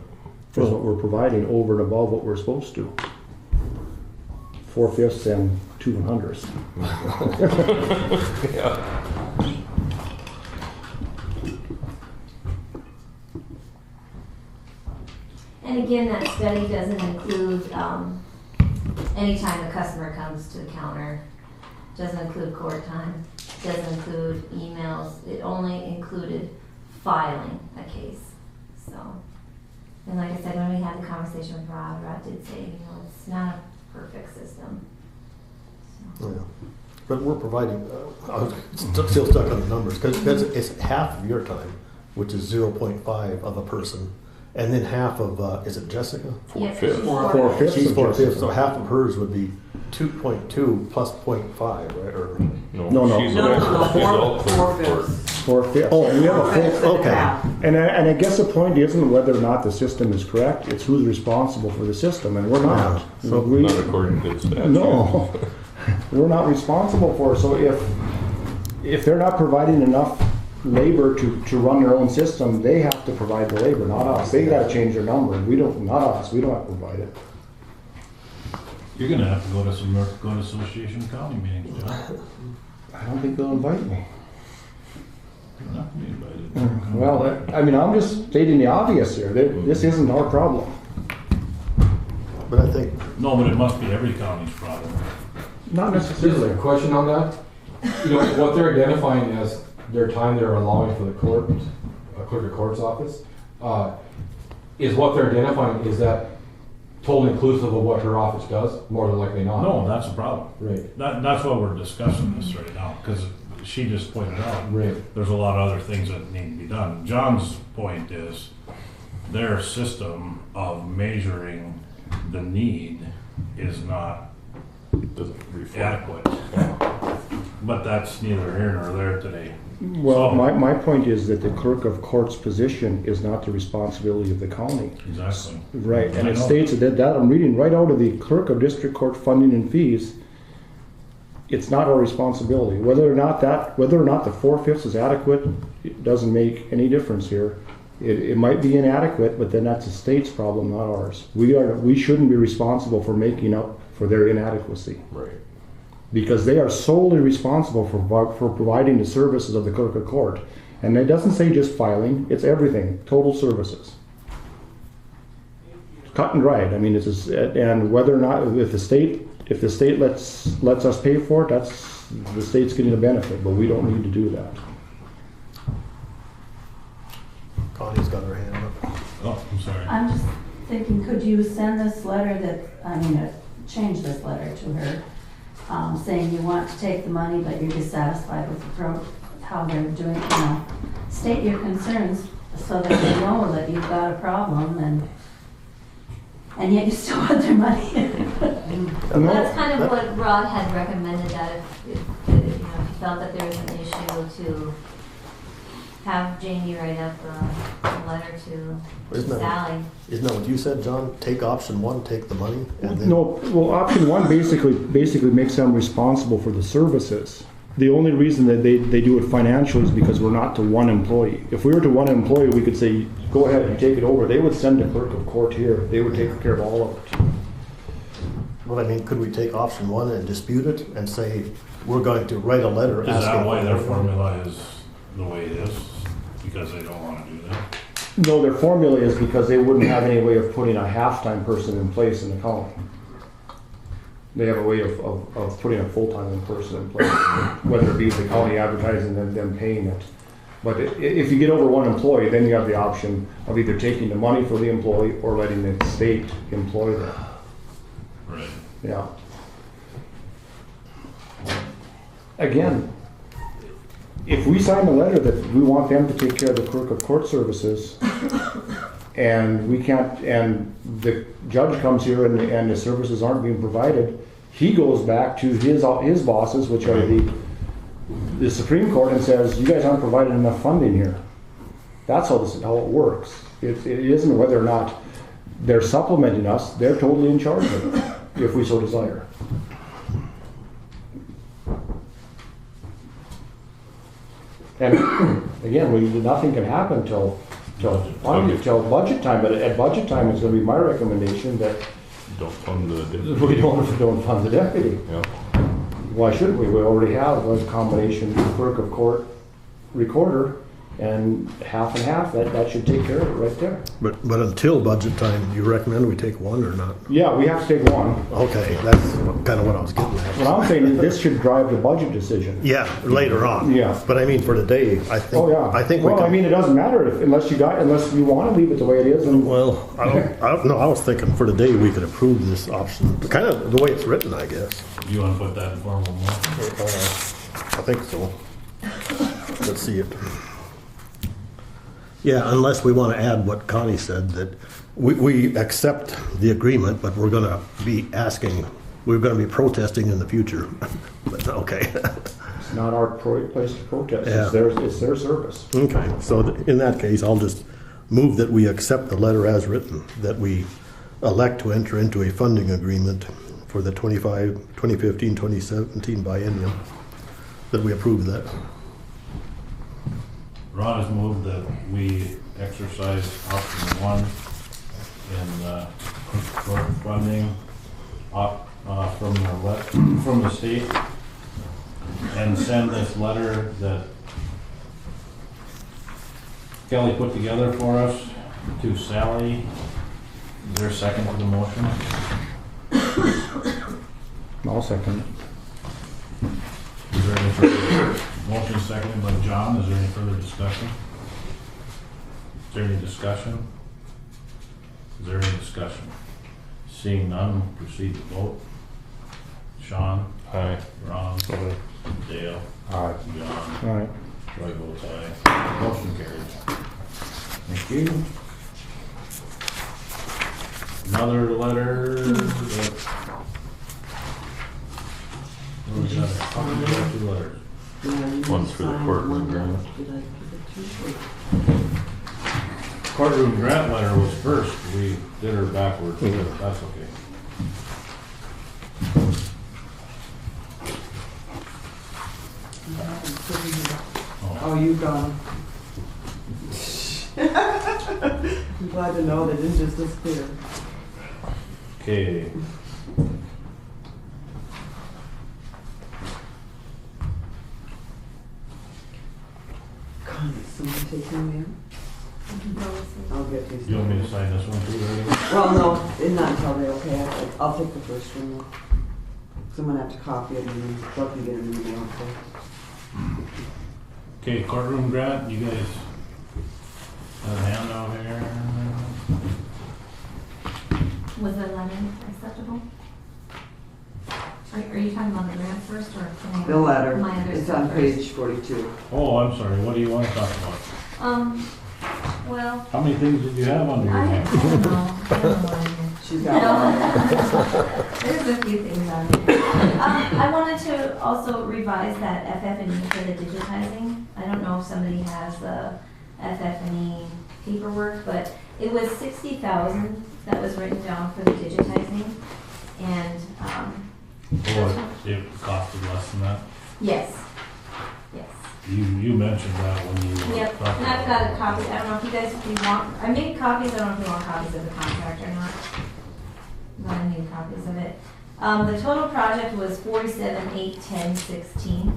That's what we're providing over and above what we're supposed to. 4/5 and 2/100. Yeah. And again, that study doesn't include anytime the customer comes to the counter. Doesn't include court time. Doesn't include emails. It only included filing a case. So, and like I said, when we had the conversation with Rod did say, it's not a perfect system. So. Yeah. But we're providing, I was still stuck on the numbers, because it's half of your time, which is 0.5 of a person, and then half of, is it Jessica? 4/5. 4/5. She's 4/5, so half of hers would be 2.2 plus 0.5, right? Or No. She's all clerk. 4/5. Oh, we have a full, okay. Yeah. And I guess the point isn't whether or not the system is correct, it's who's responsible for the system, and we're not. So Not according to the statute. No, we're not responsible for it. So if they're not providing enough labor to run their own system, they have to provide the labor, not us. They gotta change their number. We don't, not us, we don't have to provide it. You're gonna have to go to some North Dakota Association County meetings, John. I don't think they'll invite me. You're not gonna be invited. Well, I'm just stating the obvious here. This isn't our problem. But I think, No, but it must be every county's problem. Not Just necessarily. a question on that. What they're identifying as their time they're allowing for the clerk of court's office. is what they're identifying, is that total inclusive of what her office does? More than likely not. No, that's a problem. Right. That's why we're discussing this right now, because she just pointed out, Right. there's a lot of other things that need to be done. John's point is, their system of measuring the need is not Doesn't reflect. adequate. But that's neither here nor there today. Well, So- my point is that the clerk of court's position is not the responsibility of the county. Exactly. Right, and I it know. states that I'm reading right out of the clerk of district court funding and fees. It's not our responsibility. Whether or not the 4/5 is adequate, it doesn't make any difference here. It might be inadequate, but then that's the state's problem, not ours. We shouldn't be responsible for making up for their inadequacy. Right. Because they are solely responsible for providing the services of the clerk of court. And it doesn't say just filing, it's everything, total services. Cut and dried. I mean, and whether or not, if the state lets us pay for it, that's, the state's getting a benefit, but we don't need to do that. Connie's got her hand up. Oh, I'm sorry. I'm just thinking, could you send this letter change this letter to her, saying you want to take the money, but you're dissatisfied with how they're doing, state your concerns so that they know that you've got a problem and yet you still want their money. That's kind of what Rod had recommended, that if he felt that there was an issue, to have Jamie write up a letter to Sally. Isn't that what you said, John? Take option one, take the money, and then... No, well, option one basically makes them responsible for the services. The only reason that they do it financially is because we're not to one employee. If we were to one employee, we could say, go ahead, you take it over. They would send a clerk of court here. They would take care of all of it. Well, I mean, could we take option one and dispute it and say, we're going to write a letter asking... Is that why their formula is the way it is? Because they don't want to do that? No, their formula is because they wouldn't have any way of putting a half-time person in place in the county. They have a way of putting a full-time person in place, whether it be the county advertising and them paying it. But if you get over one employee, then you have the option of either taking the money for the employee or letting the state employ them. Right. Yeah. Again, if we sign a letter that we want them to take care of the clerk of court services, and we can't, and the judge comes here and the services aren't being provided, he goes back to his bosses, which are the Supreme Court, and says, you guys aren't providing enough funding here. That's how it works. It isn't whether or not they're supplementing us, they're totally in charge of it, if we so desire. And again, nothing can happen till budget time, but at budget time, it's gonna be my recommendation that Don't fund the deputy. we don't fund the deputy. Yeah. Why shouldn't we? We already have a combination clerk of court recorder, and half, that should take care of it right there. But until budget time, you recommend we take one or not? Yeah, we have to take one. Okay, that's kind of what I was getting at. What I'm saying is this should drive the budget decision. Yeah, later on. Yeah. But I mean, for today, I think. Oh, yeah. I think we well, can. I mean, it doesn't matter unless you want to leave it the way it is. And Well, I don't know, I was thinking for today, we could approve this option, kind of the way it's written, I guess. You want to put that in formal motion? I think so. Let's see it. Yeah, unless we want to add what Connie said, that we accept the agreement, but we're going to be protesting in the future. But, okay. it's not our place to protest. Yeah. It's their service. Okay, so in that case, I'll just move that we accept the letter as written, that we elect to enter into a funding agreement for the 2015-2017 biennium, that we approve that. Ron has moved that we exercise option one in court funding from the state, and send this letter that Kelly put together for us to Sally. Is there a second to the motion? I'll second it. Is there any further motion seconded by John? Is there any further discussion? Is there any discussion? Is there any discussion? Seeing none, proceed to vote. Sean? Aye. Ron? Dale? Aye. John? All right. Troy votes aye. Motion carries. Thank you. Another letter. What was the other? Oh, we got 2 letters. One's for the courtroom grant. Did I give it to you? Courtroom grant letter was first. We did her backwards. That's okay. Oh, you got 'em. I'm glad to know they didn't just disappear. Okay. God, is someone taking me out? I'll get these. You want me to sign this one too, Randy? Well, no, it's not until they okay. I'll take the first one though. So I'm gonna have to copy it and then they'll can get an email. Okay, courtroom grant, you guys have a handout here. Was the letter acceptable? Are you talking about the grant first or? can I- The letter, my other it's stuff on first? page 42. Oh, I'm sorry, what do you want to talk about? Well, How many things did you have under your I hand? don't know. I don't know what I did. She's got No. There's a few things on there. I wanted to also revise that FF&E for the digitizing. I don't know if somebody has the FF&E paperwork, but it was 60,000 that was written down for the digitizing. And, Oh, it costed less than that? yes, yes. You mentioned that when you were Yep, talking and I've about got a it. copy, I don't know if you guys, if you want, I made copies, I don't know if you want copies of the contract or not. But I made copies of it. The total project was 47,810,16,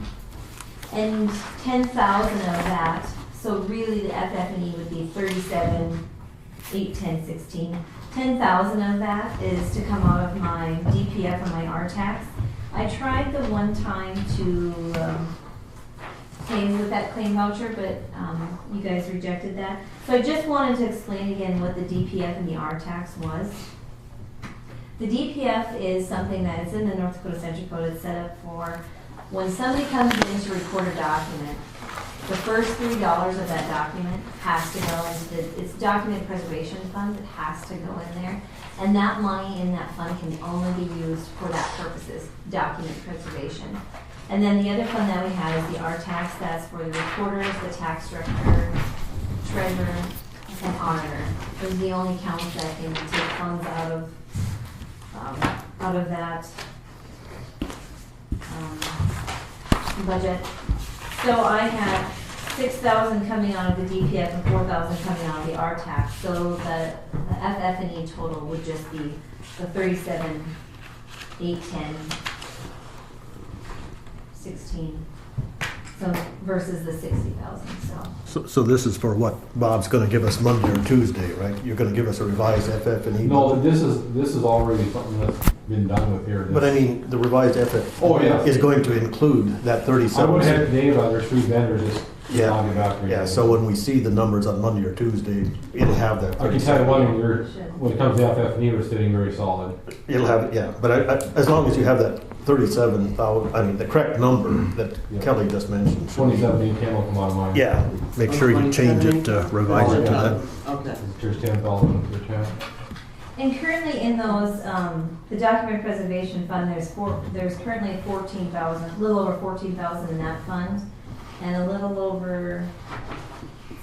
and 10,000 of that, so really the FF&E would be 37,810,16. 10,000 of that is to come out of my DPF and my R-Tax. I tried the one time to pay with that claim voucher, but you guys rejected that. So I just wanted to explain again what the DPF and the R-Tax was. The DPF is something that is in the North Dakota Century Code. It's set up for when somebody comes in to record a document, the first $3 of that document has to go into it's document preservation fund. It has to go in there. And that money in that fund can only be used for that purposes, document preservation. And then the other fund that we have is the R-Tax. That's for the recorders, the tax director, treasurer, and auditor. Those are the only accounts that can take funds out of that budget. So I had 6,000 coming out of the DPF and 4,000 coming out of the R-Tax. So the FF&E total would just be the 37,810,16. So versus the 60,000. So this is for what Bob's gonna give us Monday or Tuesday, right? You're gonna give us a revised FF&E? No, this is already something that's been done with here. But I mean, the revised FF Oh, yeah. is going to include that I 37. would have Dave on their 3 vendors just Yeah. log it out. Yeah, so when we see the numbers on Monday or Tuesday, it'll have that. I can tell you one, when it comes to FF&E, we're sitting very solid. It'll have, yeah, but as long as you have that 37,000, I mean, the correct number that Kelly just mentioned. 2017 will come out of mine. Yeah, make sure you change it, revise it to that. Okay. There's 10,000 for chat. And currently in those, the document preservation fund, there's currently 14,000, a little over 14,000 in that fund, and a little over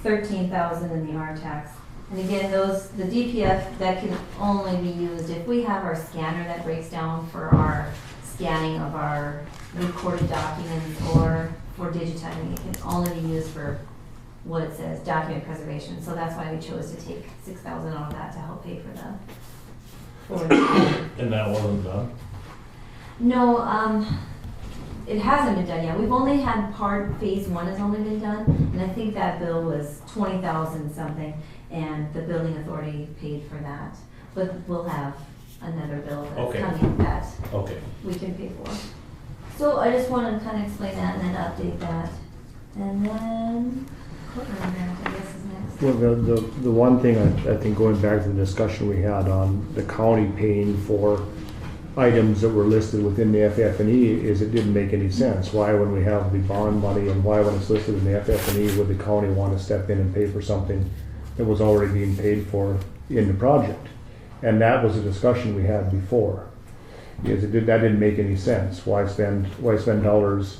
13,000 in the R-Tax. And again, the DPF, that can only be used if we have our scanner that breaks down for our scanning of our recorded documents or for digitizing. It can only be used for what it says, document preservation. So that's why we chose to take 6,000 out of that to help pay for the. And that wasn't done? No, it hasn't been done yet. We've only had phase 1 has only been done, and I think that bill was 20,000 something, and the building authority paid for that. But we'll have another bill that's coming that we can pay for. So I just want to kind of explain that and then update that. And then Equipment grant, I guess, is next. Well, the one thing I think going back to the discussion we had on the county paying for items that were listed within the FF&E is it didn't make any sense. Why, when we have the bond money and why when it's listed in the FF&E would the county want to step in and pay for something that was already being paid for in the project? And that was a discussion we had before. That didn't make any sense. Why spend dollars?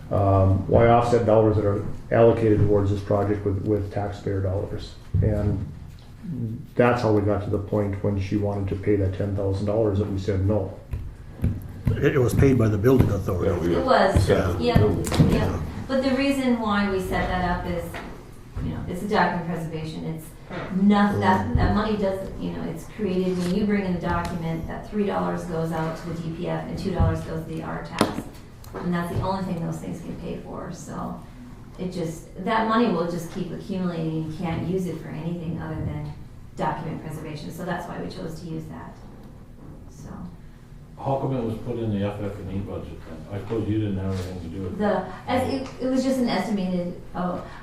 Why offset dollars that are allocated towards this project with taxpayer dollars? And that's how we got to the point when she wanted to pay that $10,000 that we said no. It was paid by the building authority. It was, Yeah. yeah. But the reason why we set that up is, it's a document preservation. It's not, that money doesn't, it's created, when you bring in a document, that $3 goes out to the DPF and $2 goes to the R tax. And that's the only thing those things can pay for, so that money will just keep accumulating. You can't use it for anything other than document preservation, so that's why we chose to use that, so. How come it was put in the FF&E budget then? I suppose you didn't have anything to do with it. It was just an estimated,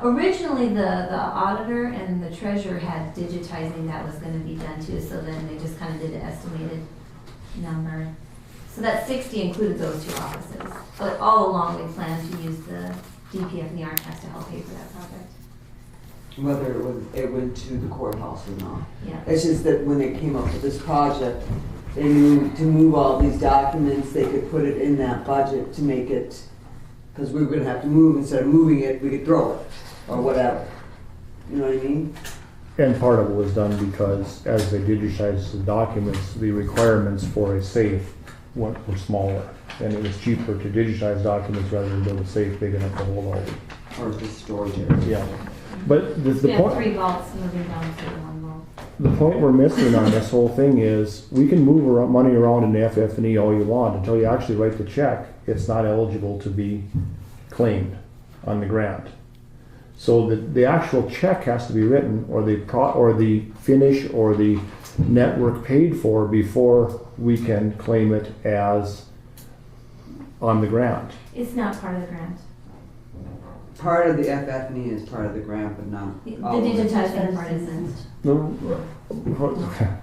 originally the auditor and the treasurer had digitizing that was gonna be done too, so then they just kinda did an estimated number. So that 60 included those two offices, but all along we planned to use the DPF and the RTAX to help pay for that project. Whether it went to the courthouse or not. Yeah. It's just that when they came up with this project, they knew to move all these documents, they could put it in that budget to make it, because we were gonna have to move, instead of moving it, we could throw it, or whatever. You know what I mean? And part of it was done because as they digitized the documents, the requirements for a safe were smaller. And it was cheaper to digitize documents rather than build a safe big enough to hold all the. Or the storage area. Yeah. But the We have point. 3 vaults moving down to the 1 vault. The point we're missing on this whole thing is we can move money around in the FF&E all you want until you actually write the check. It's not eligible to be claimed on the grant. So the actual check has to be written, or the finish or the network paid for before we can claim it as on the grant. It's not part of the grant. Part of the FF&E is part of the grant, but not The all of it. digitizing part isn't.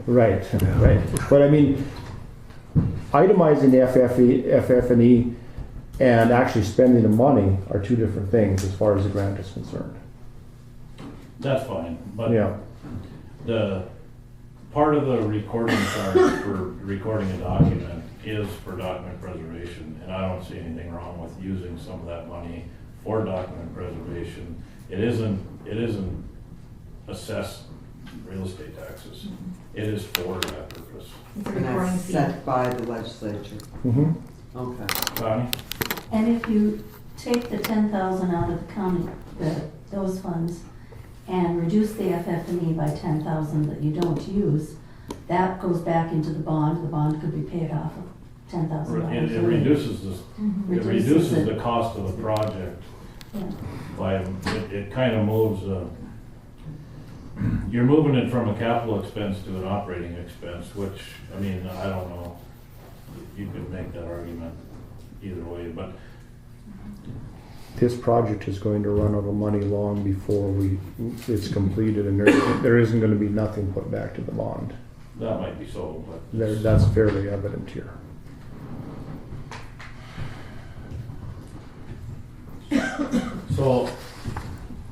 Right. But I mean, itemizing the FF&E and actually spending the money are two different things as far as the grant is concerned. That's fine, but Yeah. the part of the recording charge for recording a document is for document preservation, and I don't see anything wrong with using some of that money for document preservation. It isn't assessed real estate taxes. It is for that purpose. It's a And recording that's fee. set by the legislature. Mm-hmm. Okay. Connie? And if you take the 10,000 out of the county, those funds, and reduce the FF&E by 10,000 that you don't use, that goes back into the bond could be paid off of $10,000. It reduces this, it reduces the cost of the project. Yeah. It kind of moves, you're moving it from a capital expense to an operating expense, which, I mean, I don't know. You could make that argument either way, but This project is going to run out of money long before it's completed, and there isn't going to be nothing put back to the bond. that might be so, but. That's fairly evident here. So,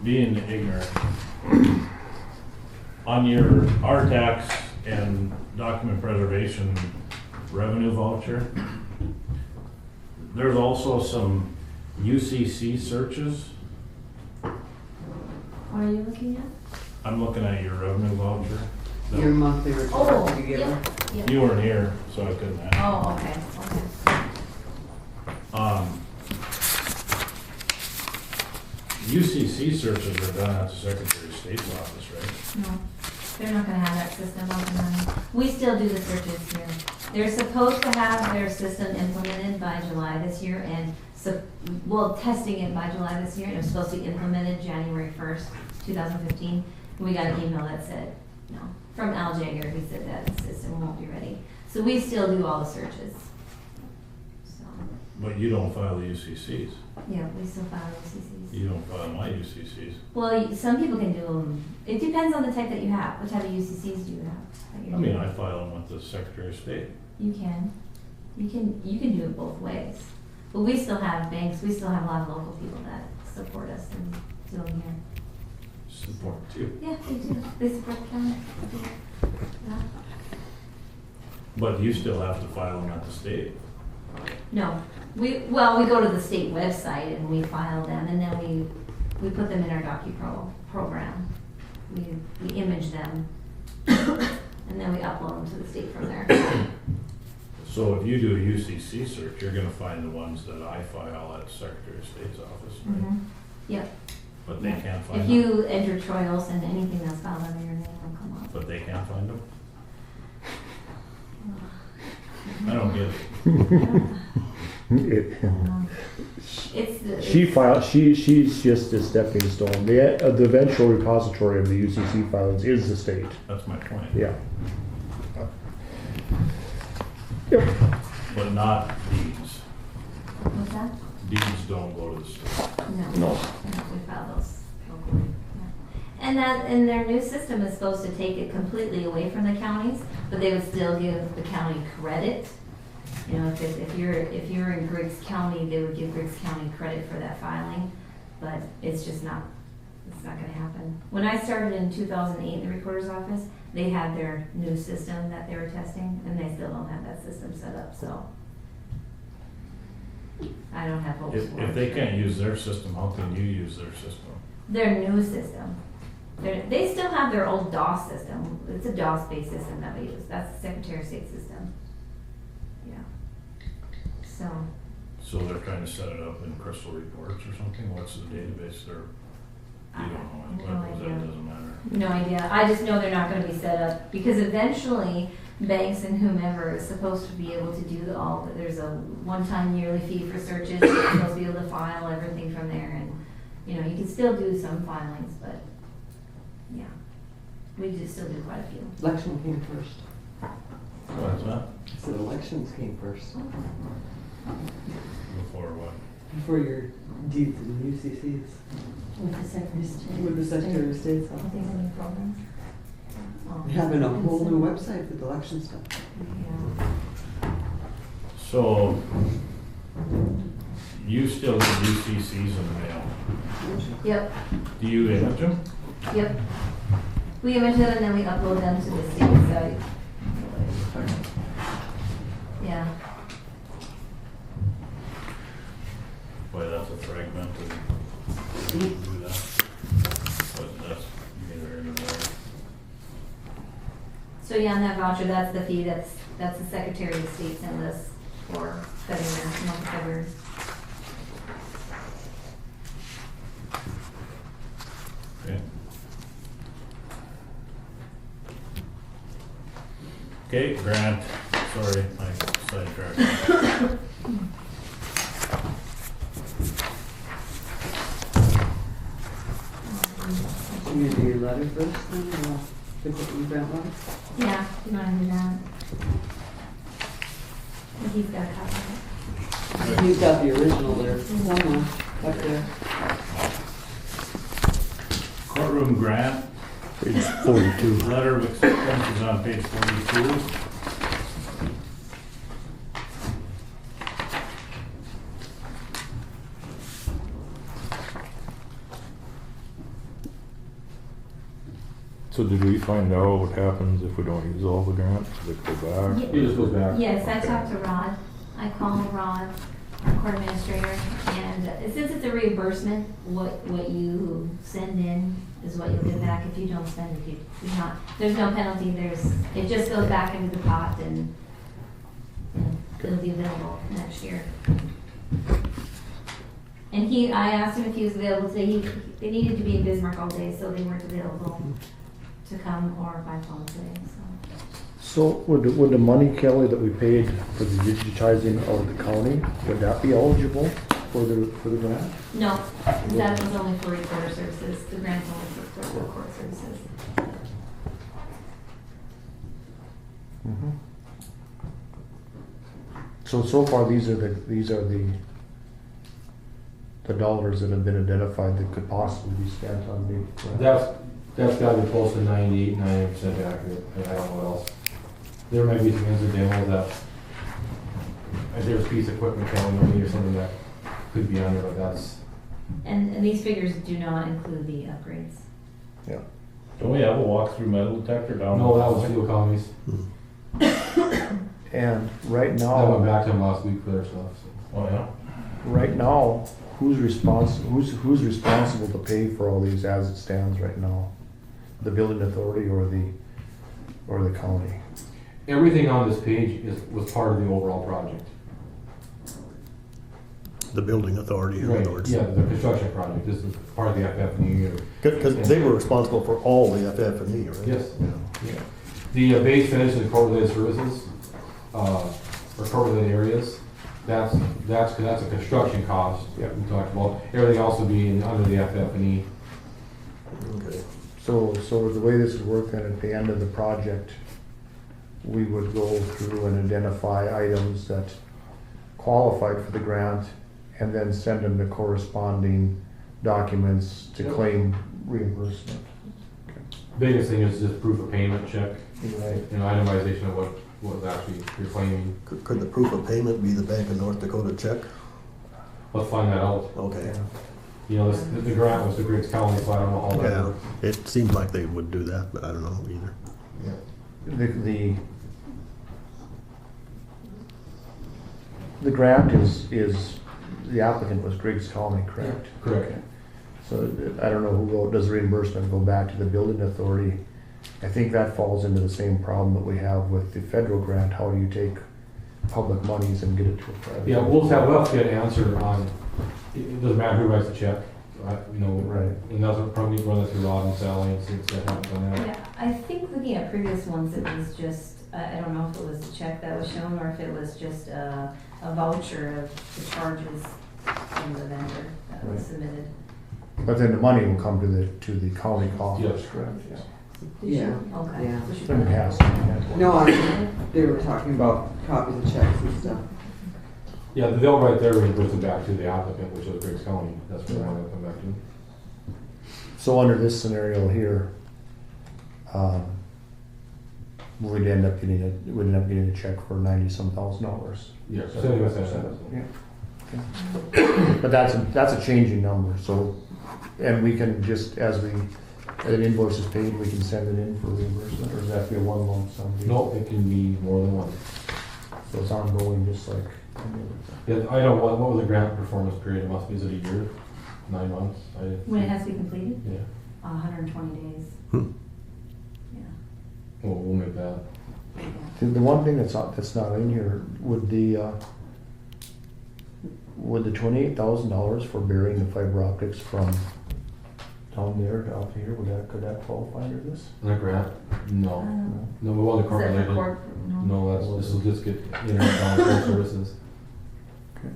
being ignorant, on your RTAX and document preservation revenue voucher, there's also some UCC searches. What are you looking at? I'm looking at your revenue voucher. No, Your monthly report that you give them? Yep. you weren't here, so I couldn't ask. Oh, okay. UCC searches are done at the Secretary of State's office, right? No, they're not gonna have that system up and running. We still do the searches here. They're supposed to have their system implemented by July this year and testing it by July this year, and it was supposed to be implemented January 1st, 2015. We got an email that said, no, from Al Jager, he said that the system won't be ready. So we still do all the searches. So, But you don't file the UCCs. Yeah, we still file UCCs. You don't file my UCCs. Well, some people can do them. It depends on the type that you have. What type of UCCs do you have? that you're I mean, doing? I file them with the Secretary of State. You can. You can do it both ways. But we still have banks, we still have a lot of local people that support us and do them here. Support you. Yeah, they do. They support the county. Yeah. But you still have to file them at the state. No, we go to the state website and we file them, and then we put them in our DocuPro program. We image them, and then we upload them to the state from there. So if you do a UCC search, you're gonna find the ones that I file at Secretary of State's office, right? Mhm. Yep. But they can't find If them. you enter Troy Olson, anything that's filed under your name will come up. But they can't find them? I don't get it. She's just a stepping stone. The eventual repository of the UCC filings is the state. That's my point. Yeah. But not deeds. What's that? Deeds don't go to the state. No. We file those locally. Yeah. And their new system is supposed to take it completely away from the counties, but they would still give the county credit. You know, if you're in Griggs County, they would give Griggs County credit for that filing, but it's not gonna happen. When I started in 2008 in the recorder's office, they had their new system that they were testing, and they still don't have that system set up, so. I don't have hopes for it. If they can't use their system, how can you use their system? Their new system. They still have their old DOS system. It's a DOS-based system that we use. That's the Secretary of State system. Yeah. So they're trying to set it up in Crystal Reports or something? What's the database there? You don't know. No That idea. doesn't matter. No idea. I just know they're not gonna be set up, because eventually banks and whomever is supposed to be able to do there's a one-time yearly fee for searches. You're supposed to be able to file everything from there, and, you know, you can still do some filings, but, yeah. We do still do quite a few. Election came first. What's that? I said elections came first. Before what? Before your deeds and UCCs. With the Secretary of State. With the Secretary of State's I think office. any programs? Having a whole new website with election stuff. Yeah. So, you still get UCCs in the mail. Yep, Do you image them? yep. We image them and then we upload them to the state site. Yeah. Boy, that's a fragmented, do that. But that's neither here nor there. So yeah, on that voucher, that's the fee, that's the Secretary of State sent us for setting their month of February. Okay, Grant, sorry, I sidetracked. You gonna do your letter first, then, or pick up your grant letter? Yeah, you wanna do that? He's got a copy of it. He's got the original there, somewhere, up there. Courtroom grant, Page 42. letter of acceptance is on page 42. So did we find out what happens if we don't use all the grants? Does it go back? Yeah. He just goes back. Yes, I talked to Rod. I called Rod, our court administrator, and since it's a reimbursement, what you send in is what you'll get back if you don't spend it. If you not, there's no penalty, it just goes back into the pot and it'll be available next year. And I asked him if he was available today. They needed to be in Bismarck all day, so they weren't available to come or by phone today, so. So would the money, Kelly, that we paid for the digitizing of the county, would that be eligible for the grant? No, that was only for recorder services. The grant's only for court services. So far, these are the dollars that have been identified that could possibly be spent on the. That's gotta be close to 90% accurate, I don't know what else. There might be some incidentals that, if there's a piece of equipment coming or something that could be on there, but that's. And these figures do not include the upgrades. Yeah. Don't we have a walk-through metal detector down? No, that was fuel economies. And right I went now, back to them last week for their stuff, so. Oh, yeah? right now, who's responsible to pay for all these as it stands right now? The building authority or the county? Everything on this page was part of the overall project. The building authority, in Right, other words. yeah, the construction project, this is part of the FF&E. Because they were responsible for all the FF&E, right? Yes. Yeah. The base finish and core-related services, or core-related areas, that's a construction cost. Yeah. We talked about, everything else would be under the FF&E. Okay. So the way this would work, then at the end of the project, we would go through and identify items that qualified for the grant and then send them the corresponding documents to Yep. claim reimbursement. Biggest thing is just proof of payment check, Right. and itemization of what actually you're claiming. Could the proof of payment be the Bank of North Dakota check? Let's find that out. Okay. You know, the grant was the Griggs County, so I don't know how that Yeah, works. it seems like they would do that, but I don't know either. The grant is the applicant was Griggs County, correct? Correct. Okay. So I don't know does the reimbursement go back to the building authority? I think that falls into the same problem that we have with the federal grant. How do you take public monies and get it to a private? Yeah, we'll have to get an answer on, it doesn't matter who writes the check, you know, Right. and that's what probably run it through Rod and Sally and see if that happens on that. Yeah, I think looking at previous ones, it was just, I don't know if it was a check that was shown or if it was just a voucher of the charges from the vendor that was Right. submitted. But then the money will come to the county coffers, Yes. correct? Yeah. Okay. Yeah. So she- And it has to be. No, they were talking about copies of checks and stuff. Yeah, they'll write their reimbursement back to the applicant, which is Griggs County, that's what I want to come back to. So under this scenario here, we'd end up getting a check for $90-some thousand. Yeah, $75,000. Yeah. Okay. But that's a changing number, so, and we can just, as an invoice is paid, we can send it in for reimbursement, or does that have to be a one lump sum? deal? No, it can be more than one. So it's ongoing, just like. Yeah, I don't know, what was the grant performance period, it must be, is it a year, 9 months? When it has to be completed? Yeah, 120 days. Hmm. Yeah. we'll make that. The one thing that's not in here, would the $28,000 for burying the fiber optics from down there to up here, could that qualify under this? The grant? No. No, we want the Is that corporate. for corp? No, this will just get internet down services. Okay.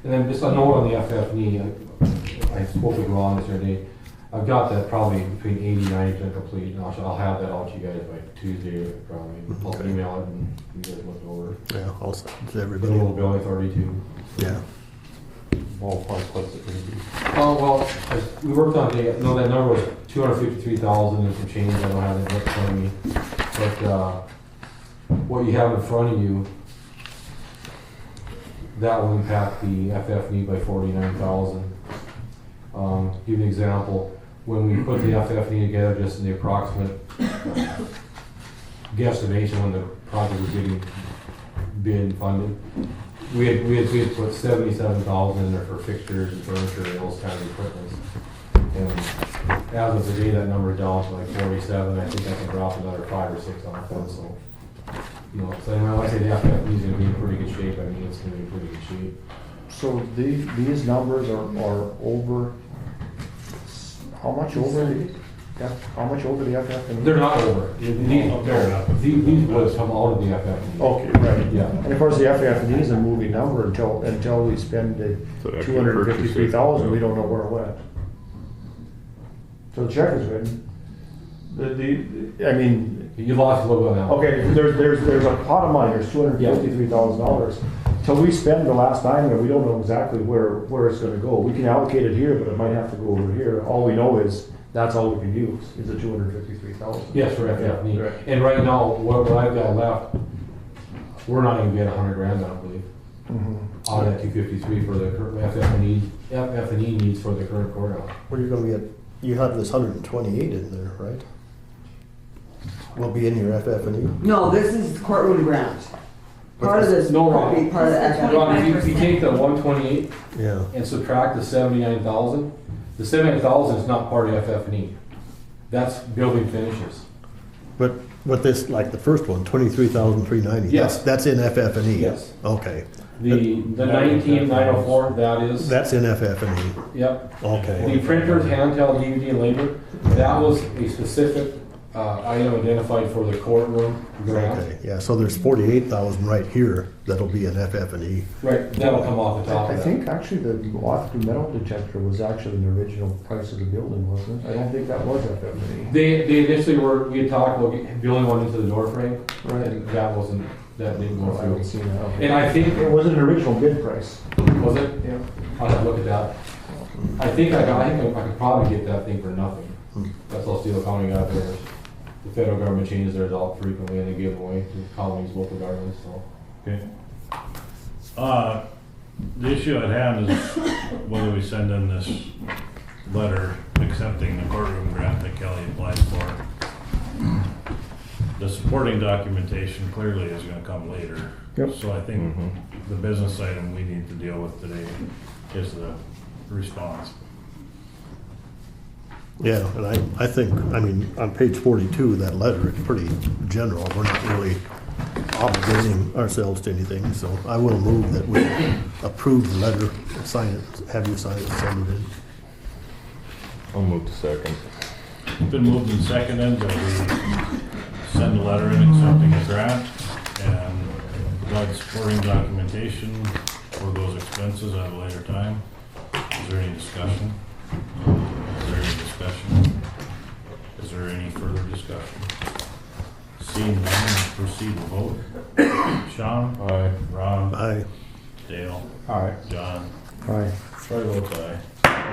And then just a note on the FF&E, I spoke with Ron this other day. I've got that probably between 80-90% complete, and I'll have that out to you guys by Tuesday, probably. I'll Okay. email it and you guys look it over. Yeah, I'll send it to The everybody. little building authority too. Yeah. Ballpark, what's it gonna be? Oh, well, we worked on it, no, that number was 253,000 and some change, I don't have it in front of me. But, what you have in front of you, that will impact the FF&E by 49,000. Give you an example, when we put the FF&E together, just in the approximate guesstimation when the project was getting bid and funded, we had put 77,000 in there for fixtures and furniture and those kind of equipment. And as of today, that number is down to like 47. I think I can drop another 5 or 6 off that. So, you know, so when I say the FF&E is going to be in pretty good shape, I mean it's going to be in pretty good shape. So these numbers are over, how much over the FF&E? They're not over. These would come out of the FF&E. Okay, right. Yeah. And of course, the FF&E is a moving number until we spend the So that could purchase it. $253,000, we don't know where it went. So the check is written, I mean, You lost a little bit now. okay, there's a pot of money, there's $253,000. Till we spend the last dime there, we don't know exactly where it's gonna go. We can allocate it here, but it might have to go over here. All we know is, that's all we can use, is the 253,000. Yes, for FF&E. Right. And right now, what I've got left, we're not even getting 100 grand, I don't believe, out of that 253 for the current FF&E needs for the current courthouse. Where you're gonna get, you have this 128 in there, right? Will be in your FF&E? No, this is courtroom grant. Part of this No, will be Ron. part of the FF. Ron, if you take the 128 Yeah. and subtract the 79,000, the 79,000 is not part of FF&E. That's building finishes. But this, like the first one, 23,390. Yes. That's in FF&E? Yes. Okay. The 19,904, that is. That's in FF&E? Yep. Okay. The printers, handheld, DVD, and labor, that was a specific item identified for the courtroom grant. Okay, yeah, so there's 48,000 right here that'll be in FF&E. Right, that'll come off the top I of that. think actually the Waterloo metal detector was actually the original price of the building, wasn't it? I don't think that was FF&E. They initially we had talked about building one into the door frame, Right. and that didn't go I haven't through. seen that. Okay. And I think, It was an original bid price. was it? Yeah. I'll have to look at that. I think I could probably get that thing for nothing. That's all Steele County got theirs. The federal government changes theirs out frequently and they give them away to colonies, local governments, so. Okay. The issue at hand is whether we send in this letter accepting the courtroom grant that Kelly applied for. The supporting documentation clearly is gonna come later. Yep. So I think the business item we need to deal with today is the response. Yeah, and I think, I mean, on page 42, that letter, it's pretty general. We're not really obligating ourselves to anything, so I will move that we approve the letter, sign it, have you sign it, send it in. I'll move to second. It's been moved and seconded that we send a letter in accepting the grant and provide supporting documentation for those expenses at a later time. Is there any discussion? Is there any discussion? Is there any further discussion? Seeing none, proceed to vote. Sean? Aye. Ron? Aye. Dale? Aye. John? Aye. Troy votes aye.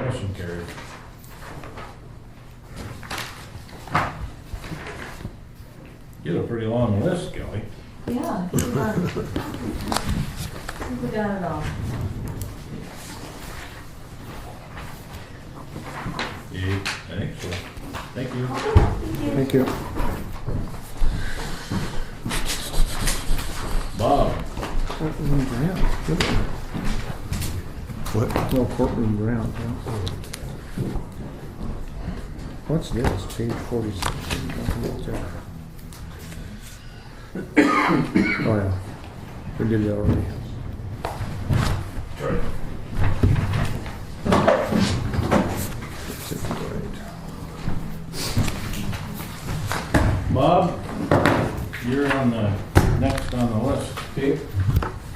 Motion carried. You had a pretty long list, Kelly. Yeah, good luck. I think we got it all. Yeah, I think so. Thank you. Thank you. Bob? Courtroom grant. What? No, courtroom grant, yeah. What's this, page 46? Oh, yeah. We did that already. Right. Bob, you're on the next on the list. Okay,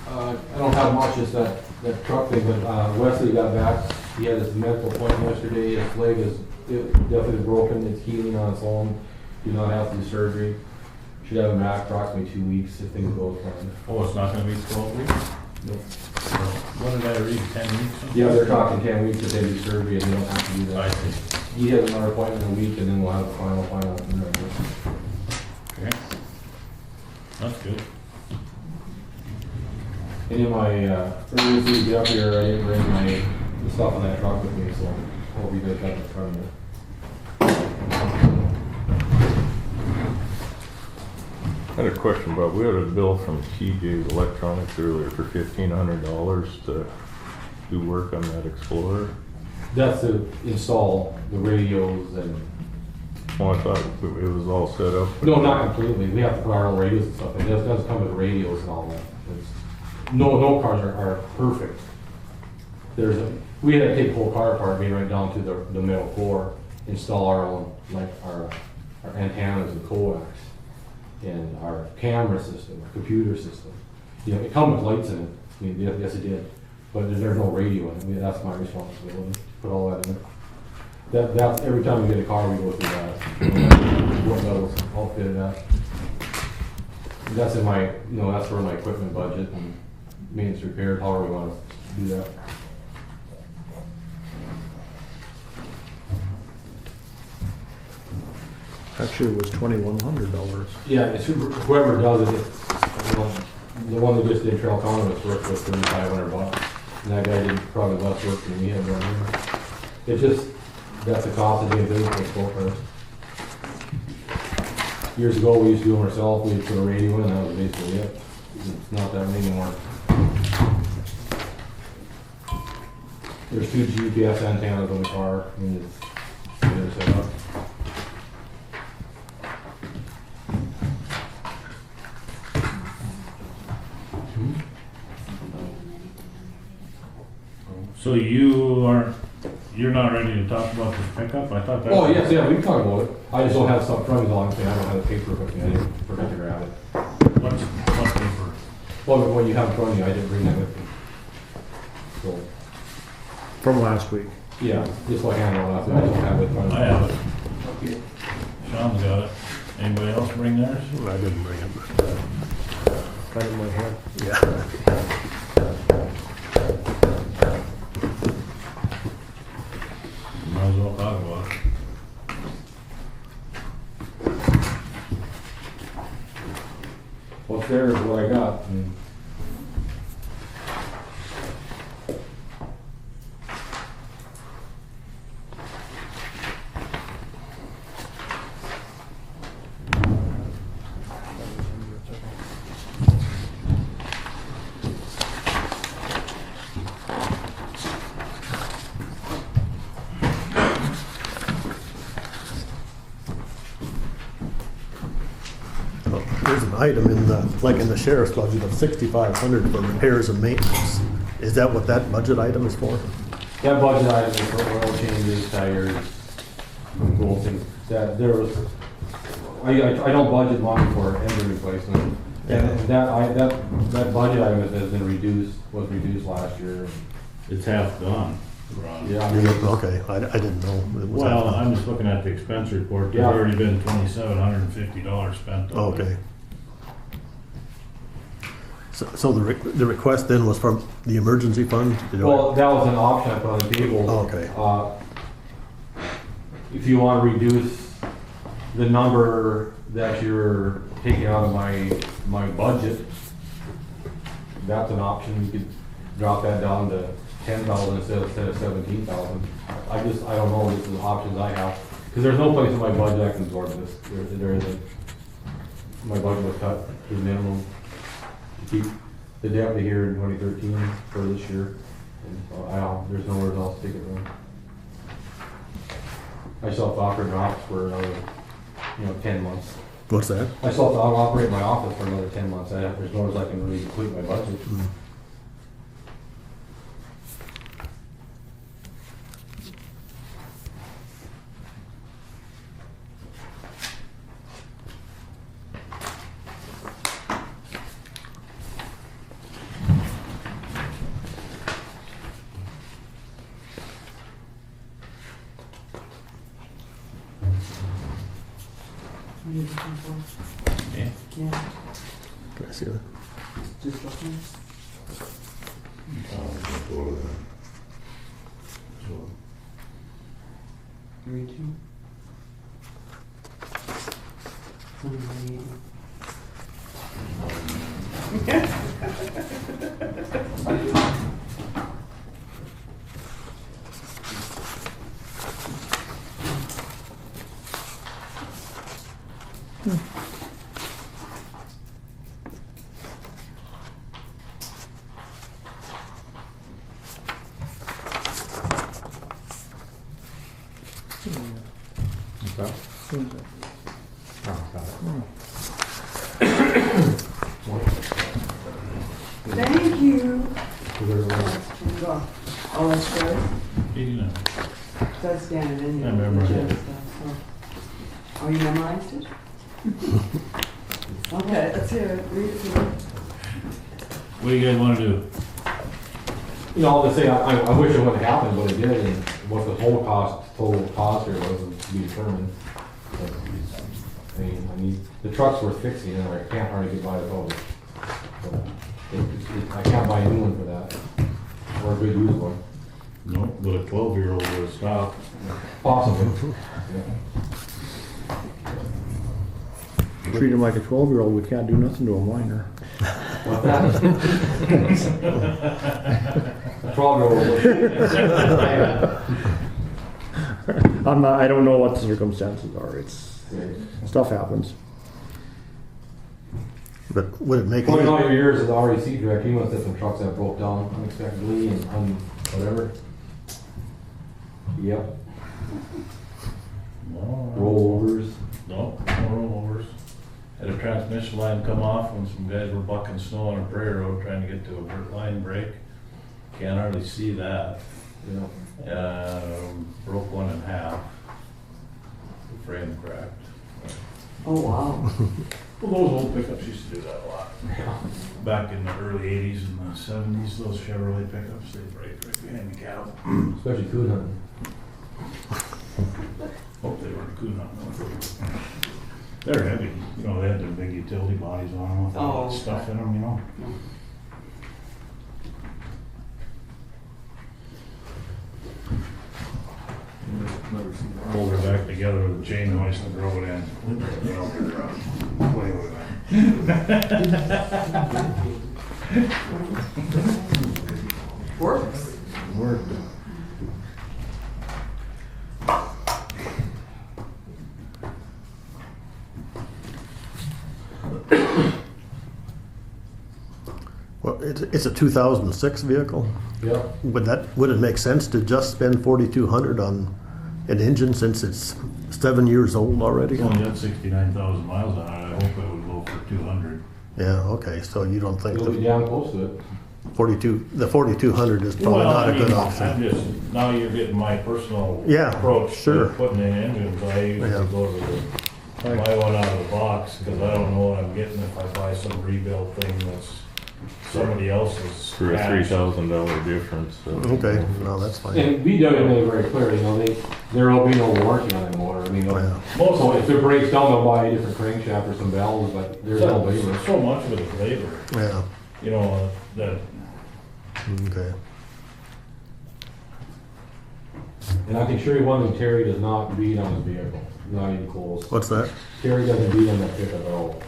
I don't have much, just that truck thing, but Wesley got back, he had his medical appointment yesterday, his leg is definitely broken, it's healing on its own, do not have to do surgery. Should have him back approximately 2 weeks if things go planned. Oh, it's not gonna be 12 weeks? Nope. What did I read, 10 weeks? Yeah, they're talking 10 weeks if they do surgery and they don't have to do I that. see. He has another appointment in a week and then we'll have the final. Okay. That's good. And in my emergency to get up here, I didn't bring the stuff on that truck with me, so hope you guys got it in front of you. I had a question, Bob. We had a bill from TJ Electronics earlier for $1,500 to do work on that Explorer. That's to install the radios and. Well, I thought it was all set up. No, not completely. We have to put our own radios and stuff. It doesn't come with radios and all that. No cars are perfect. We had to take the whole car apart, be right down to the metal core, install our own, like our antennas and coax, and our camera system, our computer system. You know, it comes with lights in it. I mean, yes, it did. But there's no radio in it. I mean, that's my responsibility, put all that in That's, every time we get a car, we go through that. What levels outfitted at. That's in my, that's for my equipment budget and maintenance repair, however we want to do that. Actually, it was $2,100. Yeah, it's whoever does it, the one that just did Trail County was worth with $3,500. And that guy did probably less work than me had done here. It's just, that's the cost of doing things with both of us. Years ago, we used to do them ourselves, we'd put a radio in, and that was basically it. It's not that many anymore. There's 2 GPS antennas on the car, and it's set up. So you're not ready to talk about this pickup? I thought that. Oh, yes, yeah, we can talk about it. I just don't have stuff from me long, I don't have the paper with me, I didn't forget to grab it. What paper? Well, what you have in front of you, I didn't bring that with me. So, From last week. yeah, just like I know, I don't have it in front of me. I have it. Sean's got it. Anybody else bring theirs? I didn't bring it. Got it in my hand. Yeah. Might as well talk about it. What's there is what I got. And There's an item in the, like in the sheriff's budget of $6,500 for repairs and maintenance. Is that what that budget item is for? that budget item is for oil changes, tires, bolting. That there was, I don't budget money for engine replacement. And that budget item has been reduced, was reduced last year. It's half gone, Ron. Yeah, I mean, Okay, I didn't know. It was Well, that. I'm just looking at the expense report. There's Yeah. already been $2,750 spent on it. Okay. So the request then was from the emergency fund? well, that was an option I put on the table. Oh, okay. If you want to reduce the number that you're taking out of my budget, that's an option. You could drop that down to 10,000 instead of 17,000. I don't know, this is the options I have. Because there's no place in my budget I can absorb this. There isn't. My budget was cut to the minimum to keep the deputy here in 2013 for this year. And so there's nowhere else to take it from. I still have to operate my office for another, 10 months. What's that? I still have to operate my office for another 10 months. There's nowhere else I can really complete my budget. What are you looking for? Yeah. Yeah, Can I see that? just looking. Read you. Thank you. Oh, that's good. 89. That's scan it in here. I memorized it. Oh, you memorized it? Okay, let's hear it. Read it to me. What do you guys want to do? I'll just say, I wish it wouldn't happen, but it did, and what the whole cost total cost here was to be determined. But, I mean, the truck's worth fixing, and I can't hardly get by without it. But I can't buy a new one for that, or a good used one. No, but a 12-year-old would have stopped. Possibly. Treat him like a 12-year-old, we can't do nothing to a minor. What's that? 12-year-old. I don't know what the circumstances are, stuff happens. But would it make Going any, all your years as the REC director, you must have some trucks that broke down unexpectedly and whatever. Yep. No, Rollovers. no rollovers. Had a transmission line come off when some guys were bucking snow on a prairie road trying to get to a line break. Can't hardly see that. Yeah. Broke one in half. The frame cracked. Oh, wow. Well, those old pickups used to do that a lot. Back in the early 80s and the 70s, those Chevrolet pickups, they break right behind the cab. Especially coon hunting. Hope they weren't coon hunting. They're heavy. You know, they had their big utility bodies on them with all that stuff in them, you know. Pulled her back together with a chain hoist and drove it in. Play with that. Works. Worked. well, it's a 2006 vehicle? Yeah. Would it make sense to just spend 4,200 on an engine since it's 7 years old already? It's only got 69,000 miles on it. I hope it would go for 200. Yeah, okay, so you don't think It'll be the down close to it. 4,200 is probably not a good option? I'm just, now you're getting my personal Yeah, approach sure. to putting in engines. I usually go to buy one out of the box because I don't know what I'm getting if I buy some rebuild thing that's somebody else's. For a $3,000 difference. So. Okay, no, that's fine. And VW made it very clear, you know, there will be no warranty on that motor. I mean, so if it breaks down, they'll buy a different crankshaft or some valves, but there's no labor. So much of it is labor. Yeah. You know, that. Okay. And I can assure you one thing, Terry does not beat on his vehicle, not even close. What's that? Terry doesn't beat on that pickup at all.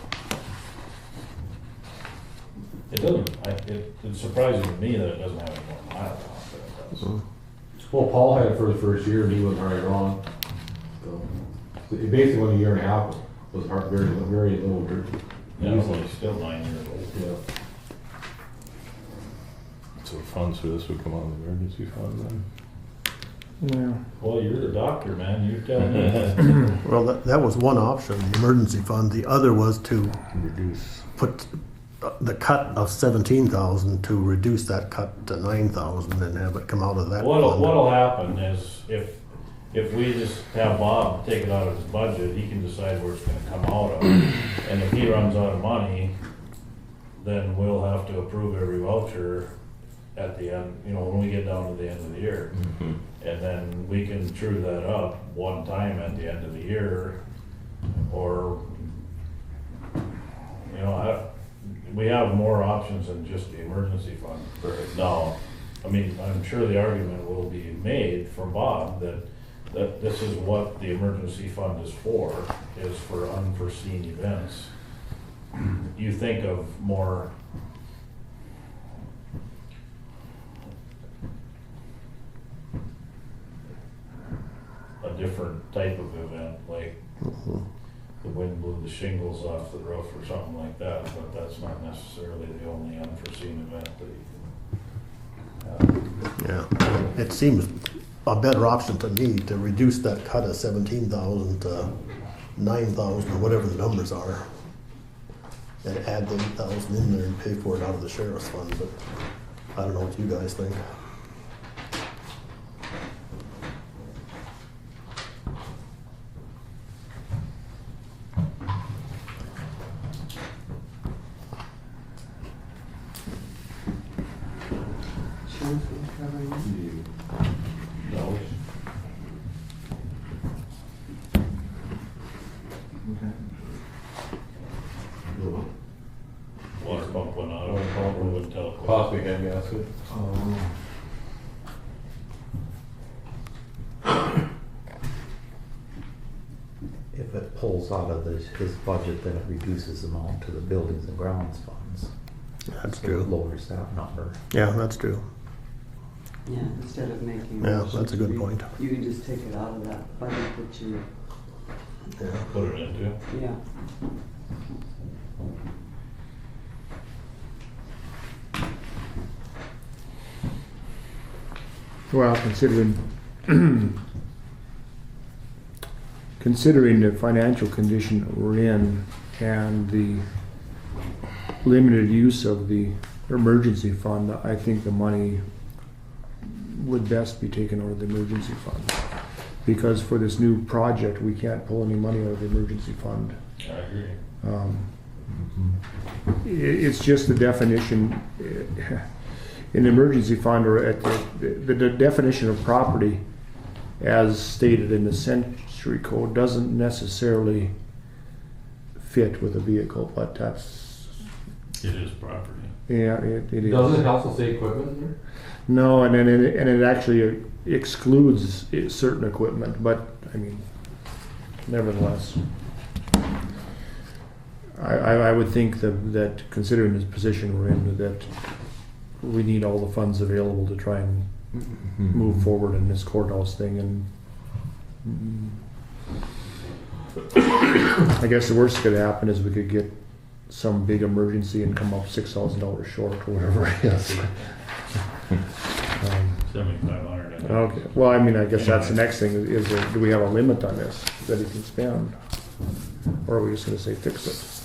It doesn't, it's surprising to me that it doesn't have any more miles on it than it does. Well, Paul had it for the first year and he wasn't very wrong. So it basically went a year and a half was very, very little dirt. Yeah, well, he's still 9 years old. Yeah. So funds for this would come out of the emergency fund then? Yeah. Well, you're the doctor, man, you tell me. Well, that was one option, the emergency fund. The other was to put the cut of 17,000 to reduce that cut to 9,000 and have it come out of that fund. What'll happen is if we just have Bob take it out of his budget, he can decide where it's gonna come out of. And if he runs out of money, then we'll have to approve every voucher at the end, you know, when we get down to the end of the year. Mm-hmm. And then we can true that up one time at the end of the year, or, you know, we have more options than just the emergency fund. Now, I mean, I'm sure the argument will be made from Bob that this is what the emergency fund is for unforeseen events. You think of more a different type of event, like the wind blew the shingles off the roof or something like that, but that's not necessarily the only unforeseen event that you can have. Yeah, it seems a better option to me to reduce that cut of 17,000 to 9,000 or whatever the numbers are, and add the 8,000 in there and pay for it out of the sheriff's fund. But I don't know what you guys think. possibly head gasket. If it pulls out of his budget, then it reduces the amount to the buildings and grounds funds. That's So it true. lowers that number. Yeah, that's true. Yeah, instead of making. Yeah, motions, that's a good point. You can just take it out of that budget that you, Put it into. yeah. Well, considering the financial condition that we're in and the limited use of the emergency fund, I think the money would best be taken out of the emergency fund. Because for this new project, we can't pull any money out of the emergency fund. I agree. It's just the definition in the emergency fund, or at the definition of property as stated in the Century Code doesn't necessarily fit with a vehicle, but that's, It is property. yeah, it is. Doesn't it also say equipment in there? No, and then it actually excludes certain equipment, but I mean, nevertheless. I would think that considering the position we're in, that we need all the funds available to try and move forward in this courthouse thing, and I guess the worst that could happen is we could get some big emergency and come up $6,000 short or whatever it is. 7,500. Okay, well, I mean, I guess that's the next thing, is do we have a limit on this that he can spend? Or are we just gonna say fix it?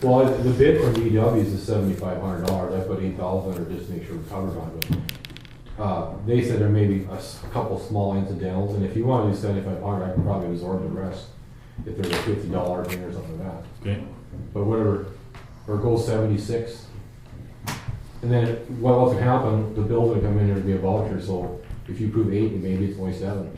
Well, the bid from EW's is $7,500. I put 8,000 or just to make sure we're covered on it. They said there may be a couple small incidentals, and if you want to do 7,500, I can probably absorb the rest if there's a $50 thing or something like that. Okay. But whatever, or go 76. And then what else can happen? The bill's gonna come in there to be a voucher. So if you approve 8, maybe it's only 7.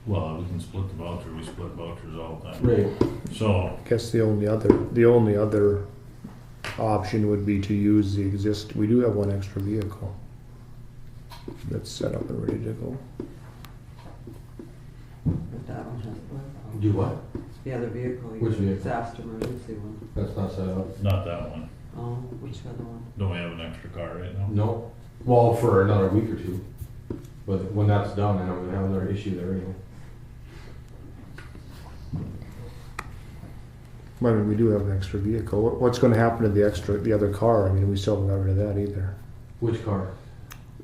Well, we can split the voucher. We split vouchers all the time. Right. So, I guess the only other option would be to use we do have one extra vehicle that's set up and ready to go. But that one has blood. Do what? The other vehicle. Which vehicle? Disaster emergency one. That's not set up. not that one. Oh, which other one? Don't we have an extra car right now? No. Well, for another week or two. But when that's done, then I'm gonna have another issue there anyway. I mean, we do have an extra vehicle. What's gonna happen to the other car? I mean, we still haven't got rid of that either. Which car?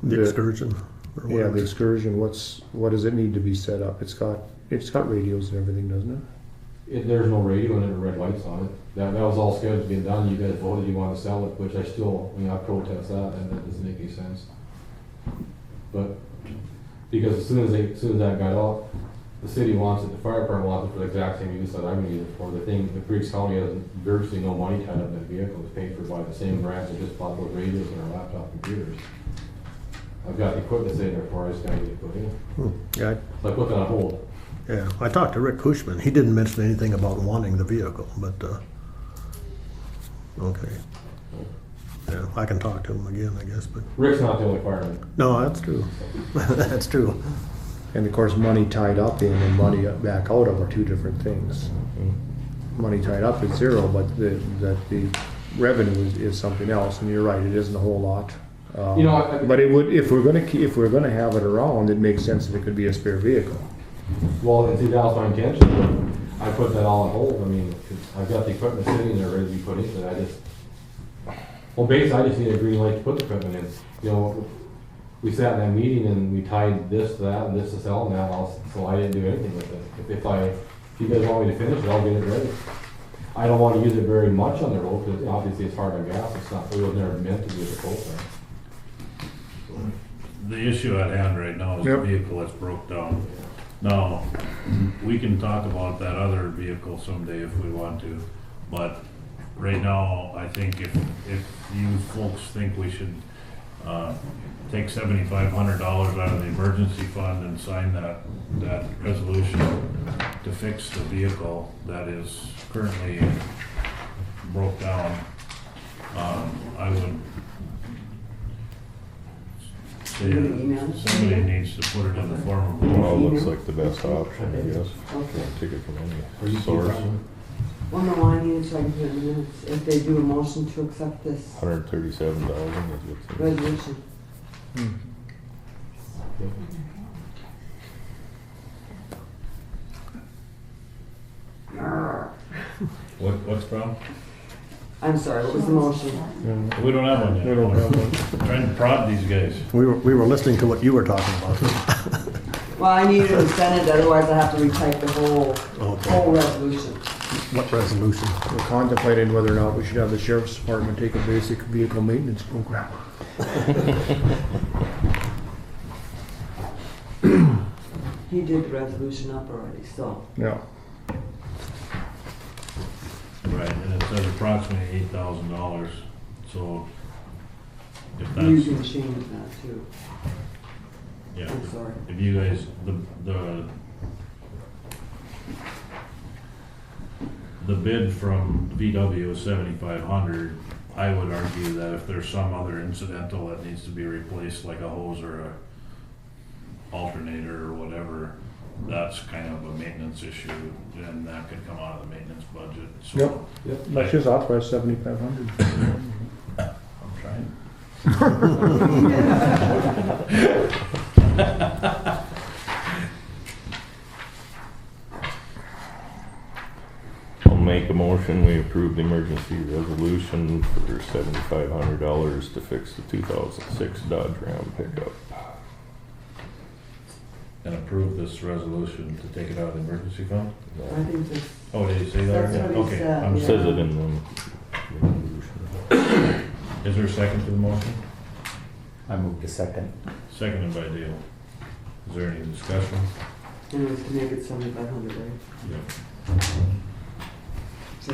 The excursion. or Yeah, whatever. the excursion, what does it need to be set up? It's got radios and everything, doesn't it? There's no radio and there are red lights on it. That was all scheduled to be done. You guys voted you want to sell it, which I protest that, and that doesn't make any sense. But, because as soon as that got out, the city wants it, the fire department wants it for the exact same use that I'm gonna use it for. The Griggs County has virtually no money tied up in that vehicle. It's paid for by the same grants that just bought those radios and our laptop computers. I've got the equipment sitting there for, I just gotta get it put in. Yeah, So I put that on hold. yeah. I talked to Rick Cushman. He didn't mention anything about wanting the vehicle, but, okay. Yeah, I can talk to him again, I guess, but, Rick's not the only fireman. no, that's true. That's true. And of course, money tied up in and money back out of are two different things. Money tied up is zero, but the revenue is something else, and you're right, it isn't a whole lot. But it would, if we're gonna have it around, it makes sense that it could be a spare vehicle. Well, and see, that was my intention, but I put that all on hold. I mean, 'cause I've got the equipment sitting there ready to be put in, but basically, I just need a green light to put the equipment in. We sat in that meeting and we tied this to that and this to sell and that, so I didn't do anything with it. If you guys want me to finish it, I'll get it ready. I don't want to use it very much on the road, because obviously it's hard on gas. It was never meant to be a propane. The issue at hand right now is the vehicle that's broke down. Now, we can talk about that other vehicle someday if we want to, but right now, I think if you folks think we should take $7,500 out of the emergency fund and sign that resolution to fix the vehicle that is currently broke down, I would say You gonna email? somebody needs to put it in the form of a Well, motion. it looks like the best option, I guess. Okay. Take it from any source. Well, no, I need to check it in minutes. If they do a motion to accept this $137,000 is what's in it. resolution. What's the problem? I'm sorry, what was the motion? We don't have one yet. We don't have one. Trying to prod these guys. We were listening to what you were talking about. Well, I needed to send it, otherwise I have to retype the Okay. whole resolution. What resolution? We're contemplating whether or not we should have the sheriff's department take a basic vehicle maintenance program. He did the resolution up already, so. Yeah. Right, and it says approximately $8,000, so if You that's, can change that too. yeah, I'm sorry. if you guys, the bid from VW is 7,500, I would argue that if there's some other incidental that needs to be replaced, like a hose or a alternator or whatever, that's kind of a maintenance issue, and that could come out of the maintenance budget, so. Yep. Let's just authorize 7,500. I'm trying. I'll make a motion, we approve the emergency resolution for $7,500 to fix the 2006 Dodge Ram pickup. And approve this resolution to take it out of the emergency fund? I think this, Oh, did you say that? That's what he Okay, said, I'm yeah. Says it in the resolution. Is there a second to the motion? I move to second. Seconded by Dale. Is there any discussion? and it was to make it 7,500, right? Yep. So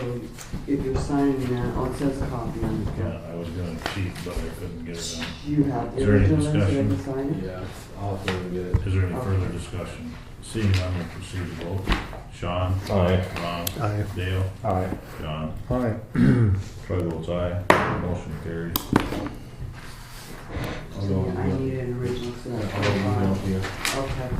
if you're signing that, oh, it says copy on the Yeah, front. I was gonna cheat, but I couldn't get it done. You have Is the there any original, so you discussion? can sign it? Yeah, I'll have to get it. Is there any further discussion? Seeing none, we'll proceed to vote. Sean? Aye. Ron? Aye. Dale? Aye. John? Aye. Troy votes aye. Motion carries. I'll go with I you. need an original, so I'll that's go with you. okay.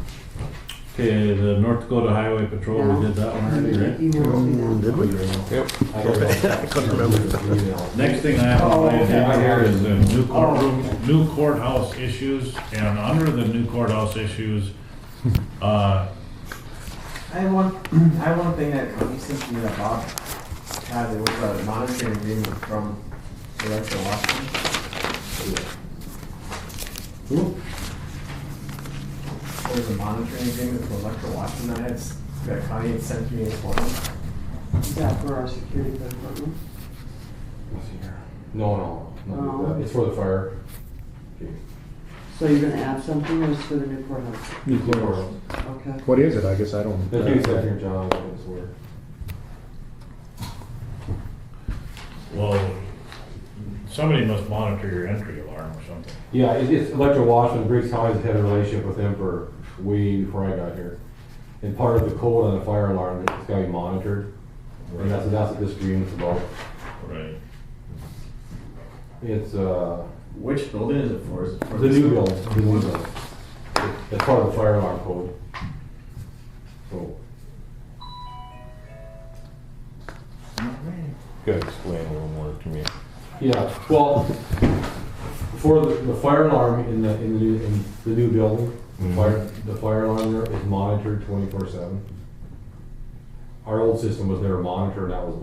Okay, the North Dakota Highway Patrol, we did that one already, right? Email me that. Did we? Yep. I don't know. I couldn't remember. Email. Next thing I have on my Oh, agenda here is the new Oh. new courthouse issues, and under the new courthouse issues, I have one thing that Connie sent to me that Bob had. It was a monitoring agreement from Director Washington. Who? There was a monitoring agreement from Electra Washington that Connie had sent to me this morning. Is that for our security department? Let's see here. No, Oh. it's for the fire. So you're gonna add something, or is it for the new courthouse? New courthouse. Okay. What is it? I guess I don't. That's what it says here, John, I think it's where. well, somebody must monitor your entry alarm or something. Yeah, it's Electra Washington. Briggs County's had a relationship with them for way before I got here. And part of the code on the fire alarm, it's gotta be monitored. And that's what this agreement's about. Right. It's, Which building is it for? Is it for the new building, the new building. It's part of the fire alarm code. So, Gotta explain a little more to me. yeah, well, for the fire alarm in the new building, the fire alarm there is monitored 24/7. Our old system was never monitored, that was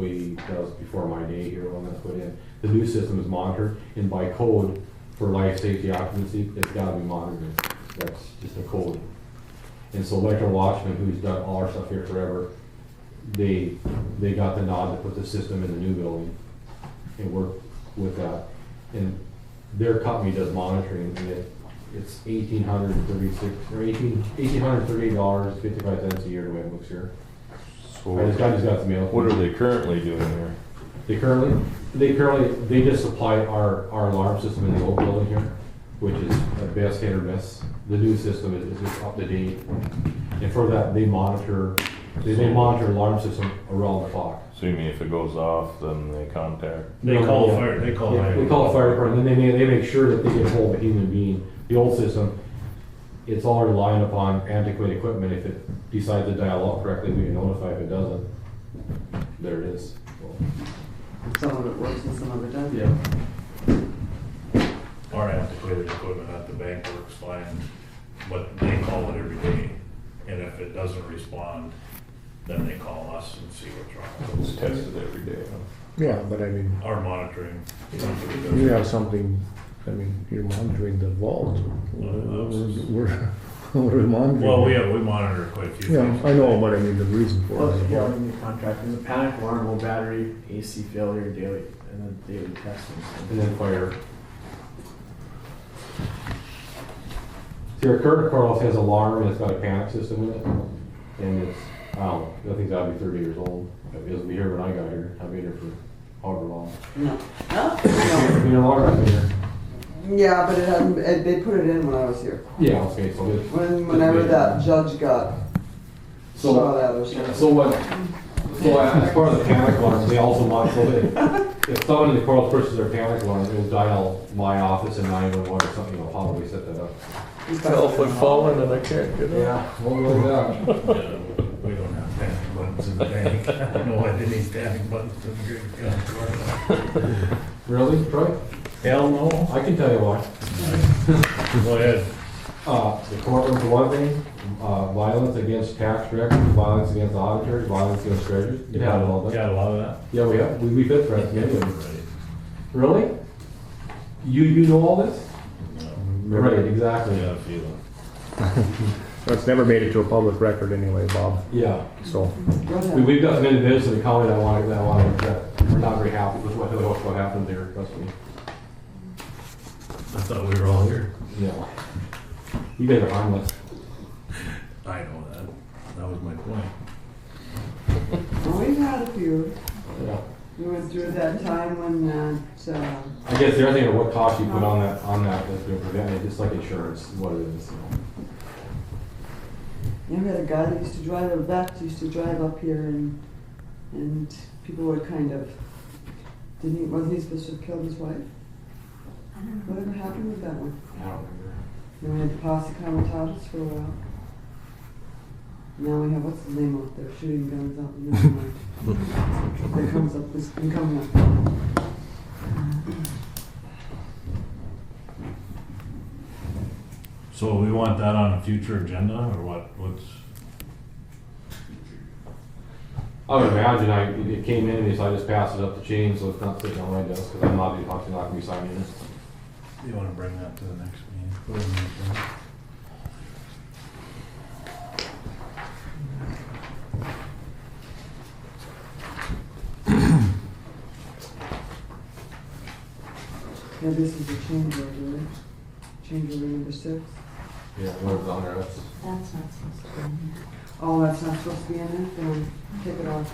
before my day here when that's put in. The new system is monitored, and by code, for life safety occupancy, it's gotta be monitored. That's just a code. And so Electra Watchman, who's done all our stuff here forever, they got the nod to put the system in the new building and work with that. And their company does monitoring, and it's $1,838.55 a year the way it looks here. So I just got the mail. what are they currently doing here? They just supply our alarm system in the old building here, which is at best hit or miss. The new system is just up to date. And for that, they monitor They monitor alarm system around the clock. So you mean if it goes off, then they contact? They call fire, they call. Yeah, they call the fire department, and then they make sure that they get hold of a human being. The old system, it's all relying upon antiquated equipment. If it decides to dial out correctly, we can notify. If it doesn't, there it is. Some of it works and some of it doesn't. Yeah. Our antiquated equipment at the bank works fine, but they call it every day. And if it doesn't respond, then they call us and see what's wrong. It's tested every day, huh? Yeah, but I mean, Our monitoring. you have something, I mean, you're monitoring the vault. We're monitoring. Well, we monitor quite a few Yeah, things. I know, but I mean, the reason for Well, it. yeah, we need a contract. There's a panic alarm, low battery, AC failure, daily, and then daily testing. And then fire. See, our current courthouse has alarm and it's got a panic system in it. And it's, I don't know, I think it's gotta be 30 years old. It was here when I got here. I've been here for however long. No. No? Your alarm has been here. Yeah, but it hadn't, they put it in when I was here. Yeah, okay, so it. Whenever that judge got shot at or something. So as part of the panic alarm, they also monitor, so if someone in the courthouse pushes their panic alarm, it will dial my office and 911 or something, how do we set that up? Tell if I've fallen and I can't get up. Yeah, we'll go with that. Yeah, we don't have panic buttons in the bank. I don't know why they need panic buttons in the great gun. Really, Troy? Hell no. I can tell you why. Go ahead. The courtroom for one thing, violence against tax directors, violence against auditors, violence against treasurers. You had it all Got there. a lot of that? Yeah, we have, we fit for it, yeah. Right. Really? You know all this? No. Right, exactly. Yeah, I feel it. It's never made it to a public record anyway, Bob, Yeah. so. Go ahead. We've got some individuals in the county that we're not very happy with what happened there, trust me. I thought we were all here. Yeah. You guys are harmless. I know that. That was my point. Well, we've had a few. Yeah. We went through that time when I guess the other thing, what cost you put on that that's going to prevent it, just like insurance, what it is, you know. we had a guy that used to drive, a vet used to drive up here and people would kind of, wasn't he supposed to have killed his wife? Whatever happened with that one? I don't remember. Then we had the Posse Comitatus for a while. Now we have, what's his name out there, shooting guns out in the night. That comes up, this been coming up. So we want that on a future agenda or what's? I would imagine it came in, so I just passed it up the chain, so it's not sitting on my desk, because I'm not going to be signing it. You wanna bring that to the next meeting? Yeah, this is a change order, right? Change order number 6. Yeah, whatever's on there, that's. That's not supposed to be in here. Oh, that's not supposed to be in it, then take it off.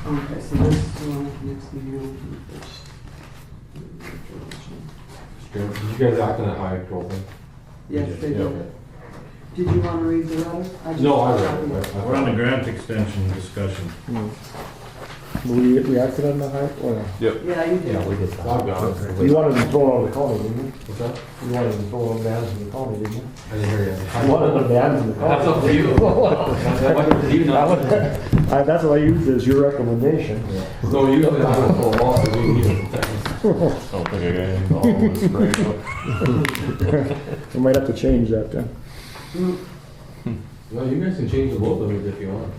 Okay, so this is the one at the next meeting. Did you guys act on that high control thing? Yes, they Yeah, did. okay. Did you want to read the letter? No, I read it. We're on the grant extension discussion. We acted on the hype, or? Yep. Yeah, you did. Yeah, we did. I've got it. You wanted them thrown out of the county, didn't you? What's that? You wanted them thrown bands in the county, didn't you? I didn't hear you. You wanted them banned in the county. That's up to you. That's up to you, not. That's what I used as your recommendation. No, you don't have to pull off, we need it. Don't think I got any involved with this right. We might have to change that then. Well, you guys can change the load limit if you want.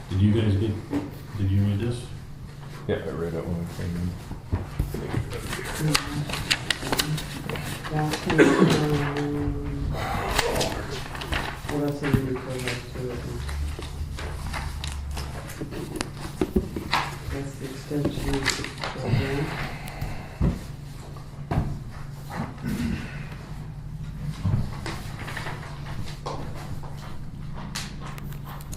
Did you guys did you read this? Yeah, I read it when What else did you read for that? That's the extension of the program.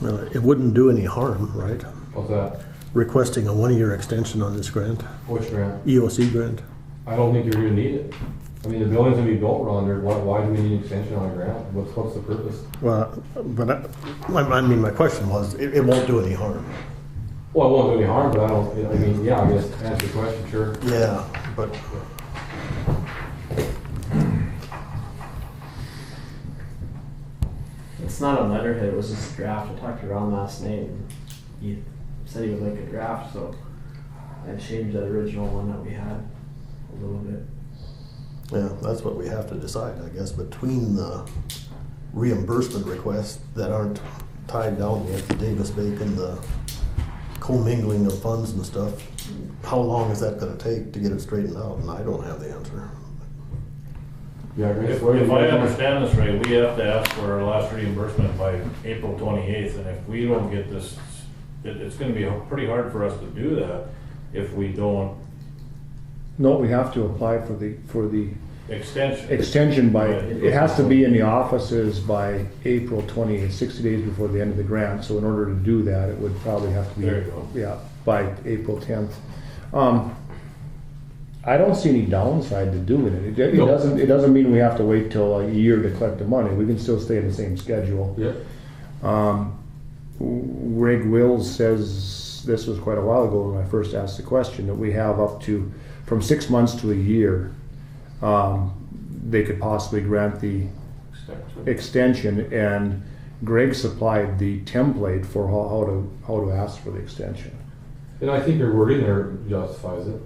Really? It wouldn't do any harm, right? What's that? Requesting a 1-year extension on this grant, Which grant? EOC grant. I don't think you're gonna need it. I mean, the building's gonna be built around there, why do we need an extension on a grant? What's the purpose? Well, but I mean, my question was, it won't do any harm. Well, it won't do any harm, but I mean, yeah, I guess, answer your question, sure. Yeah, but It's not a letterhead, it was just a draft. I talked to Ron last night and he said he would like a draft, so I changed that original one that we had a little bit. yeah, that's what we have to decide, I guess, between the reimbursement requests that aren't tied down yet, the Davis-Bacon, the commingling of funds and stuff. How long is that gonna take to get it straightened out? And I don't have the answer. Yeah, I guess. If I understand this right, we have to ask for our last reimbursement by April 28th, and if we don't get this, it's gonna be pretty hard for us to do that if we don't No, we have to apply for the extension. extension by, it has to be in the offices by April 20th, 60 days before the end of the grant. So in order to do that, it would probably have to be, There you go. yeah, by April 10th. I don't see any downside to doing it. It No. doesn't mean we have to wait till a year to collect the money. We can still stay in the same schedule. Yeah. Greg Wills says, this was quite a while ago when I first asked the question, that we have up to, from 6 months to a year, they could possibly grant the extension, and Greg supplied the template for how to ask for the extension. And I think your wording there justifies it.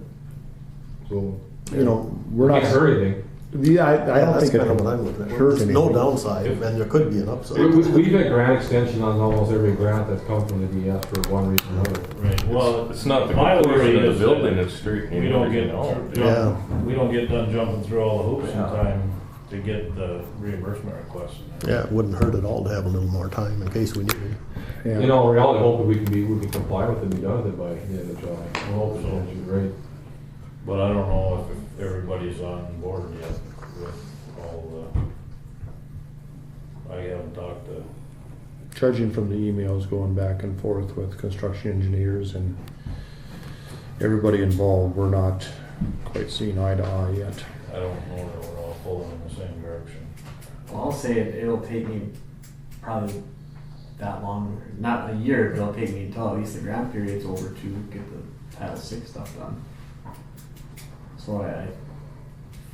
So, You know, we're not. can't hurt anything. Yeah, I don't think That's kind of it what I'm looking at. hurt There's no anything. downside, and there could be an upside. We've had grant extension on almost every grant that's come from the DS for one reason or another. Right, well. It's not the my completion worry of the is building that that's straightening We don't get, everything out. we don't get done jumping through all the hoops in Yeah. time to get the reimbursement request. Yeah, it wouldn't hurt at all to have a little more time in case we need it. Yeah. In all reality, hopefully we can comply with it and be done with it by the end of July. I hope so. Right. But I don't know if everybody's on board yet with all the, I haven't talked to, Judging from the emails going back and forth with construction engineers and everybody involved, we're not quite seeing eye to eye yet. I don't know that we're all pulling in the same direction. Well, I'll say it'll take me probably that long, not a year, but it'll take me until at least the grant period's over to get the Title VI stuff done. So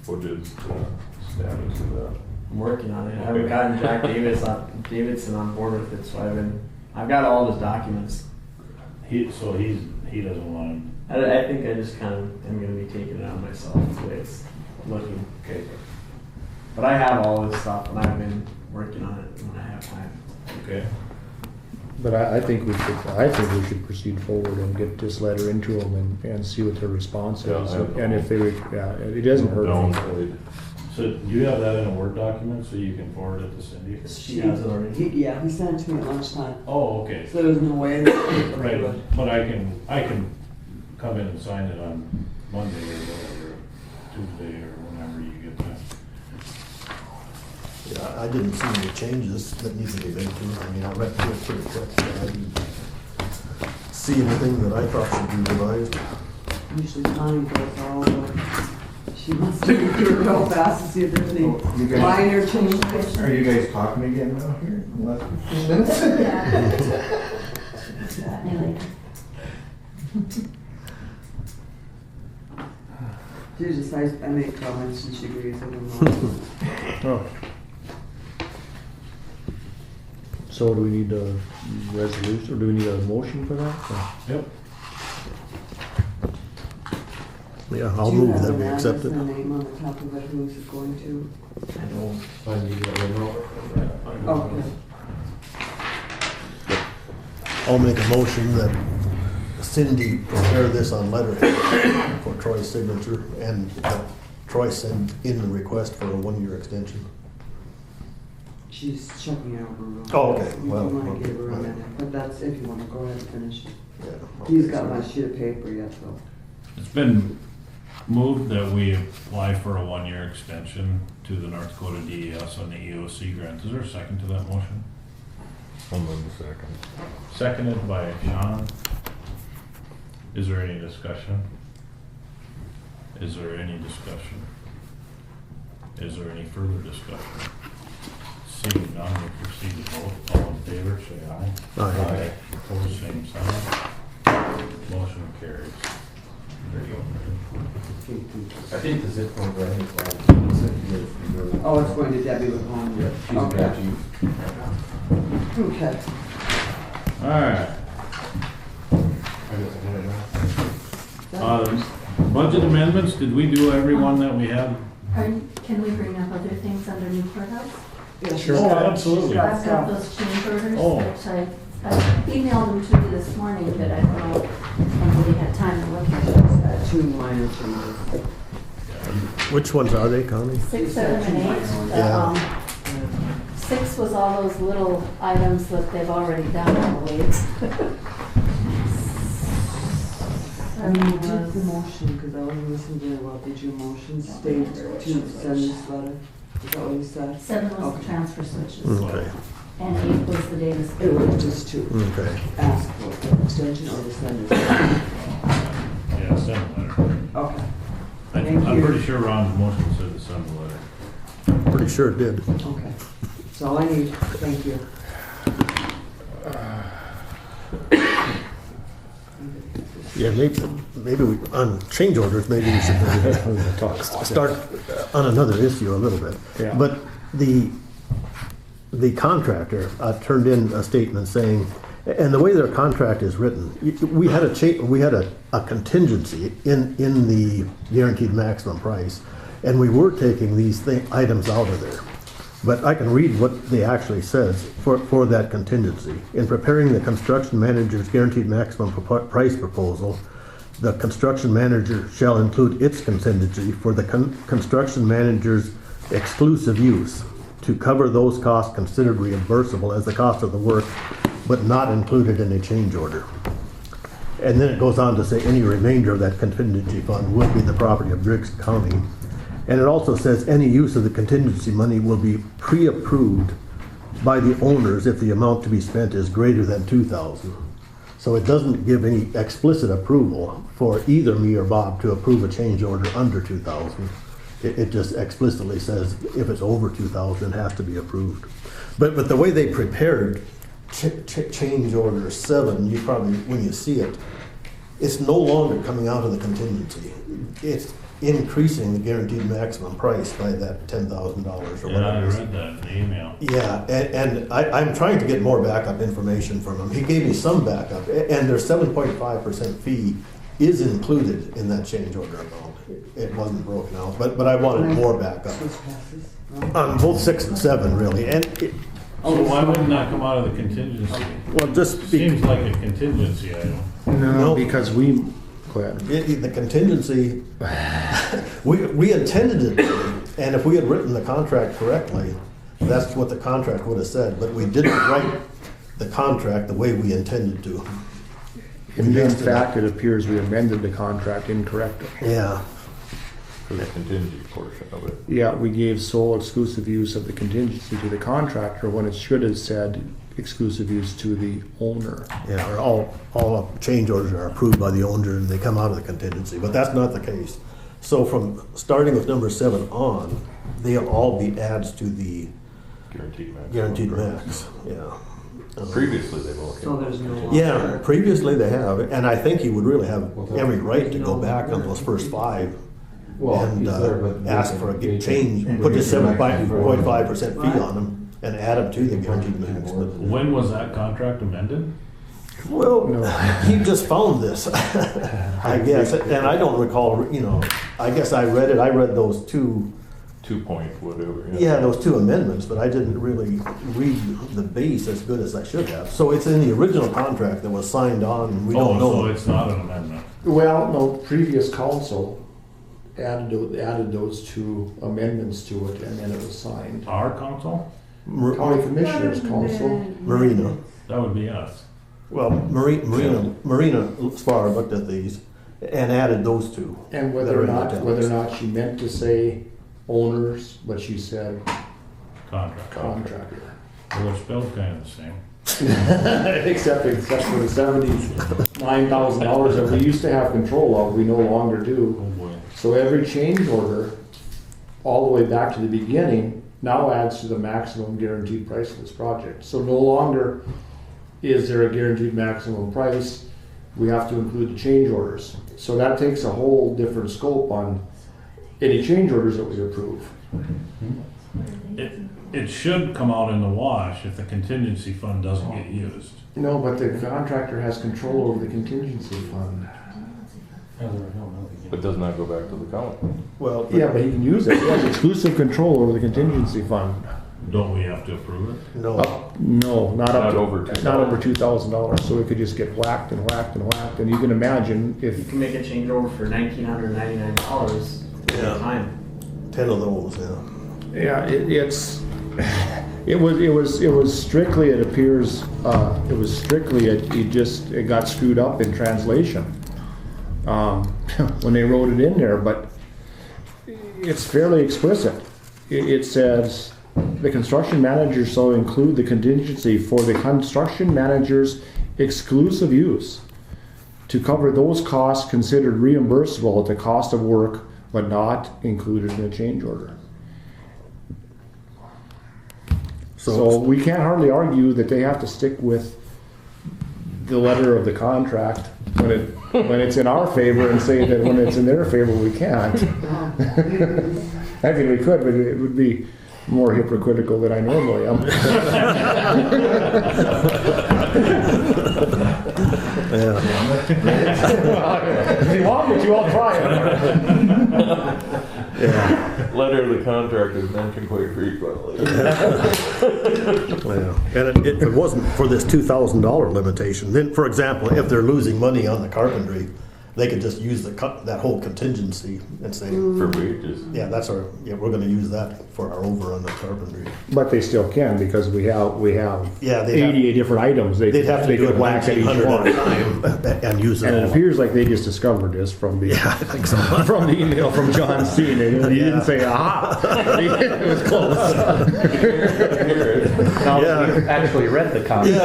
What is the status of that? I'm working on it. I haven't gotten Jack Davidson on board with it, so I've got all of his documents. He doesn't want I think I just kind of am gonna be taking it on myself the way it's looking. okay. But I have all this stuff and I've been working on it when I have time. Okay. But I think we should proceed forward and get this letter into them and see what their response Yeah, is. I have no- And if they, it doesn't hurt. Downgrade. So do you have that in a Word document so you can forward it to Cindy? She has it already. He sent it to me at lunchtime, Oh, okay. so there's no way. that- Right, but I can come in and sign it on Monday or whatever, Tuesday or whenever you get that. Yeah, I didn't see any changes that need to be made to it. I mean, I read through it pretty quick, but I didn't see anything that I thought should be revised. Usually Connie goes all over. She wants to do it real fast to see if there's any You guys- minor changes. Are you guys talking again now here in the last 15 minutes? Maybe later. She just, I make comments and she agrees with them. Oh. So do we need a resolution, or do we need a motion for that? Or- Yep. Yeah, I'll move that we accept Do it. you have the name on the top of it, who's it going to? I don't. I need that right now. Okay. I'll make a motion that Cindy prepare this on letterhead for Troy's signature, and that Troy send in the request for a 1-year extension. She's checking out her room. Oh, okay. You Well, might give her a okay. minute, but that's, if you wanna go ahead and finish it. Yeah. He's got my sheet of paper yet, though. It's been moved that we apply for a 1-year extension to the North Dakota DES on the EOC grant. Is there a second to that motion? I'll move the second. Seconded by Sean. Is there any discussion? Is there any discussion? Is there any further discussion? Seeing none, we'll proceed to vote. All in favor, say aye. Aye. Opposed, same sign. Motion carries. There you go. I think the zip code, I think it's like, Oh, it's going to Debbie with home. yeah, she's a Okay. grad chief. Okay. All right. Budget amendments, did we do everyone that we had? Can we bring up other things under new courthouse? Sure. Oh, absolutely. I've got those change orders Oh. that I emailed them to you this morning, but I don't know if anybody had time to look at those. 2 minor changes. Which ones are they, Connie? 6, 7, and 8. Yeah. 6 was all those little items that they've already done, I believe. When you did the motion, because I wasn't listening very well, did your motion state to send this letter? Is that what you said? 7 was the Okay. transfer switches. Okay, And 8 was the data It split. was just to okay. ask for an extension or to send it. Yeah, send a letter. Okay. I'm Thank you. pretty sure Ron's motion said to send a letter. Pretty sure it did. Okay. That's all I need. Thank you. Yeah, maybe we, on change orders, maybe we should start on another issue a little bit. Yeah. But the contractor turned in a statement saying, and the way their contract is written, we had a contingency in the guaranteed maximum price, and we were taking these items out of there. But I can read what they actually says for that contingency. In preparing the construction manager's guaranteed maximum price proposal, the construction manager shall include its contingency for the construction manager's exclusive use to cover those costs considered reimbursable as the cost of the work, but not included in a change order. And then it goes on to say any remainder of that contingency fund will be the property of Griggs County. And it also says any use of the contingency money will be pre-approved by the owners if the amount to be spent is greater than $2,000. So it doesn't give any explicit approval for either me or Bob to approve a change order under $2,000. It just explicitly says if it's over $2,000, it has to be approved. But the way they prepared change order 7, you probably, when you see it, it's no longer coming out of the contingency. It's increasing the guaranteed maximum price by that $10,000 or whatever. Yeah, I read that in the email. Yeah, and I'm trying to get more backup information from him. He gave me some backup, and their 7.5% fee is included in that change order amount. It wasn't broken out, but I wanted more backup. On both 6 and 7, really, and So why wouldn't that come out of the contingency? well, just Seems like a contingency item. No, because we, go ahead. the contingency, we intended it to, and if we had written the contract correctly, that's what the contract would have said, but we didn't write the contract the way we intended to. In fact, it appears we amended the contract incorrectly. Yeah. For the contingency portion of it. Yeah, we gave sole exclusive use of the contingency to the contractor when it should have said exclusive use to the owner. Yeah, or all change orders are approved by the owner and they come out of the contingency, but that's not the case. So from starting with number 7 on, they'll all be adds to the guaranteed max, yeah. Previously, they've all. So there's no. Yeah, previously they have, and I think he would really have every right to go back on those first 5 and ask for a change, put the 7.5% fee on them and add them to the guaranteed max. But, When was that contract amended? well, he just found this, I guess, and I don't recall, I guess I read those 2 point whatever. Yeah, those 2 amendments, but I didn't really read the base as good as I should have. So it's in the original contract that was signed on, and we don't know. So it's not an amendment. Well, no, previous council added those 2 amendments to it, and then it was signed. Our council? County Commissioners Council. Marina. That would be us. Well, Marina Spar looked at these and added those 2. And whether or not she meant to say owners, but she said Contract. contractor. Well, they're spelled kind of the same. Except for the $79,000 that we used to have control of, we no longer do. Oh, boy. So every change order, all the way back to the beginning, now adds to the maximum guaranteed price of this project. So no longer is there a guaranteed maximum price, we have to include the change orders. So that takes a whole different scope on any change orders that we approve. It should come out in the wash if the contingency fund doesn't get used. No, but the contractor has control over the contingency fund. But does not go back to the county. Well, Yeah, but he can use it. He has exclusive control over the contingency fund. Don't we have to approve it? no, No, not up Not to, over $2,000. not over $2,000. So it could just get whacked and whacked and whacked. And you can imagine You if, can make a change over for $1,999 at Yeah. a time. 10 of those, yeah. yeah, it was strictly, it appears, it was strictly, it got screwed up in translation. When they wrote it in there, but it's fairly explicit. It says, the construction manager shall include the contingency for the construction manager's exclusive use to cover those costs considered reimbursable at the cost of work, but not included in a change order. So we can't hardly argue that they have to stick with the letter of the contract when it's in our favor and say that when it's in their favor, we can't. I mean, we could, but it would be more hypocritical than I normally am. If you want me to, I'll try it. Yeah. Letter of the contract is mentioned quite frequently. Yeah. And if it wasn't for this $2,000 limitation, then, for example, if they're losing money on the carpentry, they could just use that whole contingency and say, For wages. yeah, we're gonna use that for our over on the carpentry. But they still can, because we have Yeah, they'd have- 88 different items. They'd have to they do could it whack at each 1,900 one. at a time and use it And it all. appears like they just discovered this from the Yeah, I think so. from the email from John Steen. He didn't say aha. It was close. Now, Yeah. we've actually read the contract.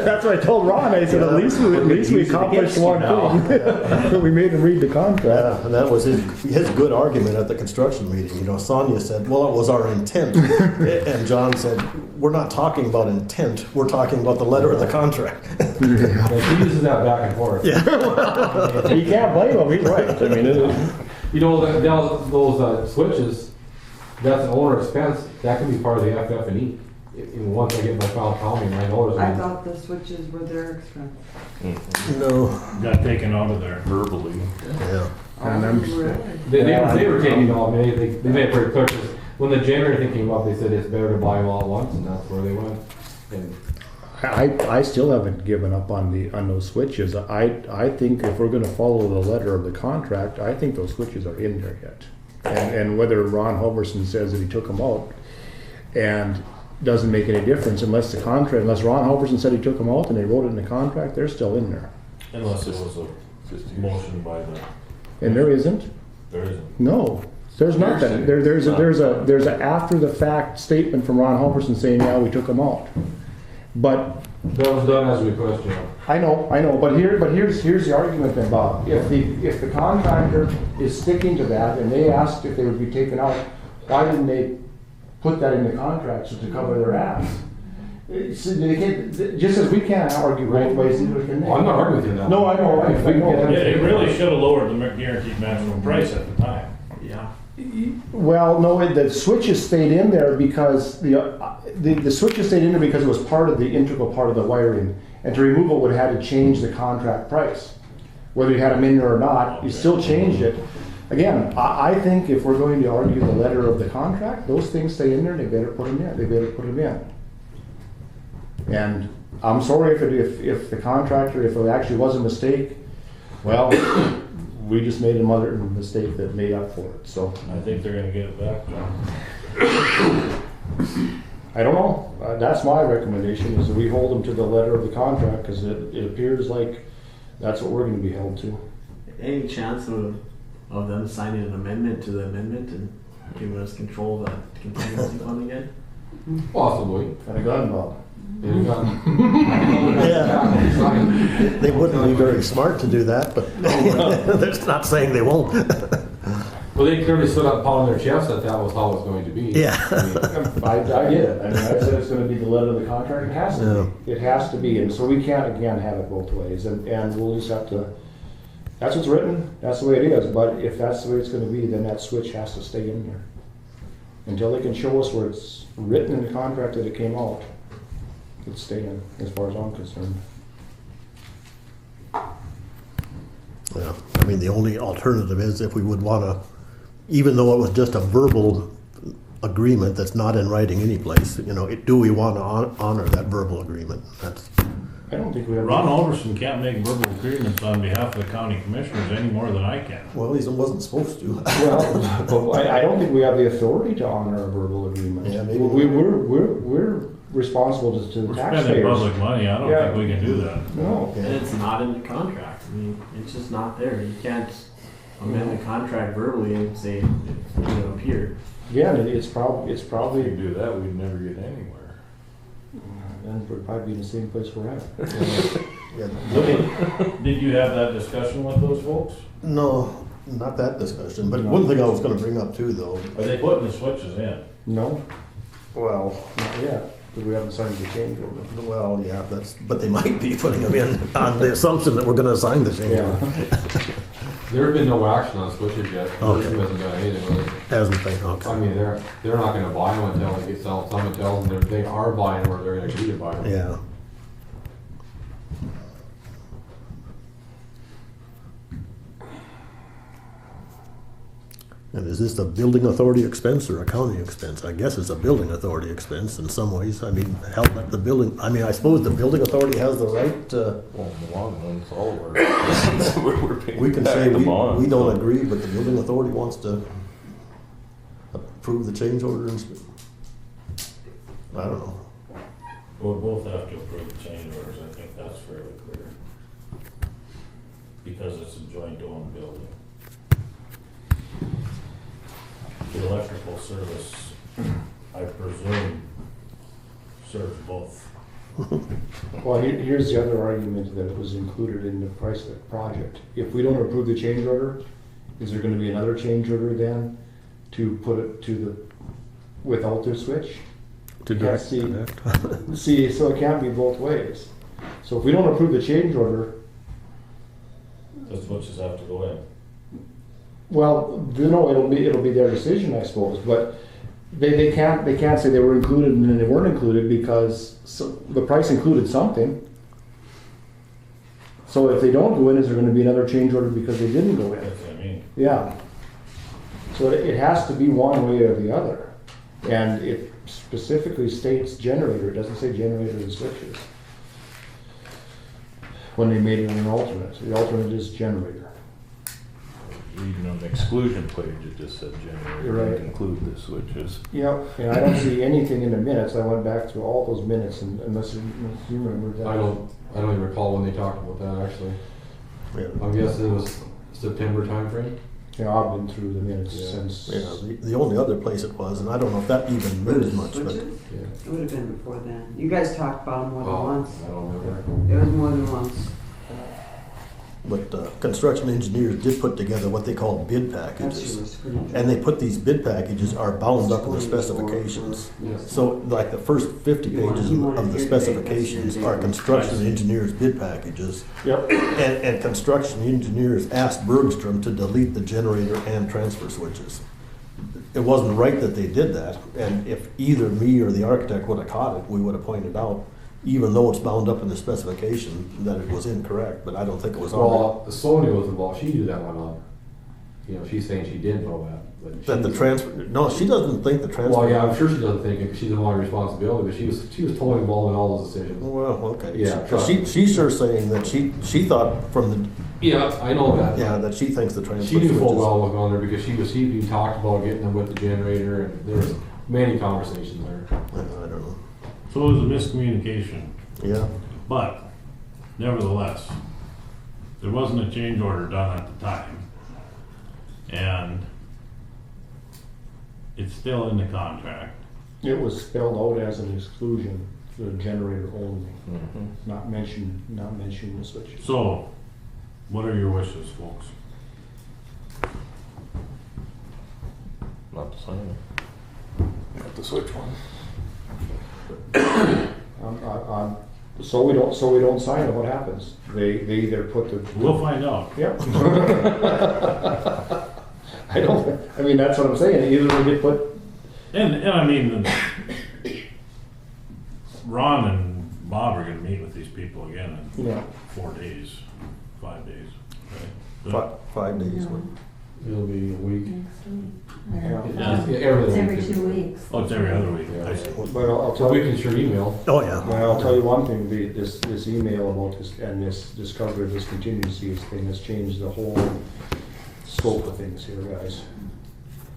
That's what I told Ron. I said, at least we use it accomplished against you one now. thing. We made him read the contract. Yeah, and that was his good argument at the construction meeting. You know, Sonia said, well, it was our intent. And John said, we're not talking about intent, we're talking about the letter of the contract. He uses that back and forth. You can't blame him. He's right. I mean, You know, those switches, that's an owner expense, that can be part of the FF&E. And once I get my file county, I know there's. I thought the switches were their expense. No. Got taken out of there. Verbally. Yeah. And I'm, They were taking all, they made it pretty clear, 'cause when the generator thing came up, they said it's better to buy them all at once, and that's where they went. And I still haven't given up on those switches. I think if we're gonna follow the letter of the contract, I think those switches are in there yet. And whether Ron Halverson says that he took them out, and doesn't make any difference unless Ron Halverson said he took them out and they wrote it in the contract, they're still in there. Unless it was a motion by the, And there isn't? there isn't. No, there's nothing. There's a after the fact statement from Ron Halverson saying, yeah, we took them out. But that was done as a request, you know. I know, but here's the argument then, Bob. If the contractor is sticking to that and they asked if they would be taken out, why didn't they put that in the contract so to cover their ass? So they can't, just as we can't argue both ways, neither can they. Well, I'm not arguing with you now. No, I know. It really should have lowered the guaranteed maximum price at the time. Yeah. Well, no, the switches stayed in there because the switches stayed in there because it was part of the integral part of the wiring, and to remove it would have had to change the contract price. Whether you had them in there or not, you still changed it. Again, I think if we're going to argue the letter of the contract, those things stay in there. They better put them in. They better put them in. And I'm sorry if the contractor, if it actually was a mistake, well, we just made another mistake that made up for it. So I think they're gonna get it back now. I don't know. That's my recommendation, is that we hold them to the letter of the contract, because it appears like that's what we're going to be held to. Any chance of them signing an amendment to the amendment and giving us control of the contingency fund again? Possibly. Kind of gun, Bob. Yeah. They wouldn't be very smart to do that, but that's not saying they won't. Well, they clearly stood up pounding their chest that that was how it was going to be. Yeah. I get it. I mean, I said it's gonna be the letter of the contract. It has to be. It has to be. And so we can't, again, have it both ways. And we'll just have to, that's what's written. That's the way it is. But if that's the way it's gonna be, then that switch has to stay in here. Until they can show us where it's written in the contract that it came out, it's staying, as far as I'm concerned. Yeah, I mean, the only alternative is if we would want to, even though it was just a verbal agreement that's not in writing anyplace, do we want to honor that verbal agreement? That's. I don't think we have. Ron Alderson can't make verbal agreements on behalf of the county commissioners any more than I can. Well, he wasn't supposed to. Well, I don't think we have the authority to honor a verbal agreement. Yeah, maybe we're responsible to the We're taxpayers. spending public money, I don't think we can do that. No. And it's not in the contract. I mean, it's just not there. You can't amend the contract verbally and say it's going to appear. Yeah, and it's probably. If we do that, we'd never get anywhere. Then we'd probably be in the same place we're at. Did you have that discussion with those folks? No, not that discussion, but one thing I was going to bring up too, though. Are they putting the switches in? No, Well, not yet, because we haven't signed the change order. well, yeah, but they might be putting them in on the assumption that we're going to assign the change order. There have been no action on switches yet. Okay. This hasn't done anything with it. Hasn't they? Okay. I mean, they're not gonna buy them until they get sell some until they are buying where they're gonna agree to buy them. Yeah. And is this a building authority expense or a county expense? I guess it's a building authority expense in some ways. I mean, I suppose the building authority has the right to. Well, the long one's all we're paying We can back say the we bond, don't so. agree, but the building authority wants to approve the change order. I don't know. We'll both have to approve the change orders, I think that's fairly clear. Because it's a joint owned building. The electrical service, I presume, serves both. Well, here's the other argument that was included in the price of the project. If we don't approve the change order, is there gonna be another change order then to put it to the, without the switch? To direct. See, so it can't be both ways. So if we don't approve the change order, The switches have to go in. well, it'll be their decision, I suppose, but they can't say they were included and then they weren't included because the price included something. So if they don't go in, is there gonna be another change order because they didn't go in? That's what I mean. Yeah. So it has to be one way or the other. And it specifically states generator, it doesn't say generator and switches. When they made it an alternate, the alternate is generator. Reading on the exclusion page, it just said generator, You're right. didn't include the switches. Yep, and I don't see anything in the minutes. I went back through all those minutes and unless you remember that. I don't even recall when they talked about that actually. Yeah. I'm guessing it was September timeframe. Yeah, I've been through the minutes Yeah. since. Yeah, the only other place it was, and I don't know if that even meant much, but Switches? It would have been before then. You guys talked about them more than once. I don't remember. It was more than once. construction engineers did put together what they call bid packages. And they put these bid packages are bound up in the specifications. So like the first 50 pages of the specifications are construction engineers' bid packages. Yep. And construction engineers asked Bergstrom to delete the generator and transfer switches. It wasn't right that they did that, and if either me or the architect would have caught it, we would have pointed out, even though it's bound up in the specification, that it was incorrect, but I don't think it was. Well, Sony was involved, she knew that one on, she's saying she did know that. But That the transfer, no, she doesn't think the transfer. Well, yeah, I'm sure she doesn't think it, because she's the one with responsibility, but she was totally involved in all those decisions. Well, okay. Yeah. So she's sure saying that she thought from the. Yeah, I know that. Yeah, that she thinks the transfer. She knew full switches- well what was going there, because she talked about getting them with the generator, and there was many conversations there. I don't know. So it was a miscommunication. Yeah. But nevertheless, there wasn't a change order done at the time. And it's still in the contract. It was spelled out as an exclusion. the generator only, not mentioning the switch. So, what are your wishes, folks? Not to sign it. Not to switch one. So we don't sign it, what happens? They either put the. We'll find out. Yeah. I mean, that's what I'm saying, either they get put. And I mean, Ron and Bob are gonna meet with these people again in 4 days, 5 days, right? 5 days. It'll be a week. Next week. Yeah. It's every 2 weeks. Oh, it's every other week, I see. But I'll So tell we you. can sure email. Oh, yeah. Well, I'll tell you one thing, this email about this, and this discovery of this contingencies thing has changed the whole scope of things here, guys.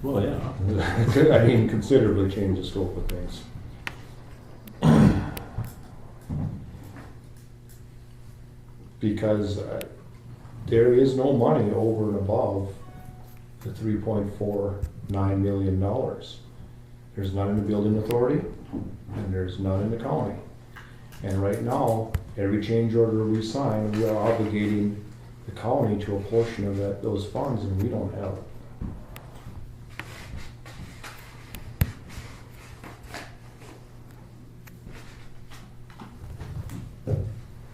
Well, yeah. I mean, considerably changed the scope of things. Because there is no money over and above the $3.49 million. There's none in the building authority, and there's none in the county. And right now, every change order we sign, we are obligating the county to a portion of those funds, and we don't have it.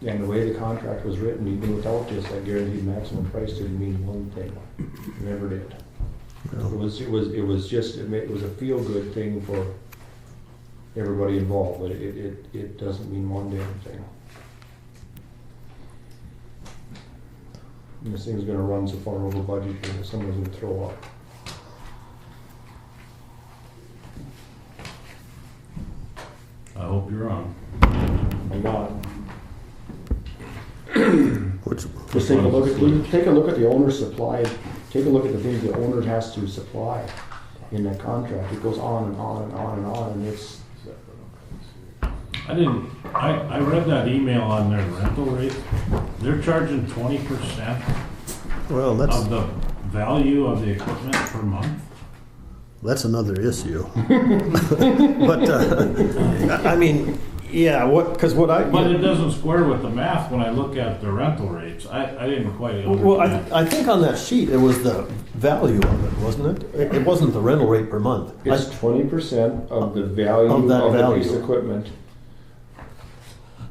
And the way the contract was written, even without this, that guaranteed maximum price didn't mean one thing. It never did. It was a feel-good thing for everybody involved, but it doesn't mean one damn thing. And this thing's gonna run so far over budget here that someone's gonna throw up. I hope you're wrong. I'm not. Just take a look at the owner's supply. Take a look at the things the owner has to supply in that contract. It goes on and on and on and on, and it's. I read that email on their rental rate. They're charging 20% Well, of the value of the equipment per month. that's another issue. But, I mean, yeah, But it doesn't square with the math when I look at the rental rates. I didn't quite understand. Well, I think on that sheet, it was the value of it, wasn't it? It wasn't the rental rate per month. It's 20% of the value Of that of the value. piece of equipment per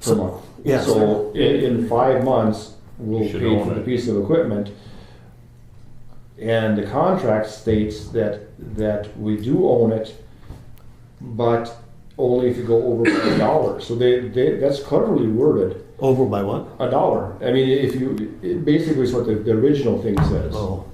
So- month. yeah. So in 5 months, we'll You should pay own for the it. piece of equipment. And the contract states that we do own it, but only if you go over by $1. So that's cleverly worded. Over by what? $1. I mean, it basically is what the original thing says. Oh.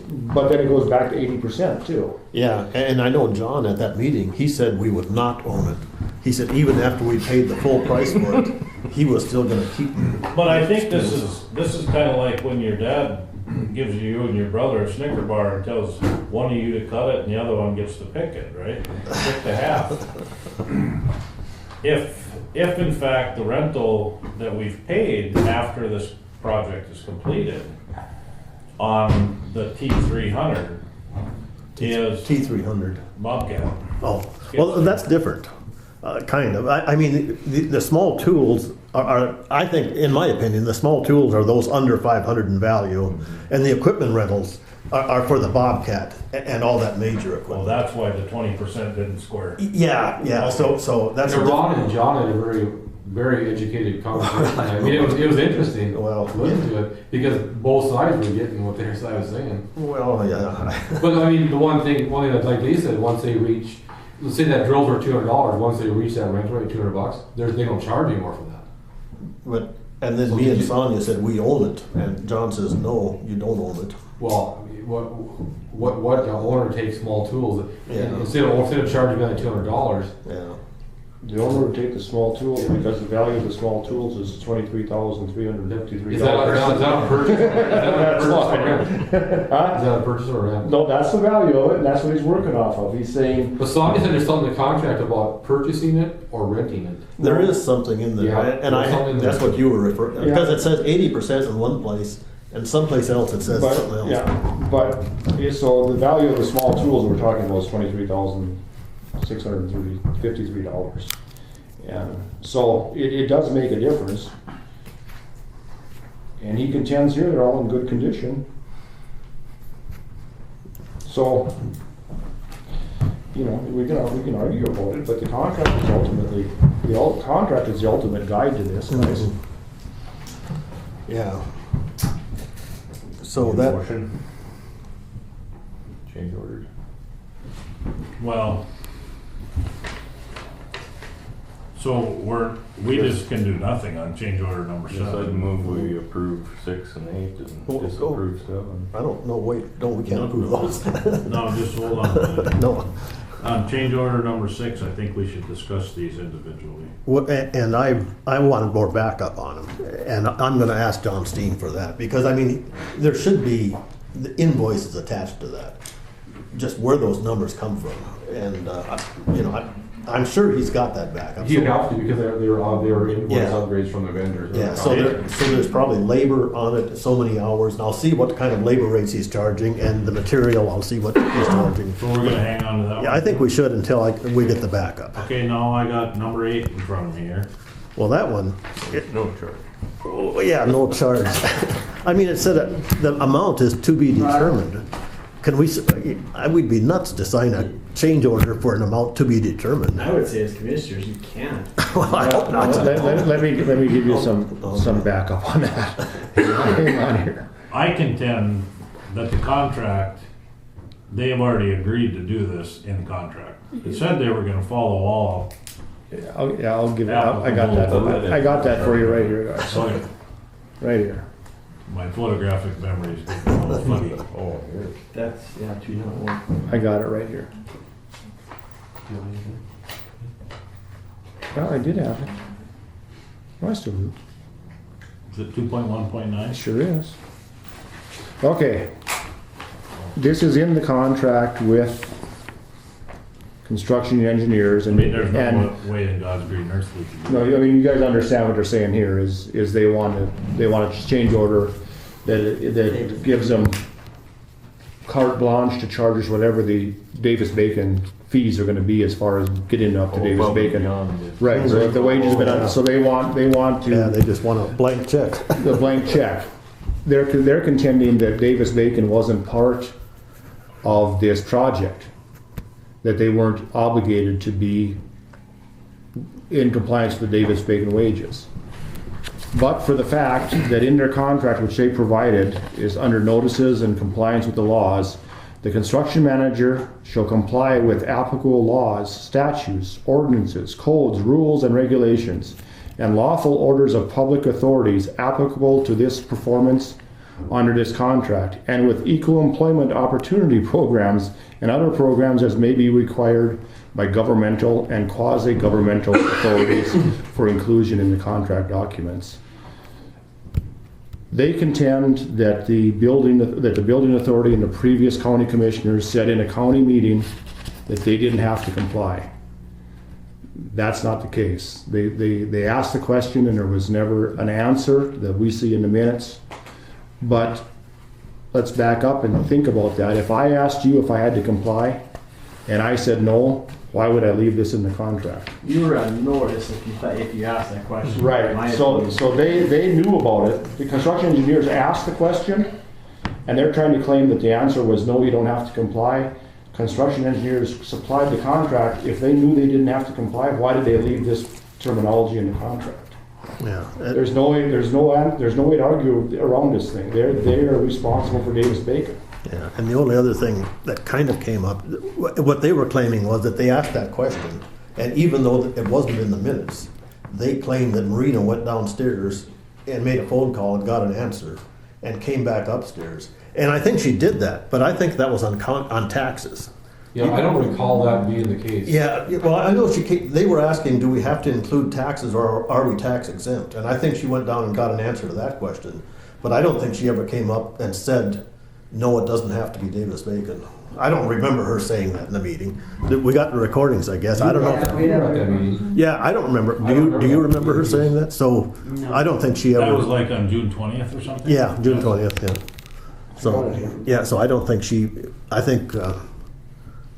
But then it goes back to 80% too. Yeah, and I know John at that meeting, he said we would not own it. He said even after we paid the full price for it, he was still gonna keep it. But I think this is kind of like when your dad gives you and your brother a Snicker bar and tells one of you to cut it and the other one gets to pick it, right? Pick the half. If in fact the rental that we've paid after this project is completed on the T300 is T300. Bobcat. Oh, well, that's different, kind of. I mean, the small tools are, I think, in my opinion, the small tools are those under 500 in value, and the equipment rentals are for the Bobcat and all that major Well, equipment. that's why the 20% didn't square. Yeah, so that's. Yeah, Ron and John had a very educated conversation. I mean, it was interesting Well, to listen to it because both sides were getting what their side was saying. Well, yeah. But I mean, one thing that, like Lee said, once they reach, let's say that drills are $200. Once they reach that rental rate, $200, they don't charge you more for that. But, and then me and Sonia said we own it, and John says, no, you don't own it. Well, what the owner takes small tools Yeah. instead of charging them $200. Yeah. The owner would take the small tools because the value of the small tools is $23,353. Is that a purchase? That's why. Is that a purchase or a rent? No, that's the value of it, and that's what he's working off of. He's saying, But Sonia said there's something in the contract about purchasing it or renting it. There is something in there, Yeah, and there's something that's there. what you were referring, Yeah. because it says 80% in one place, and someplace else it says something else. so the value of the small tools we're talking about is $23,653. And so it does make a difference. And he contends here they're all in good condition. So, you know, we can argue about it, but the contract is ultimately, contract is the ultimate guide to this, guys. Yeah. So that, Motion. Change order. Well, so we just can do nothing on change order number Yes, I'd 7. move we approve 6 and 8 and disapprove 7. I don't know, wait, we can't approve those. No, just hold on a minute. No. On change order number 6, I think we should discuss these individually. And I wanted more backup on them, and I'm gonna ask John Steen for that, because I mean, there should be the invoices attached to that, just where those numbers come from, and, you know, I'm sure he's got that backup. You'd have to, because they were invoice Yeah. upgrades from the vendors. Yeah, so there's probably labor on it, so many hours, and I'll see what kind of labor rates he's charging, and the material, I'll see what he's charging. So we're gonna hang on to that one? Yeah, I think we should until we get the backup. Okay, now I got number 8 in front of me here. Well, that one, No charge. oh, yeah, no charge. I mean, it said the amount is to be determined. Can we, we'd be nuts to sign a change order for an amount to be determined. I would say as commissioners, you can't. Well, I hope not. Let me give you some backup on that. Hang on here. I contend that the contract, they have already agreed to do this in the contract. It said they were gonna follow all. I'll give it, I got that for you right here, guys. So Right here. my photographic memory is getting a little funny. Oh, here. That's, 2.1. I got it right here. Well, I did have it. Well, I still do. Is it 2.1.9? Sure is. Okay. This is in the contract with construction engineers I and. mean, there's and- no way in God's green earth we can do No, that. I mean, you guys understand what they're saying here is they want a change order that gives them carte blanche to charge us whatever the Davis-Bacon fees are gonna be as far as getting up to Davis-Bacon. Right, so if the wages have been up, so they want Yeah, to, they just want a blank check. the blank check. They're contending that Davis-Bacon wasn't part of this project, that they weren't obligated to be in compliance with the Davis-Bacon wages. But for the fact that in their contract, which they provided, is under notices and compliance with the laws, the construction manager shall comply with applicable laws, statutes, ordinances, codes, rules, and regulations, and lawful orders of public authorities applicable to this performance under this contract, and with equal employment opportunity programs and other programs as may be required by governmental and quasi-governmental authorities for inclusion in the contract documents. They contend that the building authority and the previous county commissioners said in a county meeting that they didn't have to comply. That's not the case. They asked the question and there was never an answer that we see in the minutes. But let's back up and think about that. If I asked you if I had to comply and I said no, why would I leave this in the contract? You were on notice if you asked that question. Right, My so opinion. they knew about it. The construction engineers asked the question, and they're trying to claim that the answer was no, you don't have to comply. Construction engineers supplied the contract. If they knew they didn't have to comply, why did they leave this terminology in the contract? Yeah. There's no way to argue around this thing. They are responsible for Davis-Bacon. Yeah, and the only other thing that kind of came up, what they were claiming was that they asked that question, and even though it wasn't in the minutes, they claimed that Marina went downstairs and made a phone call and got an answer, and came back upstairs. And I think she did that, but I think that was on taxes. Yeah, I don't recall that being the case. Yeah, well, I know they were asking, do we have to include taxes or are we tax exempt? And I think she went down and got an answer to that question. But I don't think she ever came up and said, no, it doesn't have to be Davis-Bacon. I don't remember her saying that in the meeting. We got the recordings, I guess. I don't know. Yeah, I don't remember. Do you remember her saying that? So I don't think she ever. That was like on June 20th or something? Yeah, June 20th, yeah. So, yeah, so I don't think I think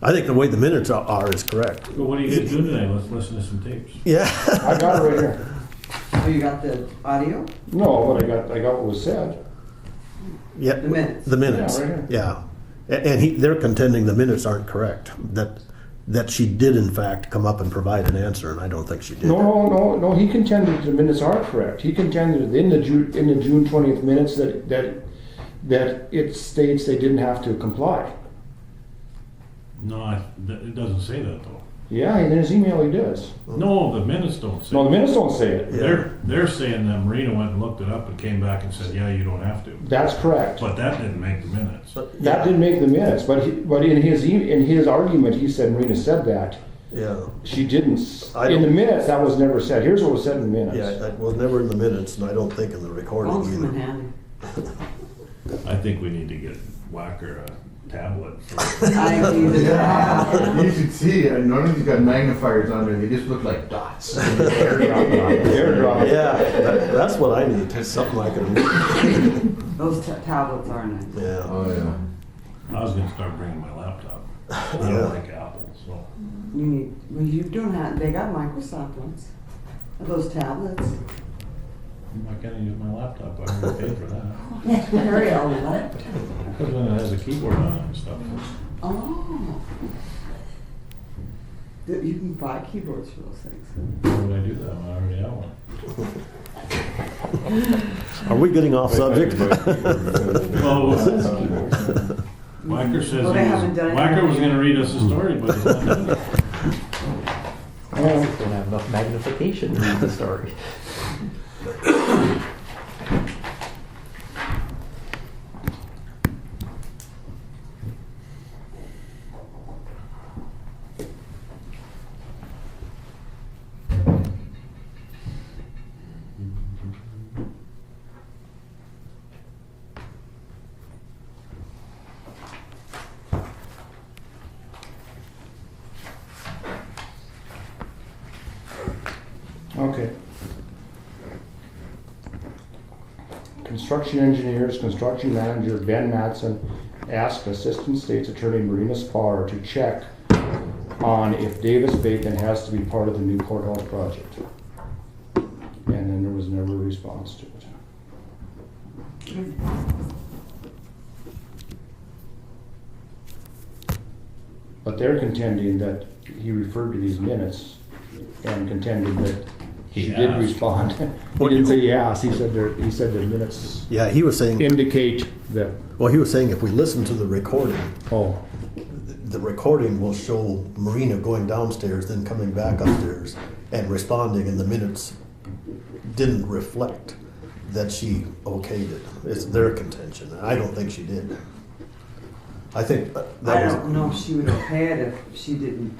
I think the way the minutes are is correct. Well, what are you guys doing today? Let's listen to some tapes. Yeah. I got it right here. Oh, you got the audio? No, but I got what was said. Yeah. The minutes. The minutes, Yeah, right here. yeah. And they're contending the minutes aren't correct, that she did in fact come up and provide an answer, and I don't think she did. No, he contended the minutes are correct. He contended in the June 20th minutes that it states they didn't have to comply. No, it doesn't say that though. Yeah, in his email he does. No, the minutes don't say. No, the minutes don't say it. They're saying that Marina went and looked it up and came back and said, yeah, you don't have to. That's correct. But that didn't make the minutes. That didn't make the minutes, but in his argument, he said Marina said that. Yeah. She didn't. In the minutes, that was never said. Here's what was said in the minutes. Yeah, that was never in the minutes, and I don't think in the recording Phones come in either. handy. I think we need to get Whacker a tablet. I need that. You should see, none of these got magnifiers on there, they just look like dots. Airdrop. Yeah, that's what I need, something I can read. Those tablets are nice. Yeah. Oh, yeah. I was gonna start bringing my laptop. I Yeah. don't like Apple, so. You don't have, they got Microsoft ones. Those tablets. Why can't I use my laptop? I already paid for that. Carry all of that. Because then it has a keyboard on it and stuff. Oh. You can buy keyboards for those things. Why would I do that when I already have one? Are we getting off subject? Whacker says Well, they haven't done it Whacker yet. was gonna read us a story, but he's not doing it. I don't have enough magnification to read the story. Okay. Construction engineers, construction manager Ben Matson asked Assistant State's Attorney Marina Spar to check on if Davis-Bacon has to be part of the new courthouse project. And then there was never a response to it. But they're contending that he referred to these minutes and contended that he did asked. respond. He didn't say he asked, he said the minutes Yeah, he was saying, indicate that, well, he was saying if we listen to the recording, oh, the recording will show Marina going downstairs, then coming back upstairs and responding, and the minutes didn't reflect that she okayed it. It's their contention. I don't think she did. I think that I was. don't know if she would have had it if she didn't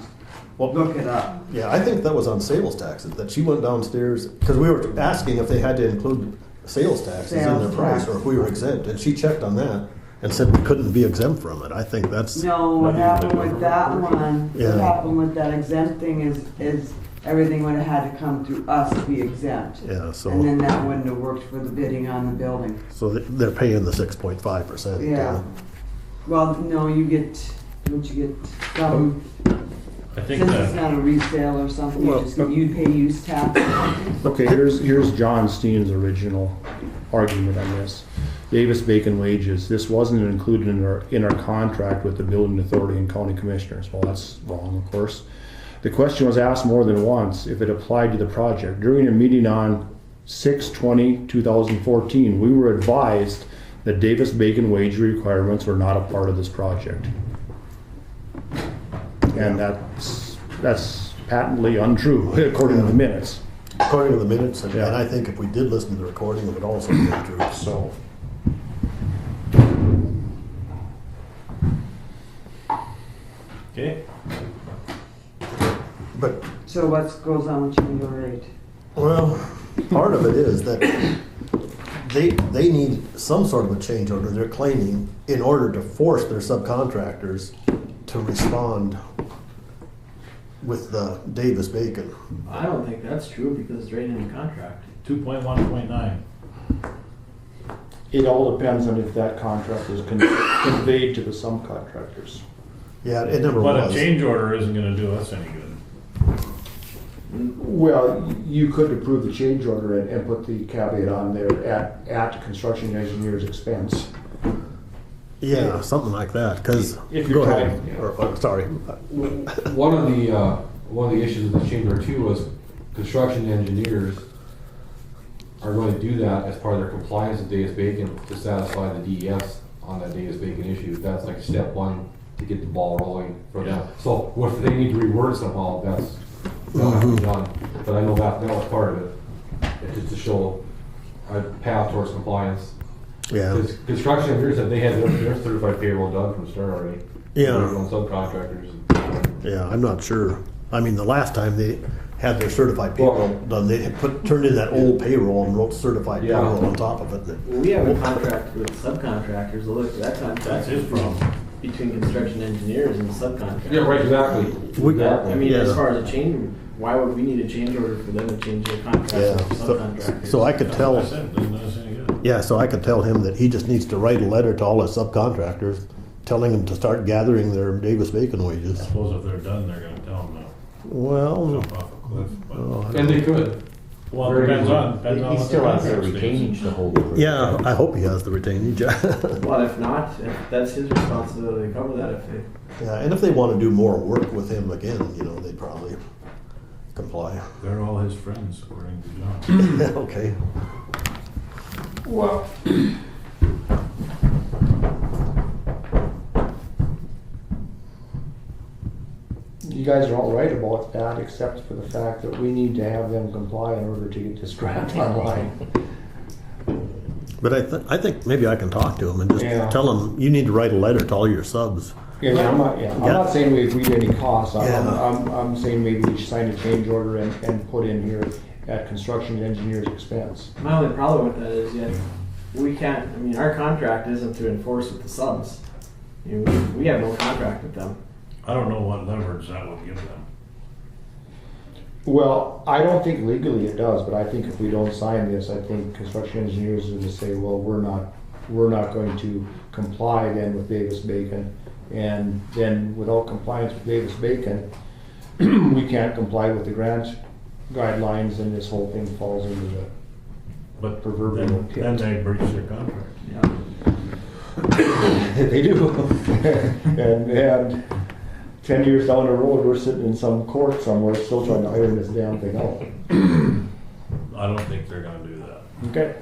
look it up. Yeah, I think that was on sales taxes, that she went downstairs, because we were asking if they had to include sales taxes in their Sales price, tax. or if we were exempt, and she checked on that and said we couldn't be exempt from it. I think that's. No, what happened with that one, Yeah. what happened with that exempt thing is everything would have had to come through us to be exempt. Yeah, so. And then that wouldn't have worked for the bidding on the building. So they're paying the 6.5%. Yeah. Well, no, you get, don't you get some, I think since it's that, not a resale or something, Well, you'd pay use tax or something? okay, here's John Steen's original argument on this. Davis-Bacon wages, this wasn't included in our contract with the building authority and county commissioners. Well, that's wrong, of course. The question was asked more than once if it applied to the project. During a meeting on 6/20/2014, we were advised that Davis-Bacon wage requirements were not a part of this project. And that's patently untrue, according to the minutes. According to the minutes, and Yeah. I think if we did listen to the recording, it would also be true. So, okay, But, So what goes on with your rate? well, part of it is that they need some sort of a change order, they're claiming, in order to force their subcontractors to respond with the Davis-Bacon. I don't think that's true because it's right in the contract. 2.1.9. it all depends on if that contract is conveyed to the subcontractors. Yeah, it never But was. a change order isn't gonna do us any good. Well, you could approve the change order and put the caveat on there at construction engineer's expense. Yeah, something like that, because, If go you're ahead. trying, yeah. Sorry. One of the issues with the change order too was construction engineers are going to do that as part of their compliance with Davis-Bacon to satisfy the DES on that Davis-Bacon issue. That's like step one to get the ball rolling for them. So what if they need to reword somehow, that's not done. But I know that was part of it, just to show a path towards compliance. Yeah. Because construction engineers said they had their certified payroll done from the start already. Yeah. On subcontractors. Yeah, I'm not sure. I mean, the last time they had their certified payroll done, they had turned in that old payroll and wrote certified Yeah. payroll on top of it. We have a contract with subcontractors, look at that contract. That's his problem. Between construction engineers and subcontractors. Yeah, right, exactly. I mean, as Yeah. far as a change, why would we need a change order for them to change their contract Yeah, with subcontractors? so I could tell, Like I said, doesn't do us any good. yeah, so I could tell him that he just needs to write a letter to all his subcontractors, telling them to start gathering their Davis-Bacon wages. I suppose if they're done, they're gonna tell them to Well, jump off a cliff. But, And they could. well, it depends on He what still the has the contract states. retainage to hold over. yeah, I hope he has the retainage. Well, if not, if that's his responsibility to cover that if they. Yeah, and if they want to do more work with him again, they'd probably comply. They're all his friends, according to John. Okay. Well, you guys are all right about that, except for the fact that we need to have them comply in order to get this grant online. But I think maybe I can talk to him and just Yeah. tell him, you need to write a letter to all your subs. Yeah, I'm not saying we agreed to any costs, Yeah. I'm saying maybe we should sign a change order and put in here at construction engineer's expense. My only problem with that is yet, we can't, I mean, our contract isn't to enforce with the subs. You know, we have no contract with them. I don't know what leverage that would give them. Well, I don't think legally it does, but I think if we don't sign this, I think construction engineers are to say, well, we're not going to comply then with Davis-Bacon. And then without compliance with Davis-Bacon, we can't comply with the grant guidelines and this whole thing falls into the But proverbial pit. then they breach their contract. Yeah. They do. And 10 years down the road, we're sitting in some court somewhere still trying to iron this damn thing out. I don't think they're gonna do that. Okay.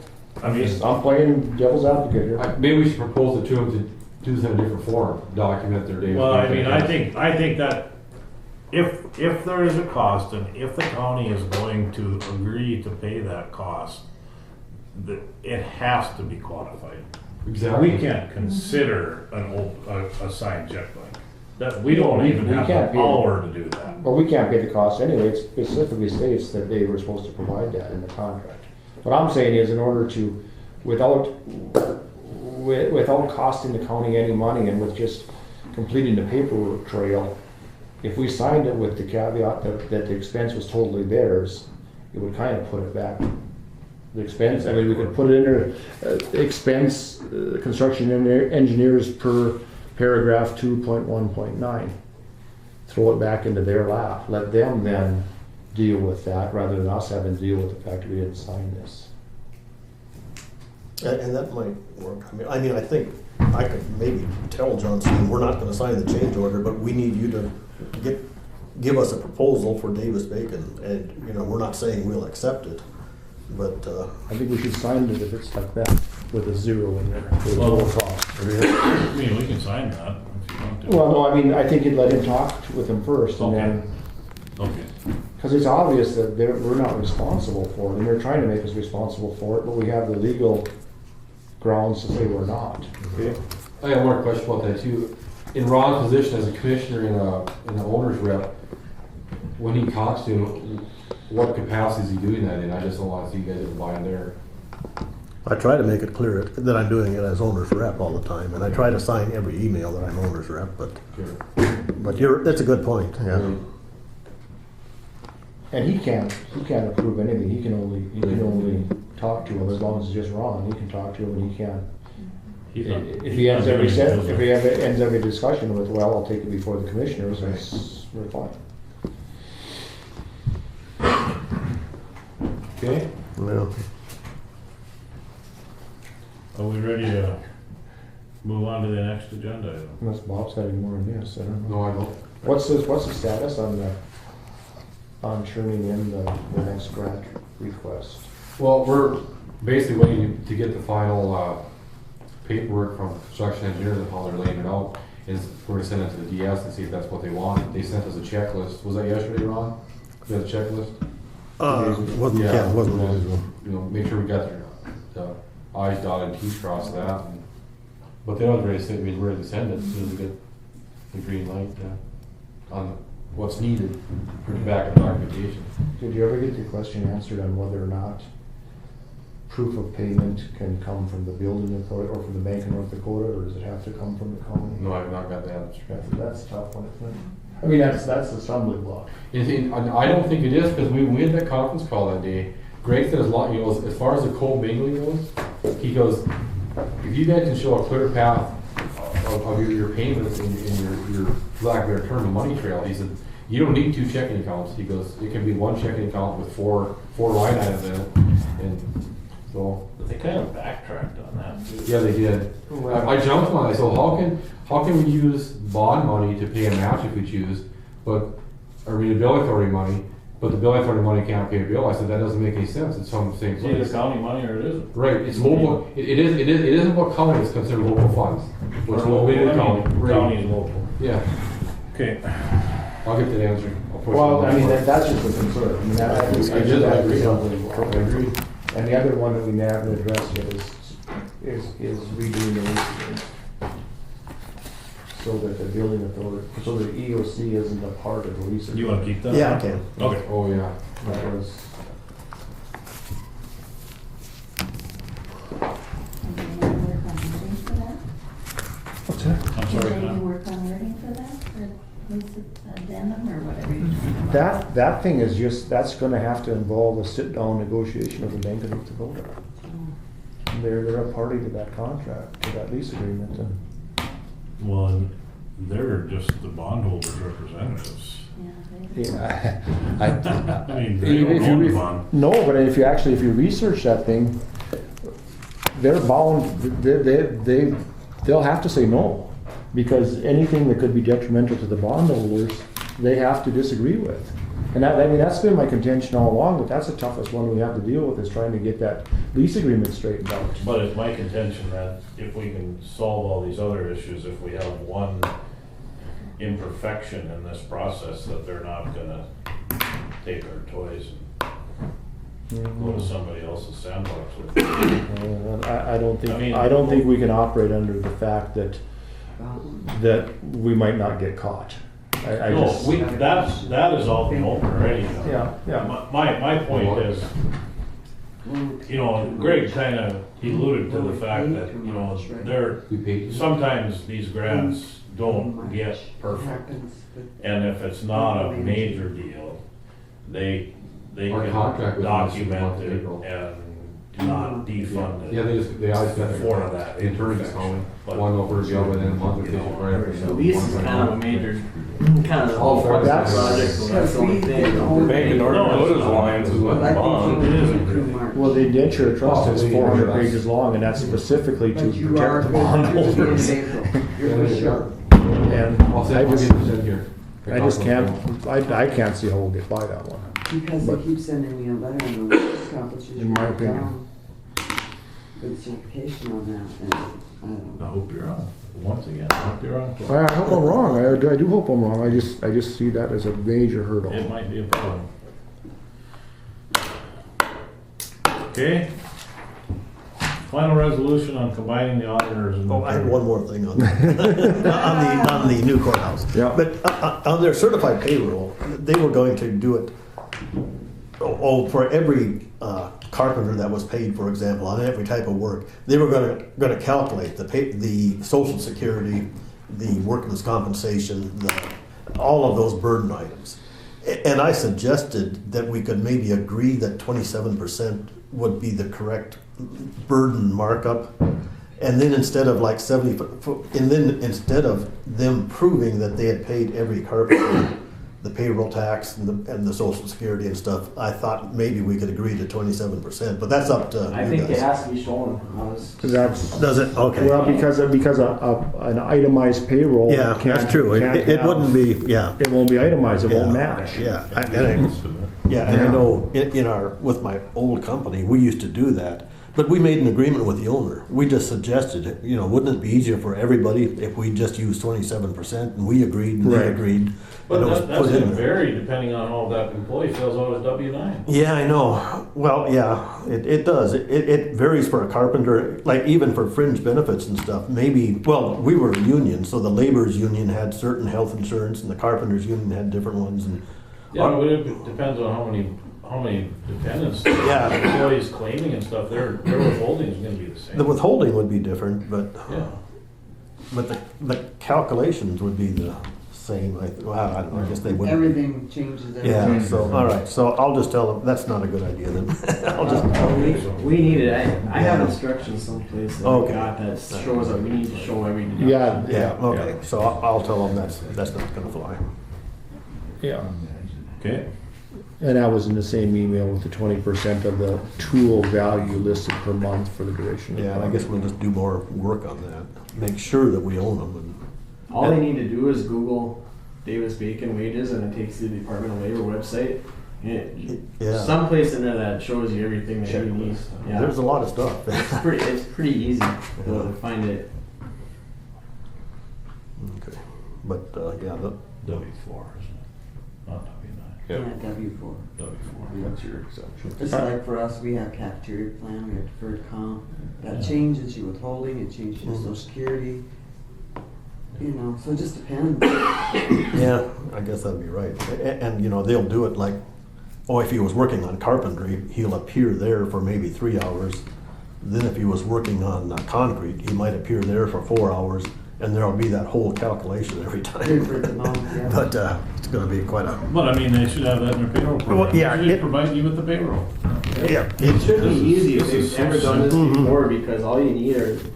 I mean, I'm playing devil's advocate here. Maybe we should propose it to them to do this in a different form, document their Davis. well, I mean, I think that if there is a cost and if the county is going to agree to pay that cost, that it has to be quantified. Exactly. We can't consider a signed check blank. That, we don't We even have can't the be- power to do that. Well, we can't pay the cost anyway. It specifically states that they were supposed to provide that in the contract. What I'm saying is in order to, without costing the county any money and with just completing the paperwork trail, if we signed it with the caveat that the expense was totally theirs, it would kind of put it back. The expense, I mean, we could put it in there, expense, construction engineers per paragraph 2.1.9. Throw it back into their lap. Let them then deal with that rather than us having to deal with the fact that we didn't sign this. And that might work. I mean, I think I could maybe tell Johnson, we're not gonna sign the change order, but we need you to give us a proposal for Davis-Bacon. And, we're not saying we'll accept it, but, I think we should sign it if it's like that, with a zero in there. With Well, no cost. I mean, we can sign that if you want to. Well, no, I mean, I think you'd let him talk with them first and then, Okay. because it's obvious that we're not responsible for it, and they're trying to make us responsible for it, but we have the legal grounds to say we're not. Okay? I have one more question about that too. In Ron's position as a commissioner in the owner's rep, when he talks to him, what capacity is he doing that in? I just don't want to see you guys combined there. I try to make it clear that I'm doing it as owner's rep all the time. And I try to sign every email that I'm owner's rep, but that's a good point, yeah. And he can't approve anything, he can only talk to him as long as it's just Ron, he can talk to him and he He's not- If he's he not ends every, doing his if he ends every discussion with, well, I'll take it before the commissioners, we're fine. Okay, Well, are we ready to move on to the next agenda item? Unless Bob's got any more on this, I don't know. No, I don't. What's the status on turning in the next grant request? Well, we're basically waiting to get the final paperwork from construction engineers and how they're laying it out. Is we're gonna send it to the DS and see if that's what they want. They sent us a checklist. Was that yesterday, Ron? You had a checklist? wasn't, yeah, wasn't well, visible. you know, make sure we got the I's dotted and T's crossed that. But they don't really say we're ready to send it as soon as we get the green light on what's needed for the backup documentation. Did you ever get the question answered on whether or not proof of payment can come from the building authority or from the Bank of North Dakota, or does it have to come from the county? No, I've not got that. That's a tough one, isn't it? I mean, that's the stumbling block. I don't think it is, because we had that conference call that day. Greg said as far as the co-mingling goes, he goes, if you guys can show a clear path of your payments and your lack of a better term, the money trail, he said, you don't need 2 checking accounts. He goes, it can be 1 checking account with four line items in it. And so. But they kind of backtracked on that too. Yeah, they did. I jumped on it. I said, how can we use bond money to pay a match if we choose, or the bill authority money, but the bill authority money can't pay a bill? I said, that doesn't make any sense. It's from the same It's place. either county money or it isn't. Right, it's local, it isn't what county is considered local funds. Which will be the county. County is local. Yeah, Okay. I'll get the answer. I'll push Well, it. I mean, that's just a concern. I mean, I agree. And the other one that we haven't addressed yet is redoing the lease agreement. So that the building authority, so the EOC isn't a part of the lease agreement. You want to keep that? Yeah, I can. Okay. Oh, yeah. That was, What's that? I'm sorry. Did you Tom. work on wording for that, for lease addendum or whatever you do? that thing is just, that's gonna have to involve a sit-down negotiation of the Bank of North Dakota. They're a party to that contract, to that lease agreement, and Well, and they're just the bondholders' representatives. yeah, I mean, they don't own the bond. no, but if you research that thing, they're bound, they'll have to say no, because anything that could be detrimental to the bondholders, they have to disagree with. And that's been my contention all along, that that's the toughest one we have to deal with, is trying to get that lease agreement straightened out. But it's my contention that if we can solve all these other issues, if we have one imperfection in this process, that they're not gonna take our toys and go to somebody else's sandbox with it. I don't think, I mean- I don't think we can operate under the fact that we might not get caught. I No, just. that is all been open already. Yeah. My point is, you know, Greg kinda alluded to the fact that, you know, sometimes these grants don't get perfect. And if it's not a major deal, they Our can contract with document them is it April. and not defund it. Yeah, they always got For that. the attorneys calling, one over the other, and then one would take it right after. So lease is kind of a major, kind of All a for that. project, so that's the only thing. Bank of North Dakota's alliance is with the bond. It isn't really. Well, the indenture trust is 400 pages long, and that's specifically to protect the bondholders. And I'll say I just, 20% here. I just can't, I can't see how we'll get by that one. Because they keep sending me a letter on the discount, which is. In my opinion. Good certification on that, and I don't I know. hope you're on, once again, I hope you're on. I hope I'm wrong, I do hope I'm wrong, I just see that as a major hurdle. It might be a problem. Okay. Final resolution on combining the auditors and. Oh, I had one more thing on that. on the new courthouse. Yeah. But on their certified payroll, they were going to do it, for every carpenter that was paid, for example, on every type of work, they were going to calculate the Social Security, the workers' compensation, all of those burden items. And I suggested that we could maybe agree that 27% would be the correct burden markup, And then instead of like 70, and then instead of them proving that they had paid every carpenter the payroll tax and the social security and stuff, I thought maybe we could agree to 27%, but that's up to I you think guys. it has to be shown. That's, Does it? Okay. well, because an itemized payroll. Yeah, can't- that's true. can't It have- wouldn't be, yeah. It won't be itemized, it won't Yeah. match. Yeah, and I know with my old company, we used to do that, but we made an agreement with the owner. We just suggested it, wouldn't it be easier for everybody if we just used 27%, and we agreed and they Right. agreed. But and it was that's put in gonna there. vary depending on how that employee fills out his W-9. Yeah, I know. Well, yeah, it does. It varies for a carpenter, like even for fringe benefits and stuff. Maybe, well, we were a union, so the laborers union had certain health insurance and the carpenters union had different ones. And Yeah, but it depends on how many dependents, Yeah. employees claiming and stuff, their withholding is gonna be the same. the withholding would be different, but Yeah. the calculations would be the same. Well, I don't know, I guess they wouldn't. Everything changes. Yeah, so, all right, so I'll just tell them, that's not a good idea then. I'll just, We need it. I have instructions someplace that Okay. we got that shows that we need to show every deduction. Yeah, yeah, okay, so I'll tell them that's not gonna fly. yeah. Okay. And that was in the same email with the 20% of the tool value listed per month for the duration. of the Yeah, and I guess project. we'll just do more work on that, make sure that we own them. All they need to do is Google Davis Bacon wages, and it takes you to the Department of Labor website. And Yeah. someplace in there that shows you everything that you need. Yeah, There's a lot of stuff. it's pretty easy to find it. Okay, but, yeah, W-4, isn't it? Not W-9. Yeah, W-4. W-4. That's your exception. It's like for us, we have cafeteria plan, we have deferred comp, that changes your withholding, it changes your social security. So it just depends. yeah, I guess that'd be right. And, they'll do it like, if he was working on carpentry, he'll appear there for maybe 3 hours. Then if he was working on concrete, he might appear there for 4 hours, and there'll be that whole calculation every time. Yeah. But it's gonna be quite a, But I mean, they should have that in their payroll program. Well, yeah, They should it- provide you with the payroll. yeah. It should be This is- easy if this is they've ever so done this simple. before, because all you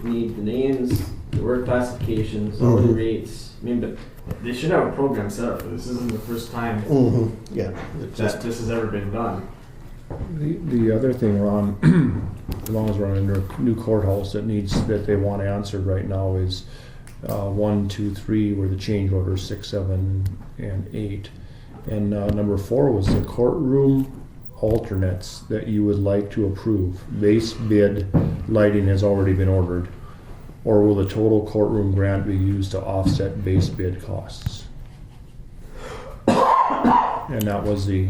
need the names, the work classifications, all the rates. I mean, but they should have a program set up for this. This isn't the first time Yeah, that it's just, this has ever been done. The other thing, Ron, as long as we're on a new courthouse that they want answered right now is 1, 2, 3 were the change orders, 6, 7, and 8. And number 4 was the courtroom alternates that you would like to approve. Base bid lighting has already been ordered. Or will the total courtroom grant be used to offset base bid costs? And that was the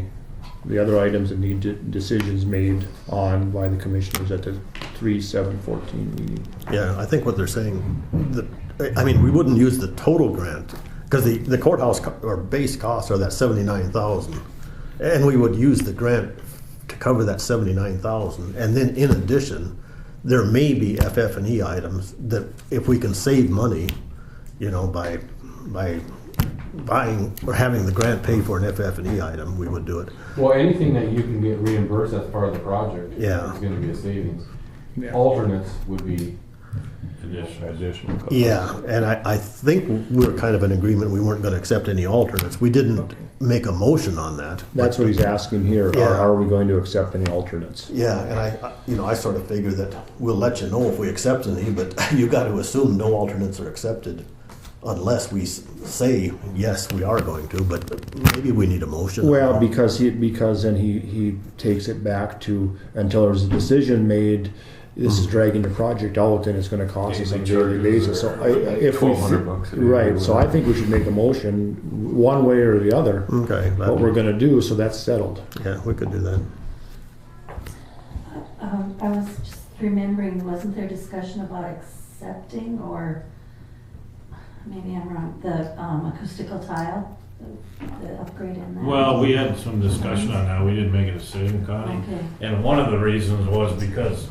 other items that need decisions made on by the commissioners at the 3/7/14 meeting. yeah, I think what they're saying, we wouldn't use the total grant, because the courthouse or base costs are that 79,000. And we would use the grant to cover that 79,000. And then in addition, there may be FF&E items that if we can save money, by buying or having the grant pay for an FF&E item, we would do it. Well, anything that you can get reimbursed as part of the project Yeah. is gonna be a savings. Alternates would be, Additional cost. Yeah, and I think we're kind of in agreement, we weren't gonna accept any alternates. We didn't make a motion on that. That's what he's asking here. Yeah. Are we going to accept any alternates? Yeah, and I sort of figure that we'll let you know if we accept any, but you got to assume no alternates are accepted unless we say, yes, we are going to, but maybe we need a motion. Well, because then he takes it back to until there's a decision made. This is dragging the project out, and it's going to cost us on a daily basis. So if we $1,200 a day. right, so I think we should make a motion one way or the other. Okay. What we're going to do, so that's settled. Yeah, we could do that. I was just remembering, wasn't there discussion about accepting, or maybe I'm wrong, the acoustical tile, the upgrade in that? Well, we had some discussion on that. We didn't make a decision, Connie. Okay. And one of the reasons was because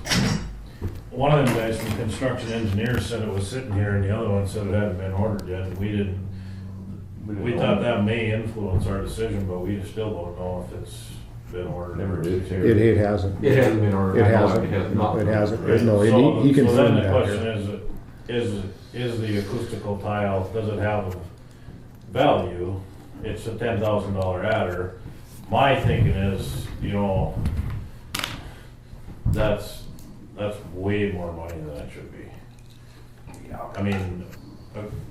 one of them guys from construction engineers said it was sitting here and the other one said it hadn't been ordered yet. And we thought that may influence our decision, but we still don't know if it's been ordered. never did. It hasn't. It hasn't been ordered. It I know hasn't. It has not. It hasn't. Right. No, he So then confirmed the that. question is, is the acoustical tile, does it have a value? It's a $10,000 adder. My thinking is, you know, that's way more money than it should be. I mean,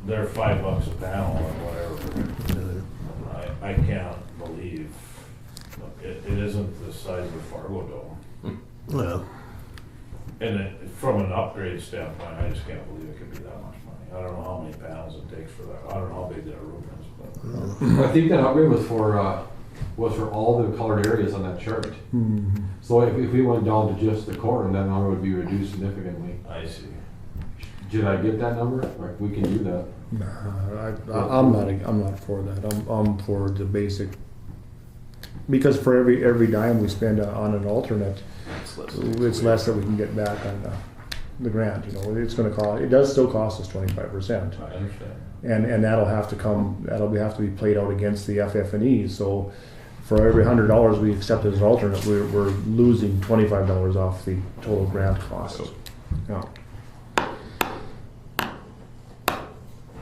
they're $5 a panel or whatever. I can't believe it isn't the size of the Fargo Dome. Yeah. And from an upgrade standpoint, I just can't believe it could be that much money. I don't know how many panels it takes for that. I don't know how big that room is, but. I think that upgrade was for all the colored areas on that chart. So if we went down to just the corner, that number would be reduced significantly. I see. Did I get that number? Like, we can do that. Nah, I'm not for that. I'm for the basic, because for every dime we spend on an alternate, it's less that we can get back on the grant. You know, it's going to cost. It does still cost us 25%. I understand. And that'll have to be played out against the FF&E. So for every $100 we accept as an alternate, we're losing $25 off the total grant cost. Yeah.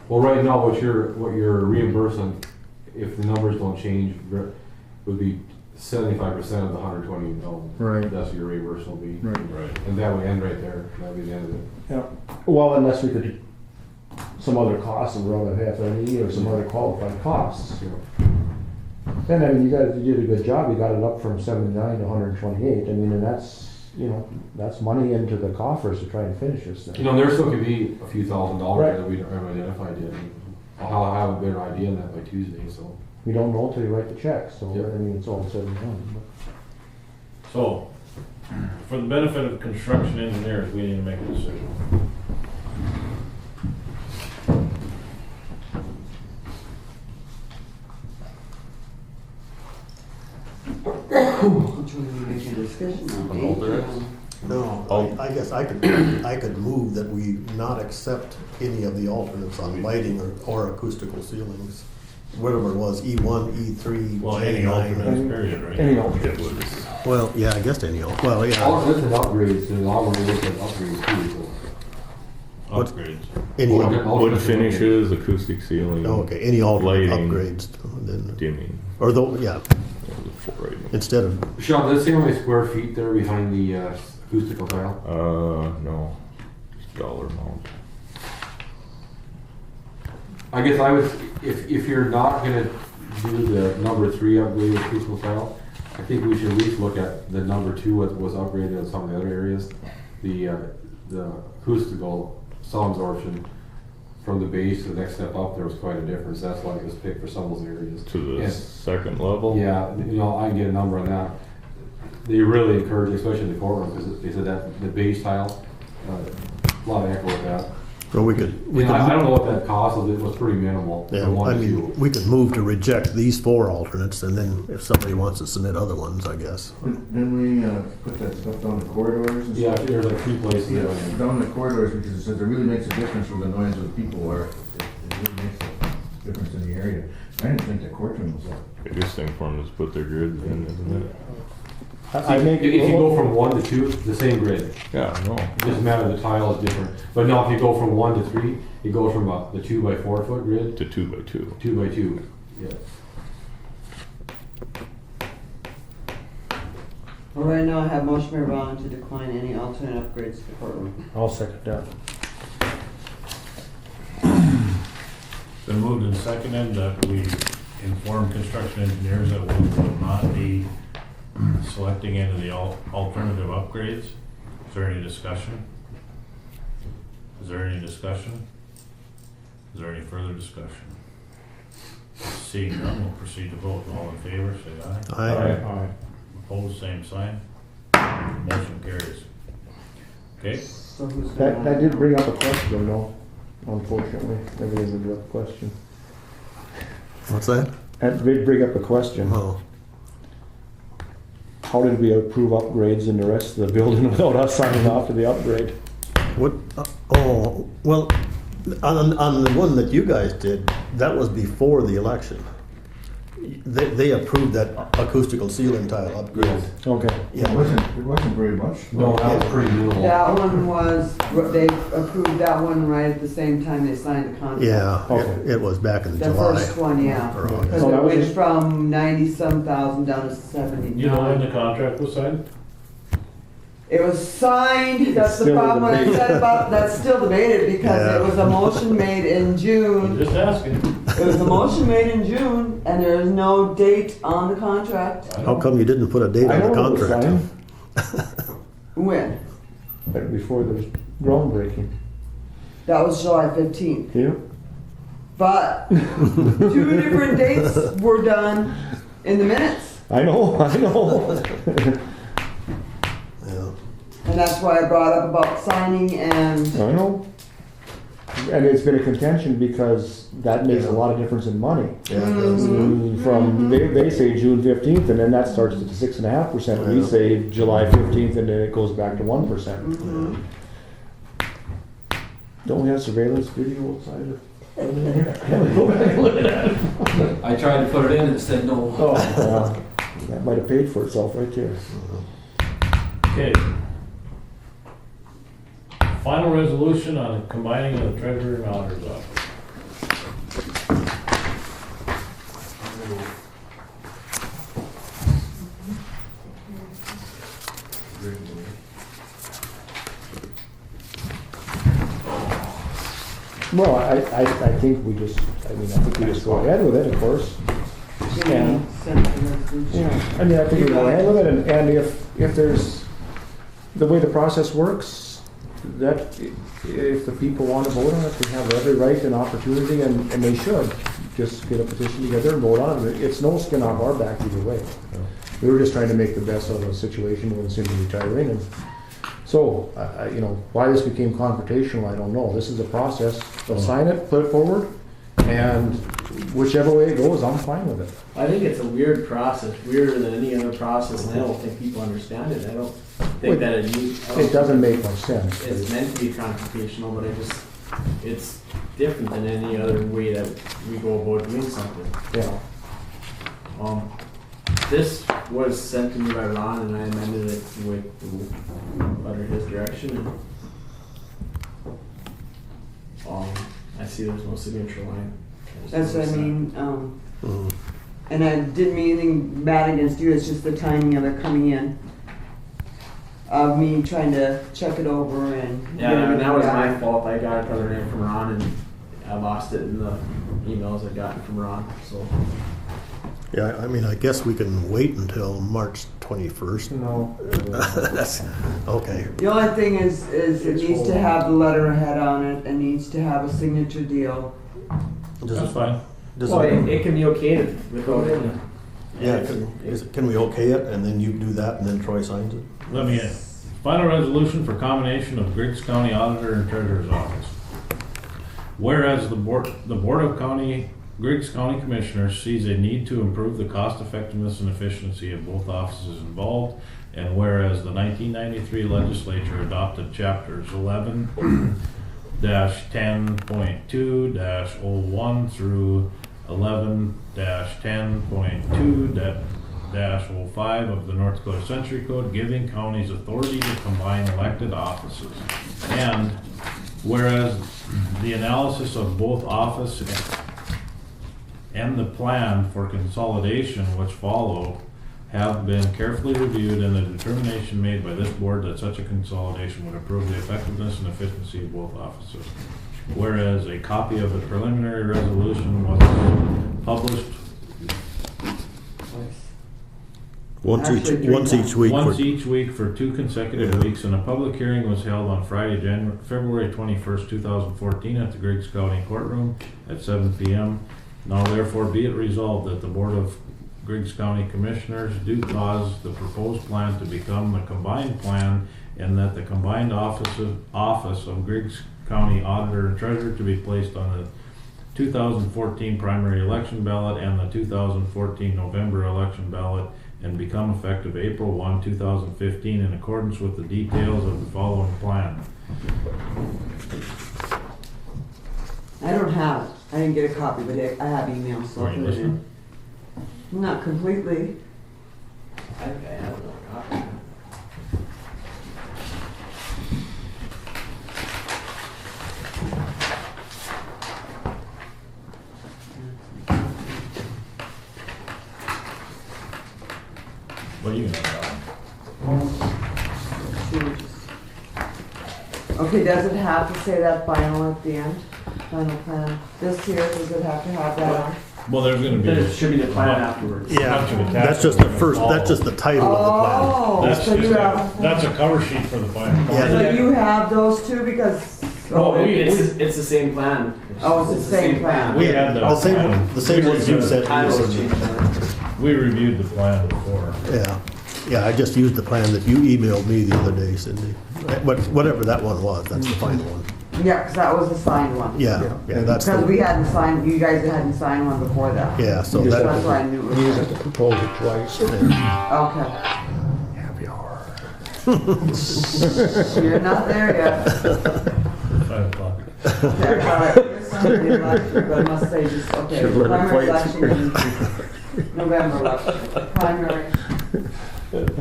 Well, right now, what you're reimbursing, if the numbers don't change, would be 75% of the $120. Right. That's what your reimbursement will be. Right. And that would end right there. That would be the end of it. Yeah. Well, unless we could some other costs of around FF&E or some other qualified costs. And I mean, you did a good job. You got it up from 79 to 128. I mean, and that's money into the coffers to try and finish this thing. You know, there still could be a few $1,000s Right. that we haven't identified yet. I'll have a better idea on that by Tuesday. So We don't know until you write the check. So Yep. I mean, it's all said and done. So, for the benefit of construction engineers, we need to make a decision. Which one are we making a decision on? Alternates? No, I guess I could move that we not accept any of the alternates on lighting or acoustical ceilings. Whatever it was, E1, E3, Well, any J9. alternates, period, right? Any alternates. Well, yeah, I guess any, well, yeah. alternates and upgrades. There's a lot of ways to upgrades too. So. What? Upgrades. Any, Wood finishes, acoustic ceiling. oh, okay, any alternate lighting, upgrades, then, dimming. or though, yeah, The four items. instead of, Sean, let's see how many square feet there behind the acoustical tile. No, just dollar amount. I guess I would, if you're not gonna do the number 3 upgrade acoustical tile, I think we should at least look at the number 2 that was upgraded in some of the other areas. The acoustical sound absorption from the base to the next step up, there was quite a difference. That's why it was picked for some of those areas. To the And- second level? Yeah, you know, I can get a number on that. They really encourage, especially in the courtroom, because they said that the base tile, a lot of echo with that. or we could, I don't know what that cost was. It was pretty minimal. yeah, from 1 I to 2. mean, we could move to reject these 4 alternates, and then if somebody wants to submit other ones, I guess. Didn't we put that stuff down the corridors and Yeah, stuff? there's like 3 places. Yeah, there. down the corridors, because it says it really makes a difference where the noise of the people are. It really makes a difference in the area. I didn't think the courtroom was up. Biggest thing for them is put their grids in, isn't it? I make If you go from 1 to 2, the same grid. Yeah, no. It doesn't matter, the tile is different. But now if you go from 1 to 3, it goes from the 2 by 4 foot grid To 2 by 2. 2 by 2. Yeah. Well, right now I have motion by Ron to decline any alternate upgrades to the courtroom. I'll second that. Been moved and seconded that we inform construction engineers that we will not be selecting any of the alternative upgrades. Is there any discussion? Is there any discussion? Is there any further discussion? Seeing none, we'll proceed to vote. All in favor, say aye. Aye. Opposed, same sign. Motion carries. Okay? So who's That did bring up a question though, unfortunately. Everything would bring up a question. What's that? That did bring up a question. Oh, How did we approve upgrades in the rest of the building without us signing off to the upgrade? what, oh, well, on the one that you guys did, that was before the election. They approved that acoustical ceiling tile upgrade. Okay. Yeah. It wasn't very much. No, that was pretty little. That one was, they approved that one right at the same time they signed the contract. Yeah, Okay. it was back in The July. first one, yeah. Or August. Because So it that was went just- from 90-some thousand down to 79. You know when the contract was signed? It was signed, that's the Still problem when I debated. said about, that's still debated because Yeah. it was a motion made in I'm June. just asking. It was a motion made in June and there is no date on the contract. How come you didn't put a date I on know the it was contract? signed, When? but before the groundbreaking. That was July 15th. Yeah. But 2 different dates were done in the minutes. I know. Yeah. And that's why I brought up about signing and, I know. And it's been a contention because that makes a lot of difference in money. Yeah, it does. From, they say June 15th and then that starts at 6.5%. We Yeah. say July 15th and then it goes back to 1%. mhm. Don't we have surveillance video outside of? I tried to put it in and it said no. Oh, yeah. That might have paid for itself right there. Okay. Final resolution on combining of the treasurer and auditor's office. Well, I think we just, I think we just go ahead with it, of course. Yeah. Send the resolution. Yeah, I mean, I think we go ahead with it, and if there's, the way the process works, that if the people want to vote on it, they have every right and opportunity, and they should, just get a petition together and vote on it. It's no skin off our back either way. We were just trying to make the best of a situation when Cindy retiring, and so, why this became confrontational, I don't know. This is a process. They'll sign it, put it forward, and whichever way it goes, I'm fine with it. I think it's a weird process, weirder than any other process, and I don't think people understand it. I don't think that It doesn't make much sense. It's meant to be confrontational, but it's different than any other way that we go about doing something. Yeah. This was sent to me by Ron, and I amended it under his direction. And, I see there's no signature line. That's what I mean, and I didn't mean anything bad against you, it's just the timing of it coming in. Of me trying to check it over and. Yeah, and that was my fault. I got it other name from Ron, and I lost it in the emails I got from Ron, so. Yeah, I guess we can wait until March 21st. No. That's, okay. The only thing is it needs to have the letterhead on it and needs to have a signature deal. That's fine. Well, it can be okayed without any. Yeah, can we okay it, and then you do that, and then Troy signs it? Let me in. Final resolution for combination of Griggs County Auditor and Treasurer's Office. Whereas the Board of Griggs County Commissioners sees a need to improve the cost effectiveness and efficiency of both offices involved, and whereas the 1993 legislature adopted chapters 11-10.2-01 through 11-10.2-05 of the North Dakota Century Code, giving counties authority to combine elected offices. And whereas the analysis of both office and the plan for consolidation which follow have been carefully reviewed, and the determination made by this board that such a consolidation would improve the effectiveness and efficiency of both offices. Whereas a copy of the preliminary resolution was published Once each week. Once each week for 2 consecutive weeks, and a public hearing was held on Friday, February 21st, 2014 at the Griggs County Courtroom at 7 p.m. Now therefore be it resolved that the Board of Griggs County Commissioners do cause the proposed plan to become a combined plan, and that the combined office of Griggs County Auditor and Treasurer to be placed on the 2014 primary election ballot and the 2014 November election ballot, and become effective April 1, 2015 in accordance with the details of the following plan. I don't have it. I didn't get a copy, but I have emails, so I'll Are you put it in. listening? Not completely. I think I have another copy. What are you gonna Okay, does it have to say that final at the end? Final plan? This here, does it have to have that on? Well, there's gonna be. There should be the plan afterwards. Yeah, that's just the first, that's just the title of Oh, That's so you just, have, that's a cover sheet for the final. Yeah. so you have those two because, No, it's the same plan. oh, it's the same plan. We had the same, the same ones you said. Time was changed. We reviewed the plan before. Yeah, yeah, I just used the plan that you emailed me the other day, Cindy. But whatever that one was, that's the final one. Yeah, because that was the signed one. Yeah, yeah, that's Because the, we hadn't signed, you guys hadn't signed one before that. yeah, so So that, that's why I knew it You was. have to propose it twice. Okay. Happy hour. You're not there yet. 5 o'clock. Okay, all right. Here's something in life, but I must say just, okay, Should've let it primary play its election is November election, primary. Okay.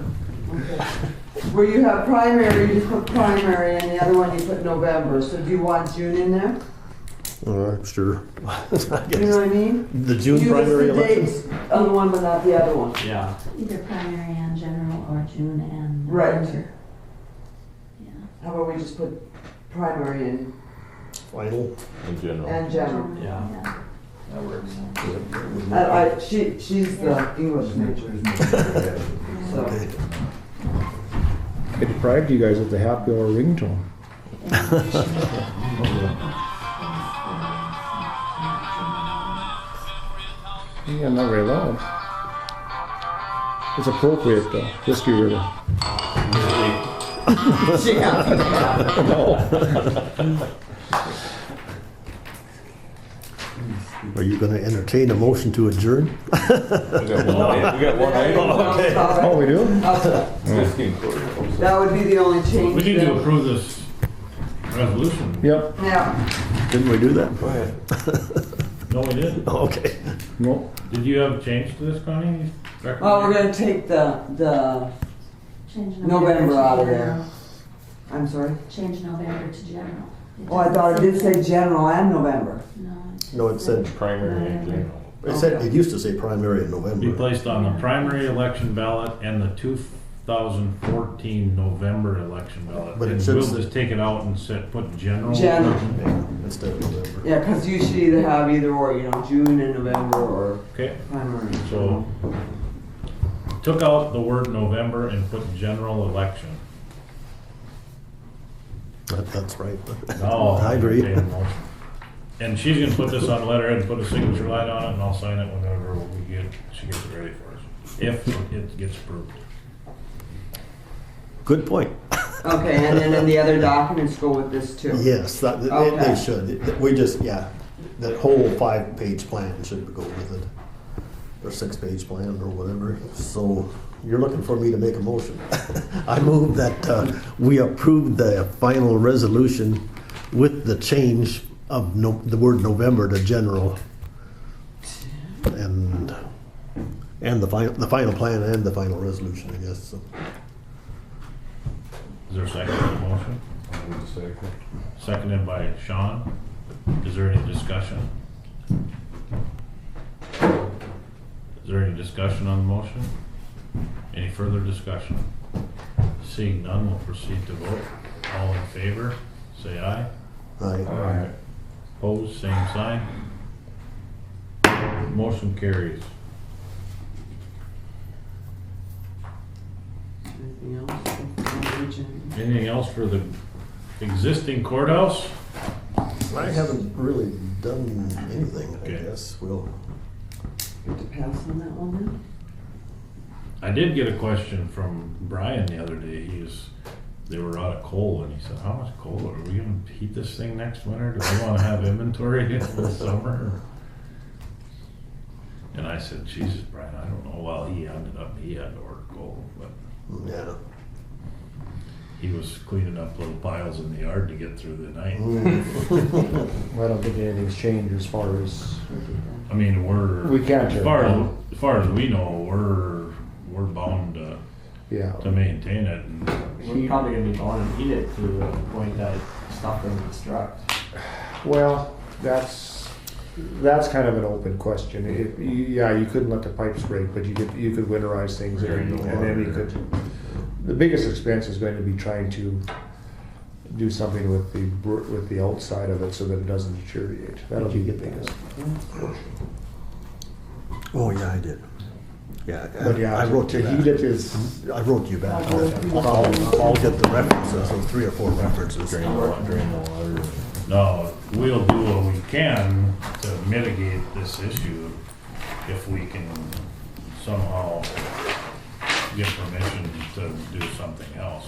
Where you have primary, you just put primary, and the other one you put November, so do you want June in there? sure. You know what I mean? The June primary You election? list the dates on one but not the other one. Yeah. Either primary and general or June and Right. November. Yeah. How about we just put primary in Final. In general. and general? Yeah. That works. She's the English major. So, Okay. I deprived you guys of the happy hour ringtone. Yeah, not very loud. It's appropriate though. Whiskey River. Are you gonna entertain a motion to adjourn? We got one item. Oh, we do? that would be the only change. We need to then. approve this resolution. Yep. Yeah. Didn't we do that? Go ahead. No, we didn't. Okay. No. Did you have a change to this, Connie? Oh, we're gonna take the, Change November to out of there. general. I'm sorry? Change November to general. Oh, I thought it did say general and November. No. No, it said, Primary and general. it said, it used to say primary in Be November. placed on the primary election ballot and the 2014 November election ballot. But it And should we'll s- just take it out and put general. General. Yeah, instead of November. Yeah, because you should either have either or, you know, June and November or Okay, primary. so took out the word November and put general election. That's right. Now, I agree. entertain a motion. And she's gonna put this on letterhead and put a signature line on it, and I'll sign it whenever she gets it ready for us, if it gets approved. Good point. Okay, and then the other documents go with this too? Yes, that, they Okay. should. We just, yeah, that whole 5-page plan should go with it. Or 6-page plan or whatever. So you're looking for me to make a motion. I move that we approve the final resolution with the change of the word November to general. And the final plan and the final resolution, I guess. So. Is there a second to the motion? Seconded by Sean. Is there any discussion? Is there any discussion on the motion? Any further discussion? Seeing none, we'll proceed to vote. All in favor, say aye. Aye. Opposed, same sign. Motion carries. Anything else? Anything else for the existing courthouse? I haven't really done anything, I Okay. guess. We'll. Get to pass on that one then? I did get a question from Brian the other day. They were out of coal, and he said, "How much coal are we going to heat this thing next winter? Do we want to have inventory for the summer?" And I said, "Jesus, Brian, I don't know." Well, he had to order coal, but Yeah. he was cleaning up little piles in the yard to get through the night. I don't think anything's changed as far as, I mean, we can't as tear far it as, down. as far as we know, we're bound Yeah. to maintain it. And We're probably gonna be going and eat it to the point that stuff doesn't destruct. Well, that's kind of an open question. Yeah, you couldn't let the pipes break, but you could winterize things there, and then you could. The biggest expense is going to be trying to do something with the outside of it so that it doesn't deteriorate. That'll be the biggest. Oh, yeah, I did. Yeah, But yeah, I wrote to you heat back. it is. I wrote you back. I'll get the references, those 3 or 4 references. Drain the water. no, we'll do what we can to mitigate this issue if we can somehow get permission to do something else.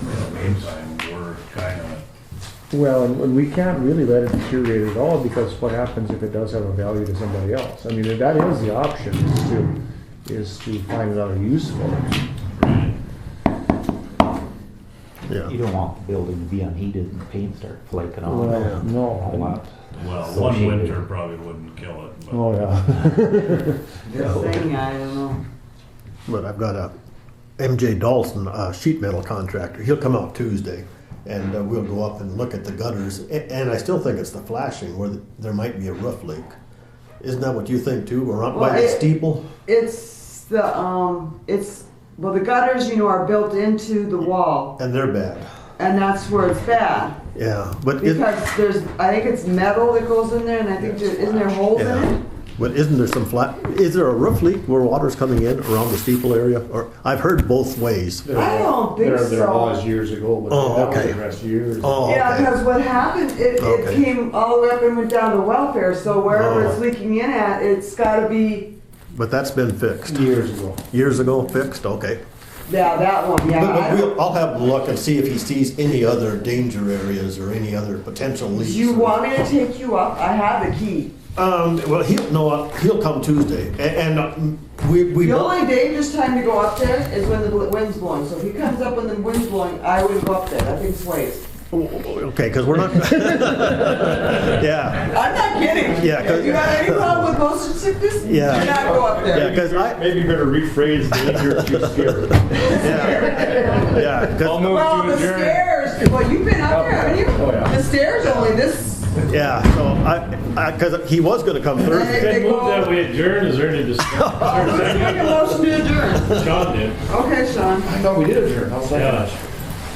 But in the meantime, we're kind of, Well, and we can't really let it deteriorate at all, because what happens if it does have a value to somebody else? I mean, that is the option, is to find another use for it. Yeah. You don't want the building to be unheated and the paint start flaking off. Well, A no. lot. well, associated. one winter probably wouldn't kill it. But Oh, yeah. Just saying, I don't know. But I've got a MJ Dawson, sheet metal contractor. He'll come out Tuesday, and we'll go up and look at the gutters. And I still think it's the flashing where there might be a roof leak. Isn't that what you think too? Or up by the steeple? It's the, well, the gutters, are built into the wall, And they're bad. and that's where it's bad. Yeah, but Because I think it's metal that goes in there, and I think isn't there holes in it? But isn't there some is there a roof leak where water's coming in around the steeple area? Or I've heard both ways. I don't think so. There was years ago, but Oh, that was okay. the rest years. Oh, Yeah, okay. because what happened, it Okay. came all the way up and went down to welfare, so wherever Oh. it's leaking in at, it's gotta be, But that's been fixed. Years ago. Years ago, fixed? Okay. yeah, that one, yeah. I'll have a look and see if he sees any other danger areas or any other potential Do leaks. you want me to take you up? I have the key. Well, he'll come Tuesday, and we The only dangerous time to go up there is when the wind's blowing, so if he comes up when the wind's blowing, I wouldn't go up there, that thing sways. okay, because we're not. Yeah, I'm not kidding. Yeah, 'cause- If you got any problem with motion sickness, Yeah. do not go up there. yeah, because Maybe better rephrase danger too scared. yeah, 'cause- Well, the stairs, well, you've been up there, haven't you? Oh, yeah. The stairs only this, yeah. So because he was going to come Thursday. then move that we adjourn. Is there any discussion? make a motion to adjourn. Sean did. Okay, Sean. I thought we did adjourn. How's that? Yeah.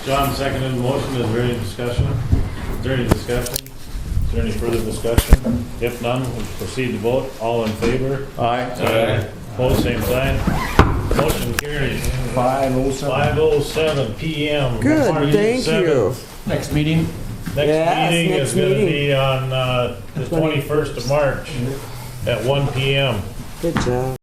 John seconded the motion. Is there any discussion? Is there any discussion? Is there any further discussion? If none, we'll proceed to vote. All in favor? Aye. Opposed, same sign. Motion carries. 5:07. 5:07 PM. Good, March thank 7th. you. Next meeting? Next Yes, meeting next is gonna meeting. be on, the 21st of March at 1 PM. Good job.